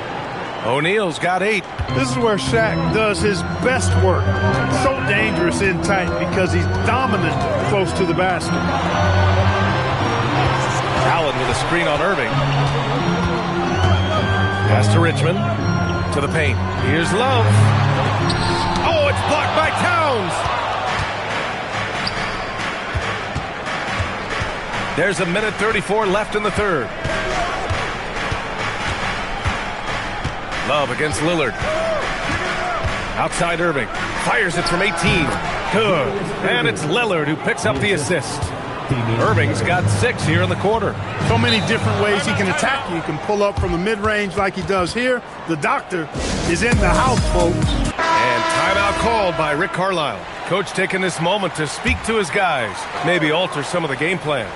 O'Neal's got 8. This is where Shaq does his best work. So dangerous in tight because he's dominant close to the basket. Allen with a screen on Irving. Pass to Richmond. To the paint. Here's Love. Oh, it's blocked by Towns. There's 1:34 left in the third. Love against Lillard. Outside Irving. Fires it from 18. Good. And it's Lillard who picks up the assist. Irving's got 6 here in the quarter. So many different ways he can attack you. He can pull up from the mid-range like he does here. The doctor is in the house, folks. And timeout called by Rick Carlisle. Coach taking this moment to speak to his guys. Maybe alter some of the game plan.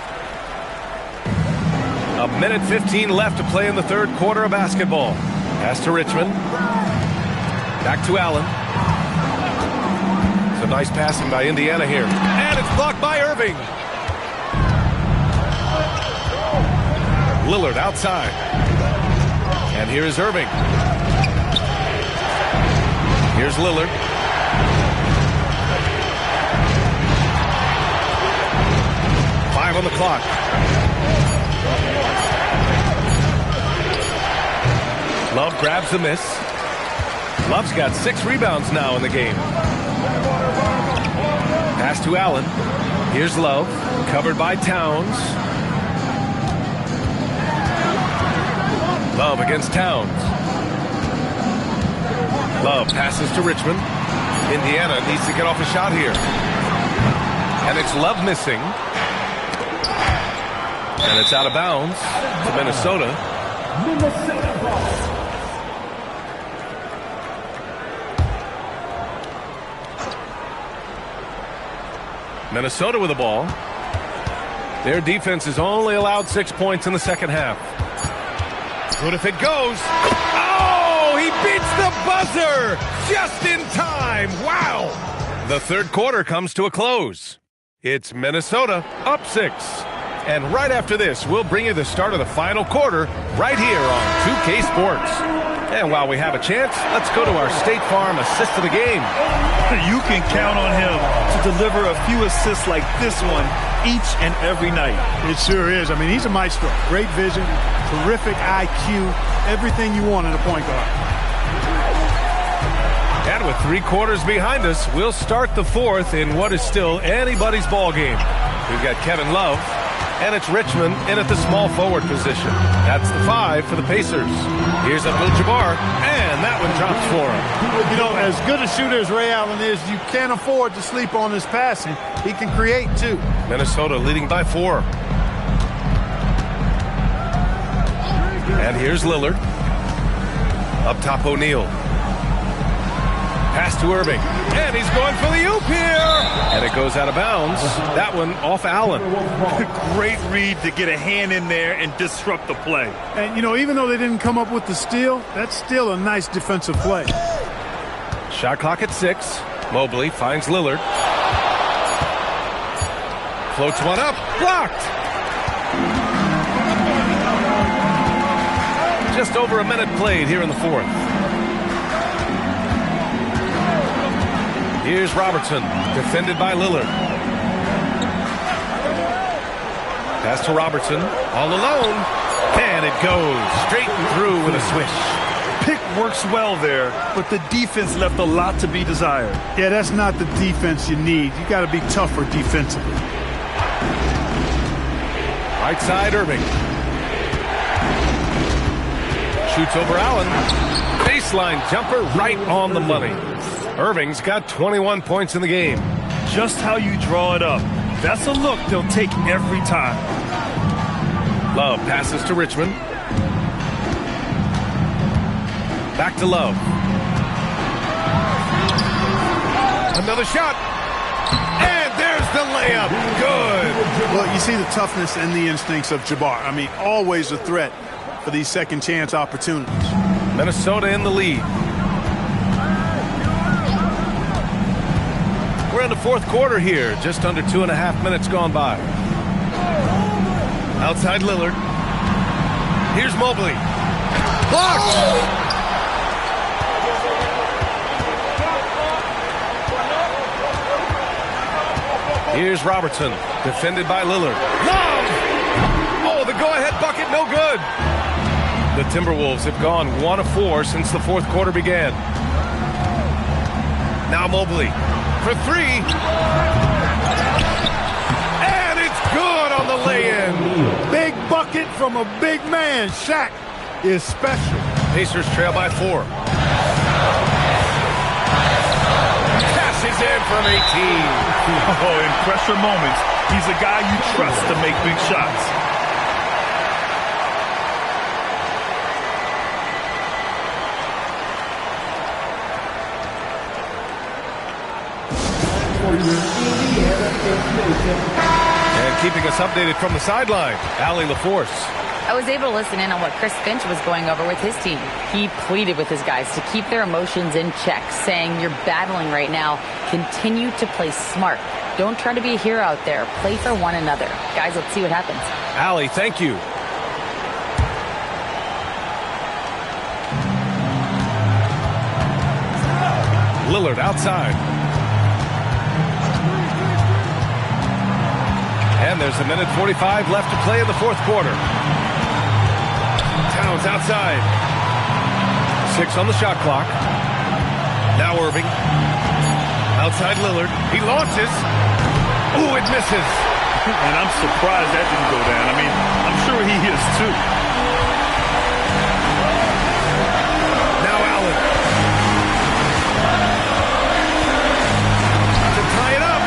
1:15 left to play in the third quarter of basketball. Pass to Richmond. Back to Allen. It's a nice passing by Indiana here. And it's blocked by Irving. Lillard outside. And here is Irving. Here's Lillard. Five on the clock. Love grabs the miss. Love's got 6 rebounds now in the game. Pass to Allen. Here's Love. Covered by Towns. Love against Towns. Love passes to Richmond. Indiana needs to get off a shot here. And it's Love missing. And it's out of bounds to Minnesota. Minnesota with the ball. Their defense has only allowed 6 points in the second half. Good if it goes. Oh, he beats the buzzer just in time. Wow. The third quarter comes to a close. It's Minnesota up 6. And right after this, we'll bring you the start of the final quarter right here on 2K Sports. And while we have a chance, let's go to our State Farm assist of the game. You can count on him to deliver a few assists like this one each and every night. It sure is. I mean, he's a maestro. Great vision, terrific IQ, everything you want in a point guard. And with 3 quarters behind us, we'll start the fourth in what is still anybody's ball game. We've got Kevin Love, and it's Richmond in at the small forward position. That's the 5 for the Pacers. Here's Abdul-Jabbar, and that one drops for him. You know, as good a shooter as Ray Allen is, you can't afford to sleep on his passing. He can create, too. Minnesota leading by 4. And here's Lillard. Up top, O'Neal. Pass to Irving. And he's going for the oop here. And it goes out of bounds. That one off Allen. Great read to get a hand in there and disrupt the play. And, you know, even though they didn't come up with the steal, that's still a nice defensive play. Shot clock at 6. Mobley finds Lillard. Floats one up. Blocked. Just over a minute played here in the fourth. Here's Robertson, defended by Lillard. Pass to Robertson, all alone, and it goes straight through with a swish. Pick works well there, but the defense left a lot to be desired. Yeah, that's not the defense you need. You got to be tougher defensively. Right side, Irving. Shoots over Allen. Baseline jumper right on the money. Irving's got 21 points in the game. Just how you draw it up. That's a look they'll take every time. Love passes to Richmond. Back to Love. Another shot. And there's the layup. Good. Well, you see the toughness and the instincts of Jabbar. I mean, always a threat for these second chance opportunities. Minnesota in the lead. We're in the fourth quarter here. Just under 2.5 minutes gone by. Outside Lillard. Here's Mobley. Blocked! Here's Robertson, defended by Lillard. Love! Oh, the go-ahead bucket, no good. The Timberwolves have gone 1 of 4 since the fourth quarter began. Now Mobley for 3. And it's good on the lay-in. Big bucket from a big man. Shaq is special. Pacers trail by 4. Passes in from 18. Oh, in pressure moments, he's a guy you trust to make big shots. And keeping us updated from the sideline, Allie LaForce. I was able to listen in on what Chris Finch was going over with his team. He pleaded with his guys to keep their emotions in check, saying, you're battling right now. Continue to play smart. Don't try to be a hero out there. Play for one another. Guys, let's see what happens. Allie, thank you. Lillard outside. And there's 1:45 left to play in the fourth quarter. Towns outside. 6 on the shot clock. Now Irving. Outside Lillard. He launches. Ooh, it misses. And I'm surprised that didn't go down. I mean, I'm sure he is too. Now Allen. To tie it up.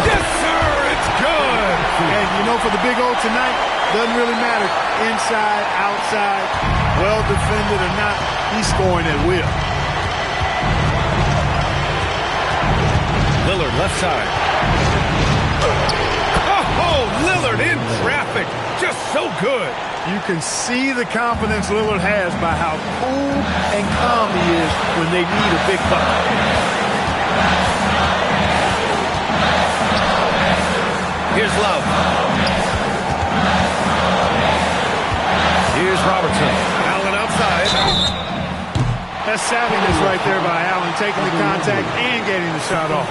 Yes, sir. It's good. And, you know, for the Big O tonight, doesn't really matter. Inside, outside, well defended or not, he's scoring at will. Lillard left side. Oh, Lillard in Terrific. Just so good. You can see the confidence Lillard has by how cool and calm he is when they need a big bucket. Here's Love. Here's Robertson. Allen outside. That's savviness right there by Allen, taking the contact and getting the shot off.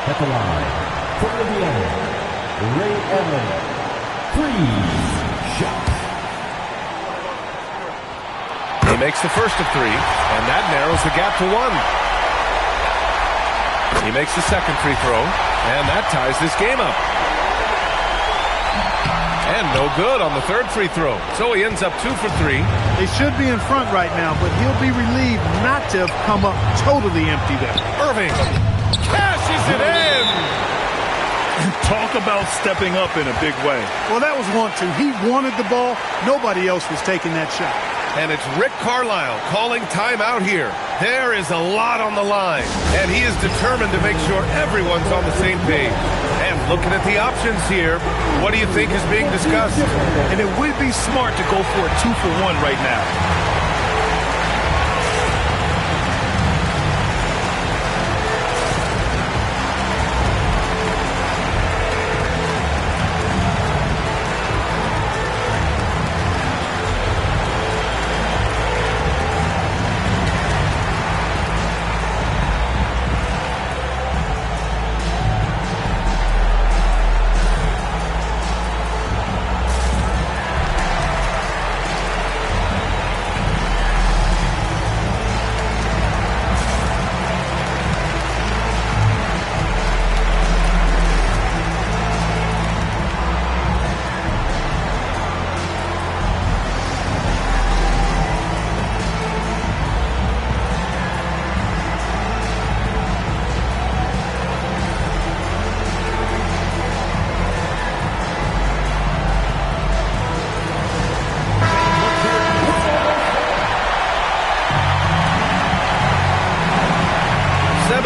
At the line, for Indiana, Ray Allen, 3 shots. He makes the first of 3, and that narrows the gap to 1. He makes the second free throw, and that ties this game up. And no good on the third free throw. So he ends up 2 for 3. They should be in front right now, but he'll be relieved not to have come up totally empty there. Irving cashes it in. Talk about stepping up in a big way. Well, that was want to. He wanted the ball. Nobody else was taking that shot. And it's Rick Carlisle calling timeout here. There is a lot on the line, and he is determined to make sure everyone's on the same page. And looking at the options here, what do you think is being discussed? And it would be smart to go for a 2-for-1 right now.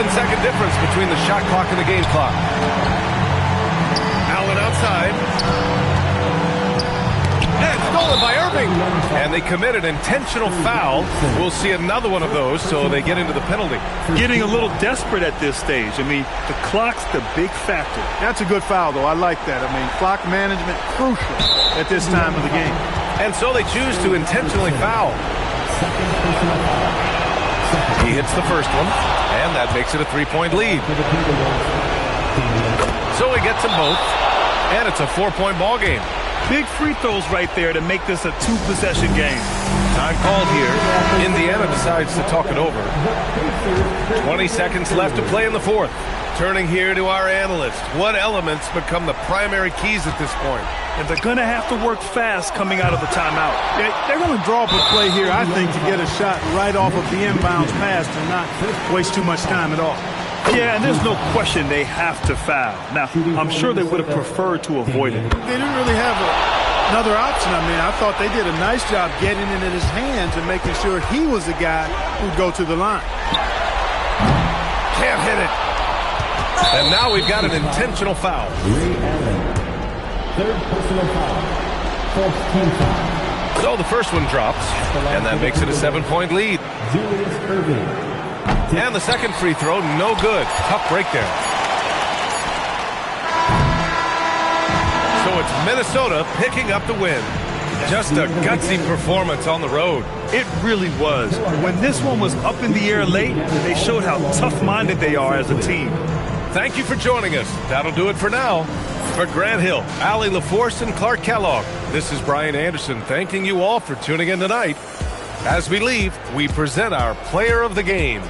Second difference between the shot clock and the game clock. Allen outside. And stolen by Irving. And they commit an intentional foul. We'll see another one of those, so they get into the penalty. Getting a little desperate at this stage. I mean, the clock's the big factor. That's a good foul, though. I like that. I mean, clock management crucial at this time of the game. And so they choose to intentionally foul. He hits the first one, and that makes it a 3-point lead. So he gets them both, and it's a 4-point ball game. Big free throws right there to make this a 2-possession game. Time called here. Indiana decides to talk it over. 20 seconds left to play in the fourth. Turning here to our analyst. What elements become the primary keys at this point? And they're going to have to work fast coming out of the timeout. They're going to draw up a play here, I think, to get a shot right off of the inbounds pass and not waste too much time at all. Yeah, and there's no question they have to foul. Now, I'm sure they would have preferred to avoid it. They didn't really have another option. I mean, I thought they did a nice job getting it in his hands and making sure he was the guy who'd go to the line. Can't hit it. And now we've got an intentional foul. Ray Allen, third personal foul, fourth team foul. So the first one drops, and that makes it a 7-point lead. Julius Irving. And the second free throw, no good. Tough break there. So it's Minnesota picking up the win. Just a gutsy performance on the road. It really was. When this one was up in the air late, they showed how tough-minded they are as a team. Thank you for joining us. That'll do it for now. For Grant Hill, Allie LaForce, and Clark Kellogg, this is Brian Anderson thanking you all for tuning in tonight. As we leave, we present our player of the game.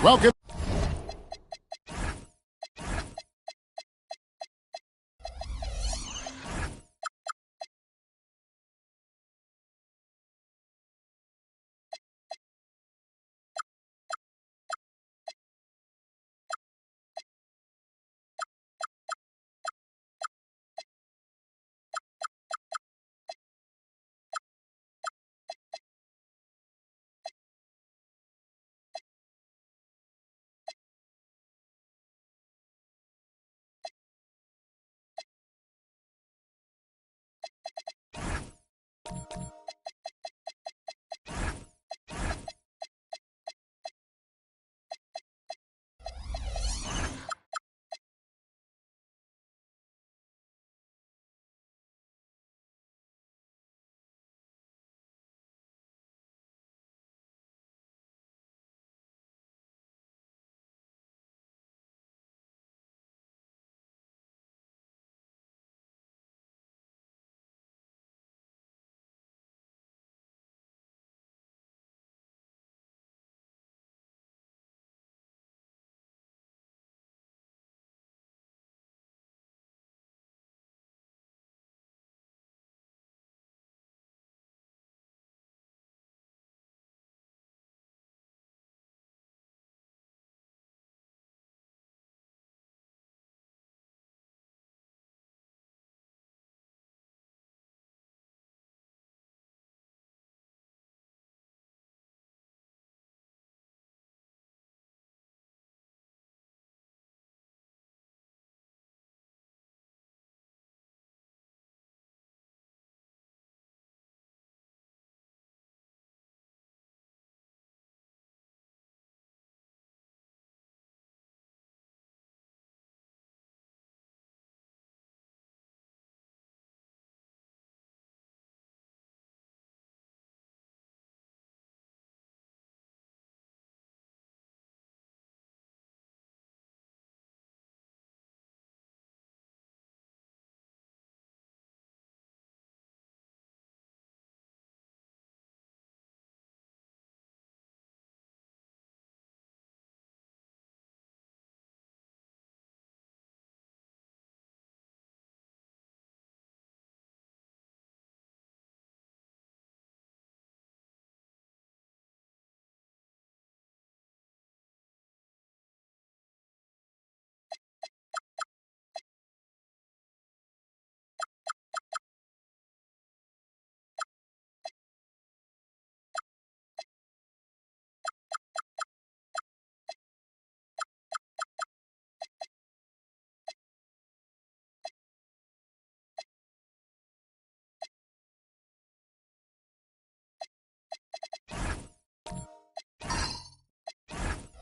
Welcome.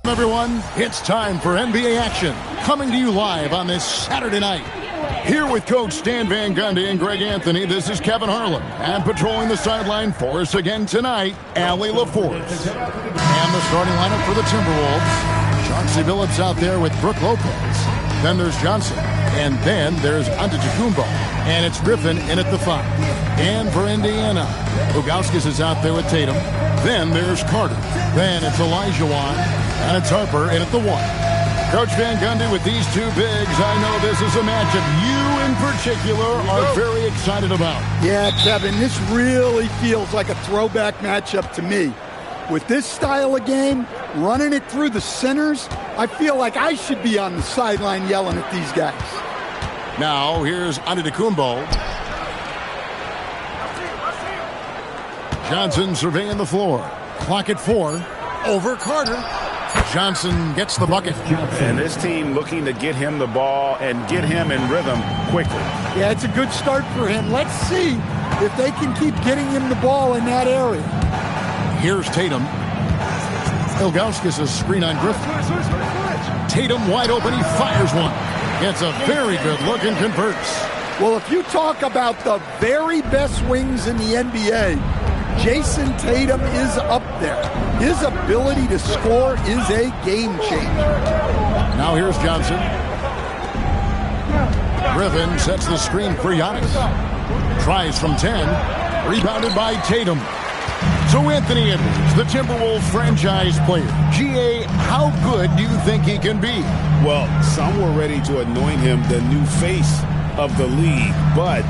Everyone, it's time for NBA action, coming to you live on this Saturday night. Here with Coach Stan Van Gundy and Greg Anthony, this is Kevin Harlan. And patrolling the sideline for us again tonight, Allie LaForce. And the starting lineup for the Timberwolves. Chauncey Billups out there with Brook Lopez. Then there's Johnson. And then there's Antetokounmpo. And it's Griffin in at the 5. And for Indiana, Ilgauskas is out there with Tatum. Then there's Carter. Then it's Olajuwon. And it's Harper in at the 1. Coach Van Gundy, with these two bigs, I know this is a matchup you in particular are very excited about. Yeah, Kevin, this really feels like a throwback matchup to me. With this style of game, running it through the centers, I feel like I should be on the sideline yelling at these guys. Now, here's Antetokounmpo. Johnson surveying the floor. Clock at 4. Over Carter. Johnson gets the bucket. And this team looking to get him the ball and get him in rhythm quickly. Yeah, it's a good start for him. Let's see if they can keep getting him the ball in that area. Here's Tatum. Ilgauskas' screen on Griffin. Tatum wide open. He fires one. Gets a very good look and converts. Well, if you talk about the very best wings in the NBA, Jason Tatum is up there. His ability to score is a game changer. Now here's Johnson. Griffin sets the screen for Giannis. Tries from 10. Rebounded by Tatum. So Anthony Edwards, the Timberwolves franchise player. G.A., how good do you think he can be? Well, some were ready to anoint him the new face of the league. But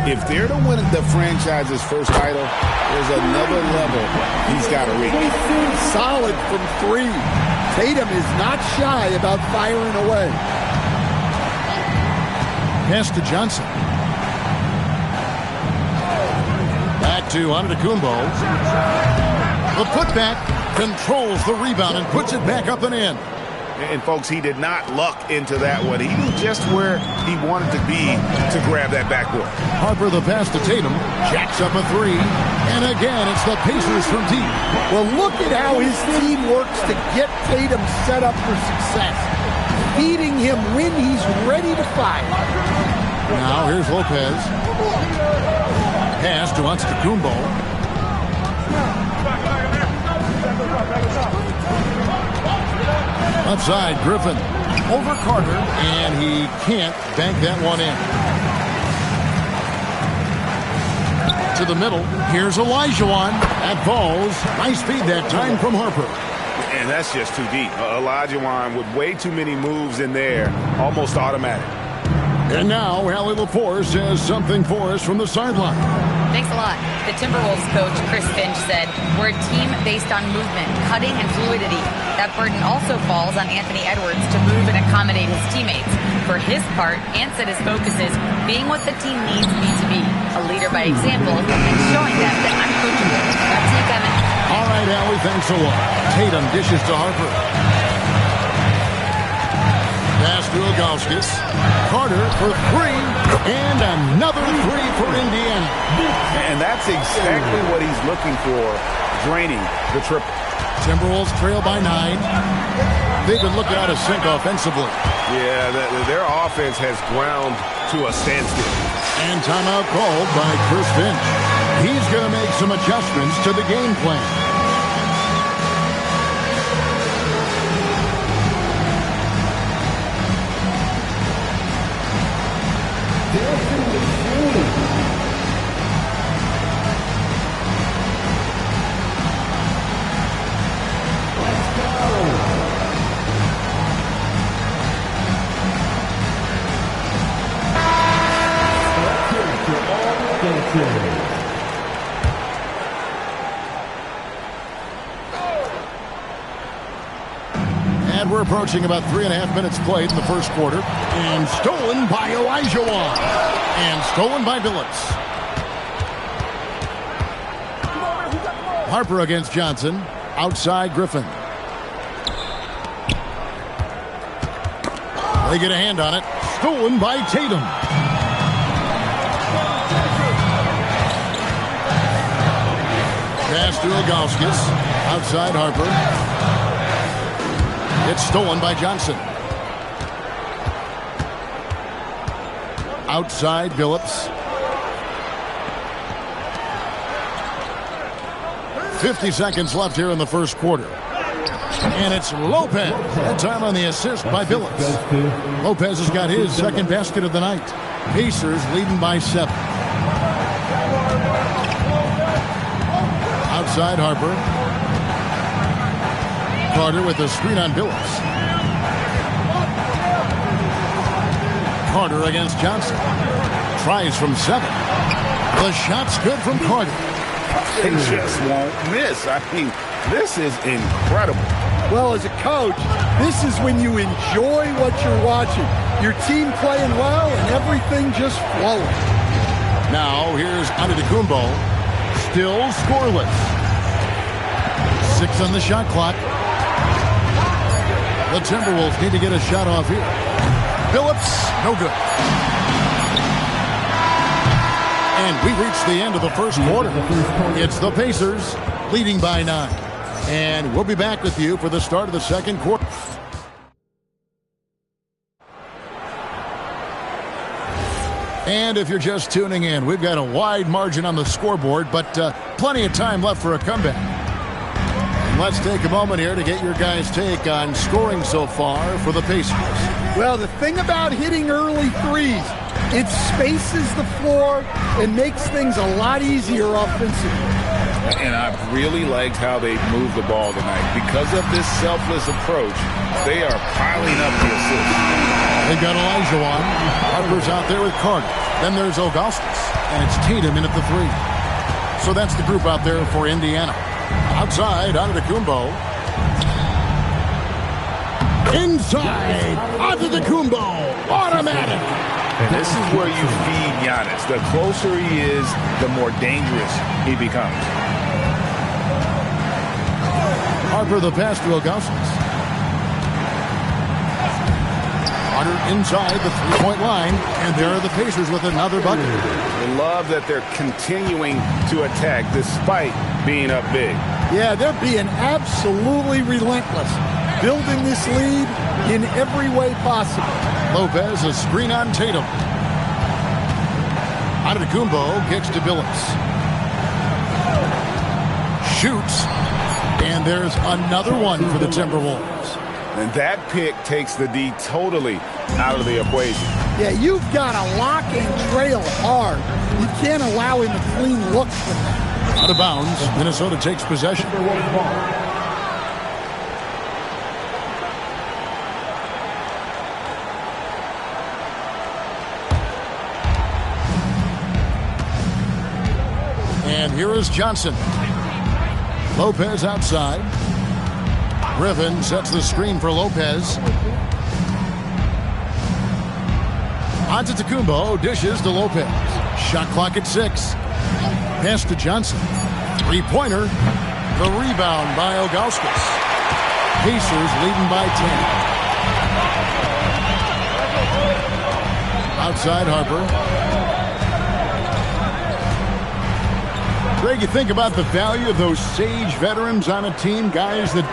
if they're to win the franchise's first title, there's another level he's got to reach. Solid from 3. Tatum is not shy about firing away. Pass to Johnson. Back to Antetokounmpo. The putback controls the rebound and puts it back up and in. And, folks, he did not luck into that one. He knew just where he wanted to be to grab that backboard. Harper the pass to Tatum. Jacks up a 3. And again, it's the Pacers from deep. Well, look at how his team works to get Tatum set up for success. Feeding him when he's ready to fire. Now here's Lopez. Pass to Antetokounmpo. Outside, Griffin. Over Carter, and he can't bank that one in. To the middle, here's Olajuwon. That falls. Nice feed that time from Harper. And that's just too deep. Olajuwon with way too many moves in there, almost automatic. And now, Allie Lepore says something for us from the sideline. Thanks a lot. The Timberwolves coach, Chris Finch, said, "We're a team based on movement, cutting, and fluidity. That burden also falls on Anthony Edwards to move and accommodate his teammates. For his part, Ant said his focus is being what the team needs me to be, a leader by example, and showing them that I'm coachable." Back to you, Kevin. All right, Allie, thanks a lot. Tatum dishes to Harper. Pass to Ilgauskas. Carter for 3. And another 3 for Indiana. And that's exactly what he's looking for, draining the triple. Timberwolves trail by 9. They've been looking out of sync offensively. Yeah, their offense has ground to a standstill. And timeout called by Chris Finch. He's going to make some adjustments to the game plan. And we're approaching about 3.5 minutes played in the first quarter. And stolen by Olajuwon. And stolen by Billups. Harper against Johnson. Outside Griffin. They get a hand on it. Stolen by Tatum. Pass to Ilgauskas. Outside Harper. It's stolen by Johnson. Outside Billups. 50 seconds left here in the first quarter. And it's Lopez. That time on the assist by Billups. Lopez has got his second basket of the night. Pacers leading by 7. Outside Harper. Carter with the screen on Billups. Carter against Johnson. Tries from 7. The shot's good from Carter. They just won't miss. I mean, this is incredible. Well, as a coach, this is when you enjoy what you're watching. Your team playing well and everything just flowing. Now, here's Antetokounmpo. Still scoreless. 6 on the shot clock. The Timberwolves need to get a shot off here. Phillips, no good. And we reached the end of the first quarter. It's the Pacers leading by 9. And we'll be back with you for the start of the second quarter. And if you're just tuning in, we've got a wide margin on the scoreboard, but plenty of time left for a comeback. And let's take a moment here to get your guys' take on scoring so far for the Pacers. Well, the thing about hitting early threes, it spaces the floor and makes things a lot easier offensively. And I've really liked how they moved the ball tonight. Because of this selfless approach, they are piling up the assists. They've got Elijah on. Harper's out there with Carter. Then there's Augustus. And it's Tatum in at the 3. So that's the group out there for Indiana. Outside, Antetokounmpo. Inside, Antetokounmpo. Automatic. And this is where you feed Giannis. The closer he is, the more dangerous he becomes. Harper the pass to Augustus. Carter inside the three-point line, and there are the Pacers with another bucket. I love that they're continuing to attack despite being up big. Yeah, they're being absolutely relentless, building this lead in every way possible. Lopez, a screen on Tatum. Antetokounmpo kicks to Billups. Shoots. And there's another one for the Timberwolves. And that pick takes the D totally out of the equation. Yeah, you've got to lock and trail hard. You can't allow him a clean look from that. Out of bounds, Minnesota takes possession. And here is Johnson. Lopez outside. Griffin sets the screen for Lopez. Antetokounmpo dishes to Lopez. Shot clock at 6. Pass to Johnson. Three-pointer. The rebound by Augustus. Pacers leading by 10. Outside Harper. Greg, you think about the value of those sage veterans on a team, guys that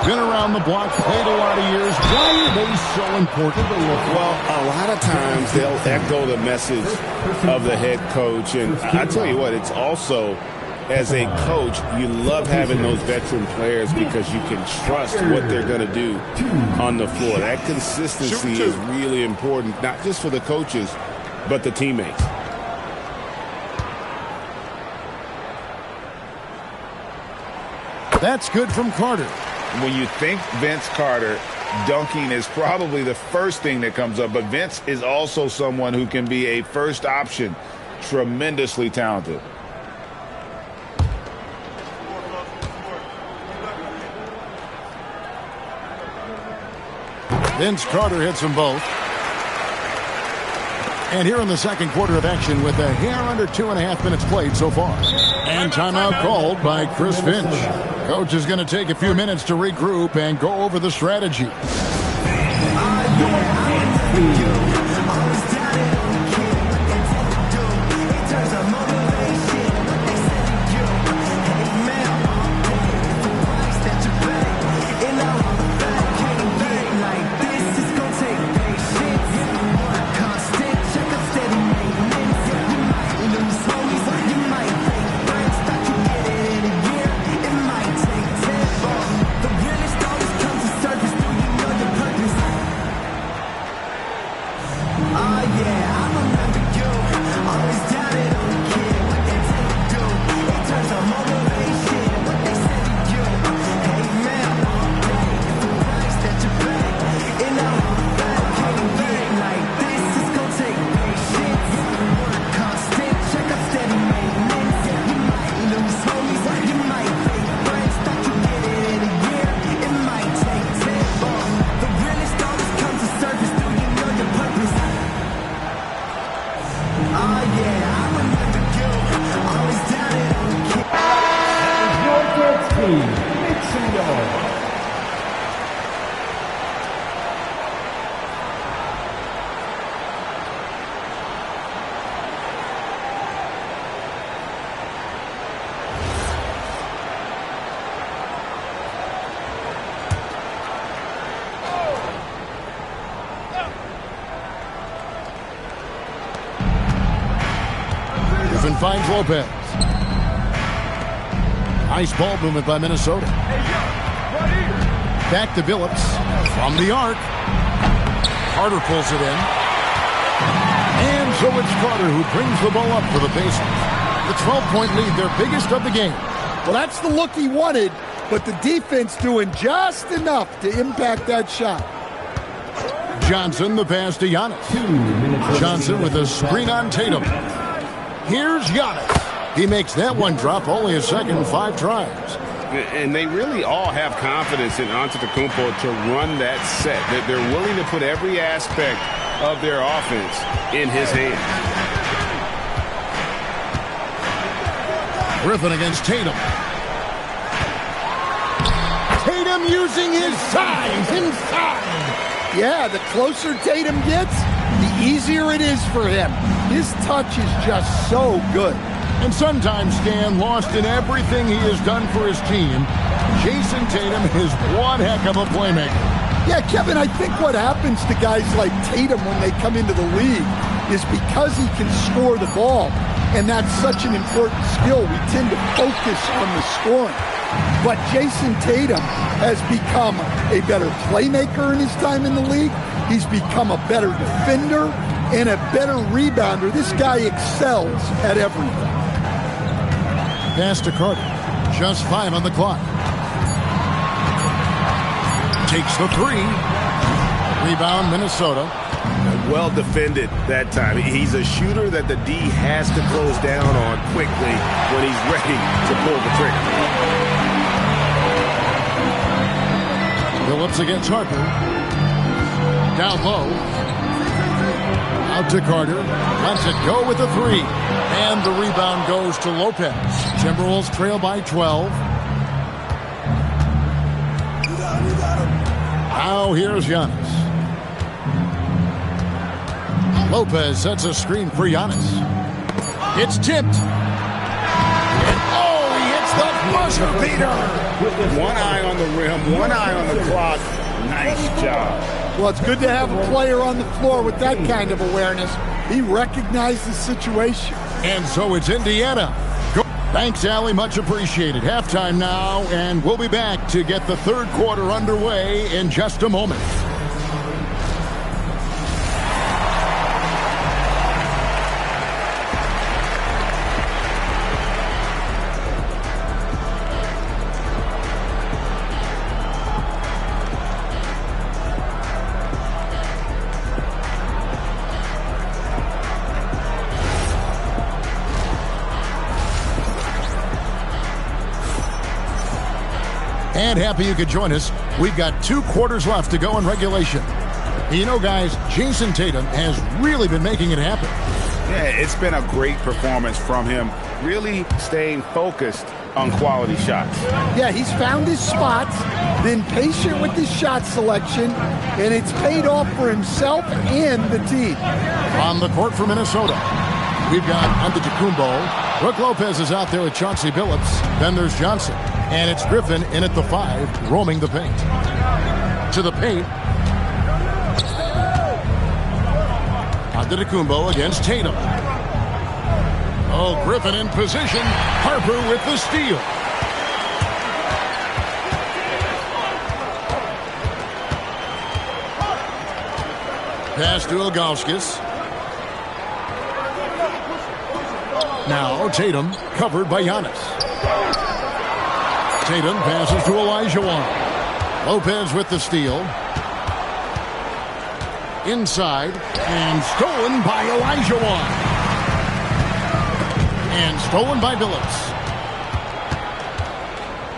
been around the block, played a lot of years. Why are they so important? Well, a lot of times they'll echo the message of the head coach. And I tell you what, it's also, as a coach, you love having those veteran players because you can trust what they're going to do on the floor. That consistency is really important, not just for the coaches, but the teammates. That's good from Carter. When you think Vince Carter, dunking is probably the first thing that comes up. But Vince is also someone who can be a first option. Tremendously talented. Vince Carter hits them both. And here in the second quarter of action with a hair under 2.5 minutes played so far. And timeout called by Chris Finch. Coach is going to take a few minutes to regroup and go over the strategy. finds Lopez. Nice ball movement by Minnesota. Back to Billups from the arc. Carter pulls it in. And so it's Carter who brings the ball up for the Pacers. The 12-point lead, their biggest of the game. Well, that's the look he wanted, but the defense doing just enough to impact that shot. Johnson, the pass to Giannis. Johnson with a screen on Tatum. Here's Giannis. He makes that one drop, only a second, 5 tries. And they really all have confidence in Antetokounmpo to run that set. They're willing to put every aspect of their offense in his hands. Griffin against Tatum. Tatum using his size inside. Yeah, the closer Tatum gets, the easier it is for him. His touch is just so good. And sometimes, Stan, lost in everything he has done for his team, Jason Tatum is one heck of a playmaker. Yeah, Kevin, I think what happens to guys like Tatum when they come into the league is because he can score the ball, and that's such an important skill, we tend to focus on the scoring. But Jason Tatum has become a better playmaker in his time in the league. He's become a better defender and a better rebounder. This guy excels at everything. Pass to Carter. Just 5 on the clock. Takes the 3. Rebound, Minnesota. Well defended that time. He's a shooter that the D has to close down on quickly when he's ready to pull the trigger. Phillips against Harper. Down low. Out to Carter. Lets it go with the 3. And the rebound goes to Lopez. Timberwolves trail by 12. Now here's Giannis. Lopez sets a screen for Giannis. It's tipped. Oh, he hits the buzzer beater. One eye on the rim, one eye on the clock. Nice job. Well, it's good to have a player on the floor with that kind of awareness. He recognized the situation. And so it's Indiana. Thanks, Allie. Much appreciated. Halftime now, and we'll be back to get the third quarter underway in just a moment. And happy you could join us. We've got 2 quarters left to go in regulation. You know, guys, Jason Tatum has really been making it happen. Yeah, it's been a great performance from him, really staying focused on quality shots. Yeah, he's found his spots, been patient with his shot selection, and it's paid off for himself and the team. On the court for Minnesota, we've got Antetokounmpo. Brook Lopez is out there with Chauncey Billups. Then there's Johnson. And it's Griffin in at the 5, roaming the paint. To the paint. Antetokounmpo against Tatum. Oh, Griffin in position. Harper with the steal. Pass to Ilgauskas. Now Tatum covered by Giannis. Tatum passes to Olajuwon. Lopez with the steal. Inside and stolen by Olajuwon. And stolen by Billups.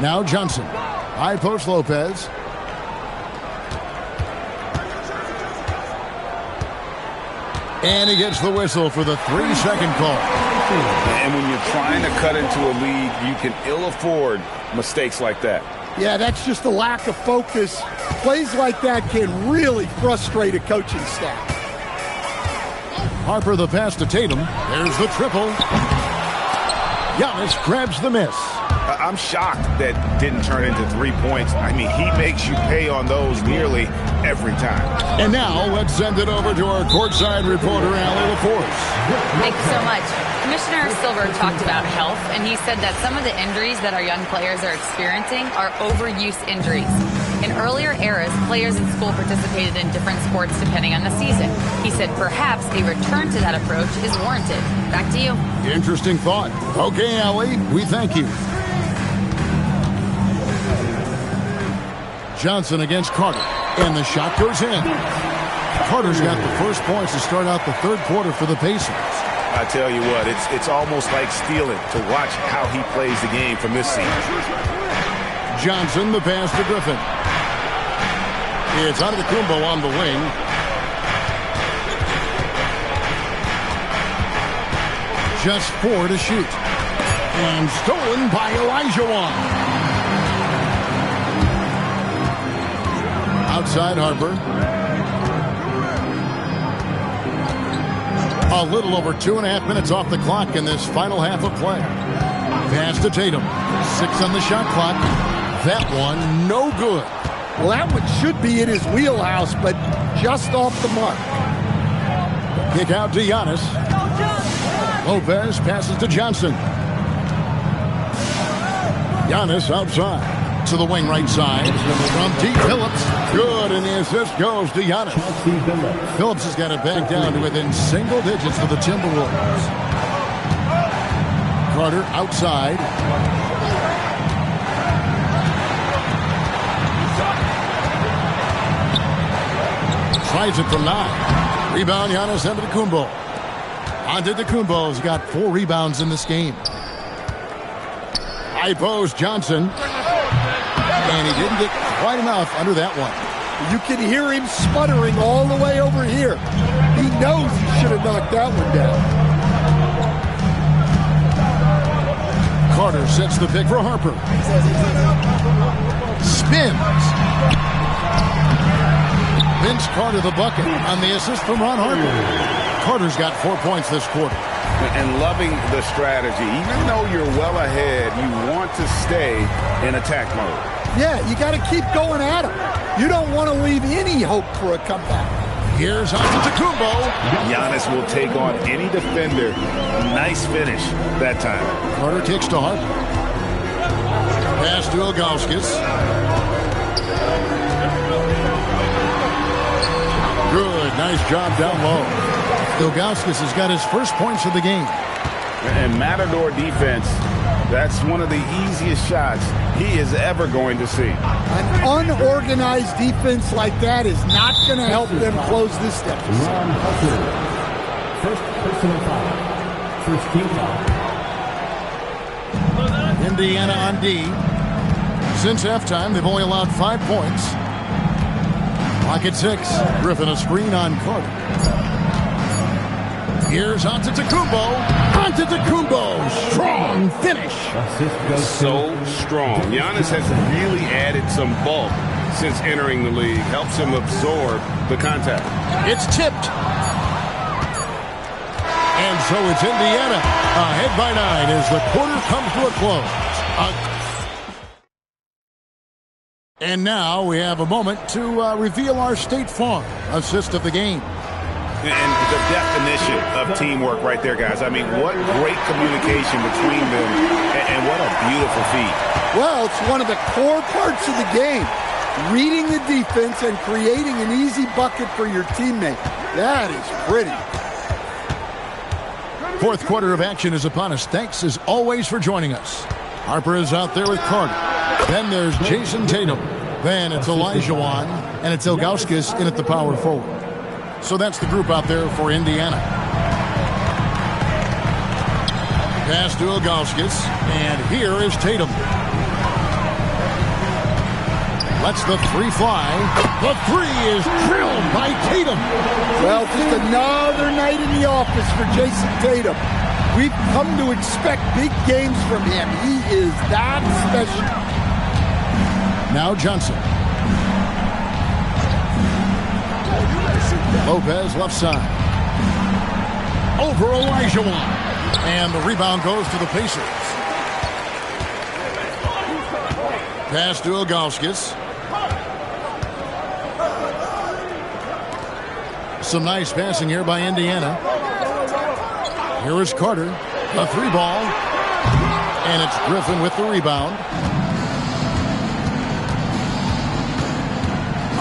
Now Johnson. High post Lopez. And he gets the whistle for the 3-second call. And when you're trying to cut into a lead, you can ill afford mistakes like that. Yeah, that's just a lack of focus. Plays like that can really frustrate a coaching staff. Harper the pass to Tatum. There's the triple. Giannis grabs the miss. I'm shocked that didn't turn into 3 points. I mean, he makes you pay on those nearly every time. And now let's send it over to our courtside reporter, Allie LaForce. Thank you so much. Commissioner Silver talked about health, and he said that some of the injuries that our young players are experiencing are overuse injuries. In earlier eras, players in school participated in different sports depending on the season. He said perhaps a return to that approach is warranted. Back to you. Interesting thought. Okay, Allie, we thank you. Johnson against Carter, and the shot goes in. Carter's got the first points to start out the third quarter for the Pacers. I tell you what, it's almost like stealing to watch how he plays the game from this seat. Johnson, the pass to Griffin. It's Antetokounmpo on the wing. Just 4 to shoot. And stolen by Olajuwon. Outside Harper. A little over 2.5 minutes off the clock in this final half of play. Pass to Tatum. 6 on the shot clock. That one, no good. Well, that one should be in his wheelhouse, but just off the mark. Kick out to Giannis. Lopez passes to Johnson. Giannis outside. To the wing right side. From T. Phillips. Good, and the assist goes to Giannis. Phillips has got it back down to within single digits for the Timberwolves. Carter outside. Slides it from 9. Rebound, Giannis Antetokounmpo. Antetokounmpo's got 4 rebounds in this game. High post, Johnson. And he didn't get quite enough under that one. You can hear him sputtering all the way over here. He knows he should have knocked that one down. Carter sets the pick for Harper. Spins. Vince Carter the bucket on the assist from Ron Harper. Carter's got 4 points this quarter. And loving the strategy. Even though you're well ahead, you want to stay in attack mode. Yeah, you got to keep going at him. You don't want to leave any hope for a comeback. Here's Antetokounmpo. Giannis will take on any defender. Nice finish that time. Carter kicks to Harper. Pass to Ilgauskas. Good, nice job down low. Ilgauskas has got his first points of the game. And Matador defense, that's one of the easiest shots he is ever going to see. An unorganized defense like that is not going to help them close this deficit. First personal foul. First team foul. Indiana on D. Since halftime, they've only allowed 5 points. Clock at 6. Griffin a screen on Carter. Here's Antetokounmpo. Antetokounmpo, strong finish. So strong. Giannis has really added some bulk since entering the league. Helps him absorb the contact. It's tipped. And so it's Indiana ahead by 9 as the quarter comes to a close. And now we have a moment to reveal our State Farm assist of the game. And the definition of teamwork right there, guys. I mean, what great communication between them, and what a beautiful feat. Well, it's one of the core parts of the game. Reading the defense and creating an easy bucket for your teammate. That is pretty. Fourth quarter of action is upon us. Thanks, as always, for joining us. Harper is out there with Carter. Then there's Jason Tatum. Then it's Olajuwon, and it's Ilgauskas in at the power forward. So that's the group out there for Indiana. Pass to Ilgauskas, and here is Tatum. Lets the 3 fly. The 3 is drilled by Tatum. Well, just another night in the office for Jason Tatum. We've come to expect big games from him. He is that special. Now Johnson. Lopez left side. Over Olajuwon. And the rebound goes to the Pacers. Pass to Ilgauskas. Some nice passing here by Indiana. Here is Carter. A 3-ball. And it's Griffin with the rebound.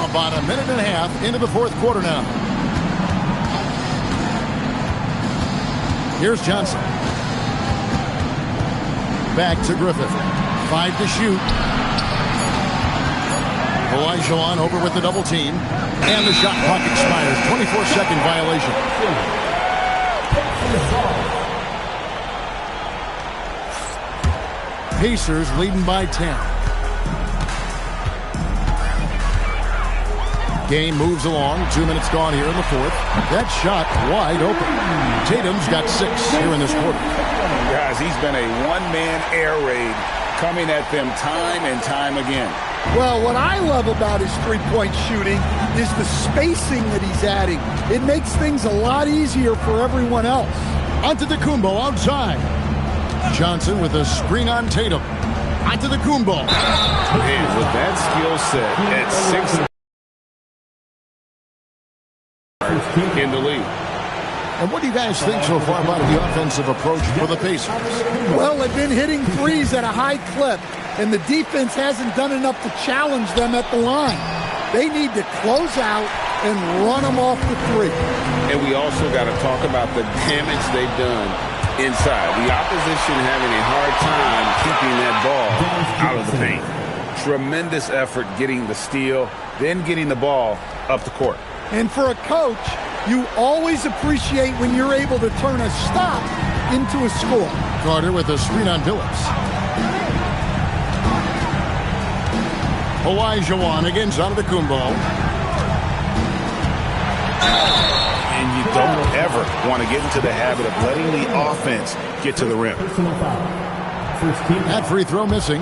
About a minute and a half into the fourth quarter now. Here's Johnson. Back to Griffin. 5 to shoot. Olajuwon over with the double team. And the shot clock expires. 24-second violation. Pacers leading by 10. Game moves along. 2 minutes gone here in the fourth. That shot wide open. Tatum's got 6 here in this quarter. Guys, he's been a one-man air raid coming at them time and time again. Well, what I love about his three-point shooting is the spacing that he's adding. It makes things a lot easier for everyone else. Antetokounmpo outside. Johnson with a screen on Tatum. Antetokounmpo. And with that skill set at 6 in the league. And what do you guys think so far about the offensive approach for the Pacers? Well, they've been hitting threes at a high clip, and the defense hasn't done enough to challenge them at the line. They need to close out and run them off the three. And we also got to talk about the damage they've done inside. The opposition having a hard time keeping that ball out of the paint. Tremendous effort getting the steal, then getting the ball up the court. And for a coach, you always appreciate when you're able to turn a stop into a score. Carter with a screen on Phillips. Olajuwon against Antetokounmpo. And you don't ever want to get into the habit of letting the offense get to the rim. That free throw missing.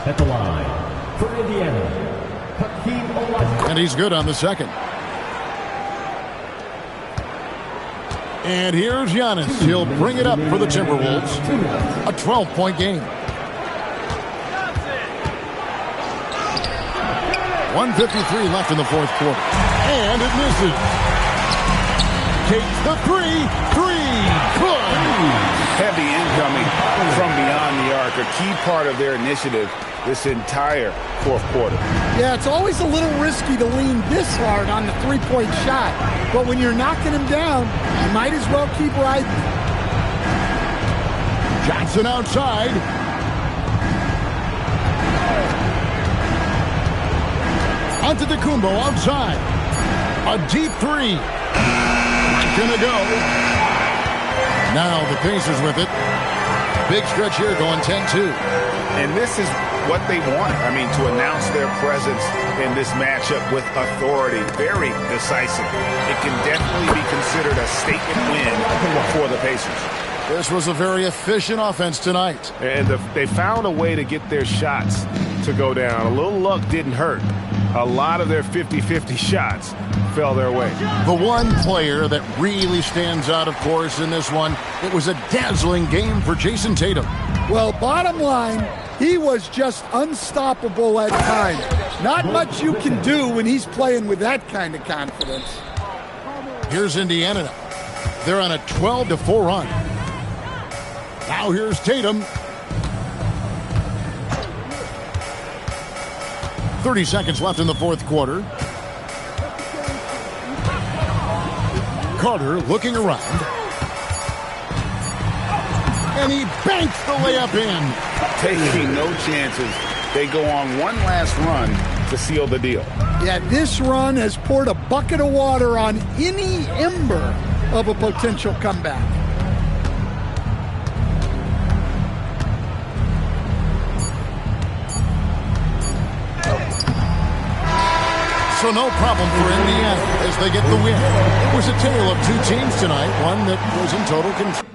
At the line for Indiana, Hakeem Olajuwon. And he's good on the second. And here's Giannis. He'll bring it up for the Timberwolves. A 12-point game. 1:53 left in the fourth quarter. And it misses. Takes the three. Good. Heavy incoming from beyond the arc. A key part of their initiative this entire fourth quarter. Yeah, it's always a little risky to lean this hard on the three-point shot. But when you're knocking him down, you might as well keep riding. Johnson outside. Antetokounmpo outside. A deep three. Not gonna go. Now the Pacers with it. Big stretch here going 10-2. And this is what they wanted. I mean, to announce their presence in this matchup with authority. Very decisive. It can definitely be considered a statement win for the Pacers. This was a very efficient offense tonight. And they found a way to get their shots to go down. A little luck didn't hurt. A lot of their 50-50 shots fell their way. The one player that really stands out, of course, in this one, it was a dazzling game for Jason Tatum. Well, bottom line, he was just unstoppable at times. Not much you can do when he's playing with that kind of confidence. Here's Indiana. They're on a 12-4 run. Now here's Tatum. 30 seconds left in the fourth quarter. Carter looking around. And he banks the layup in. Taking no chances. They go on one last run to seal the deal. Yeah, this run has poured a bucket of water on any ember of a potential comeback. So no problem for Indiana as they get the win. It was a tale of two teams tonight, one that was in total control.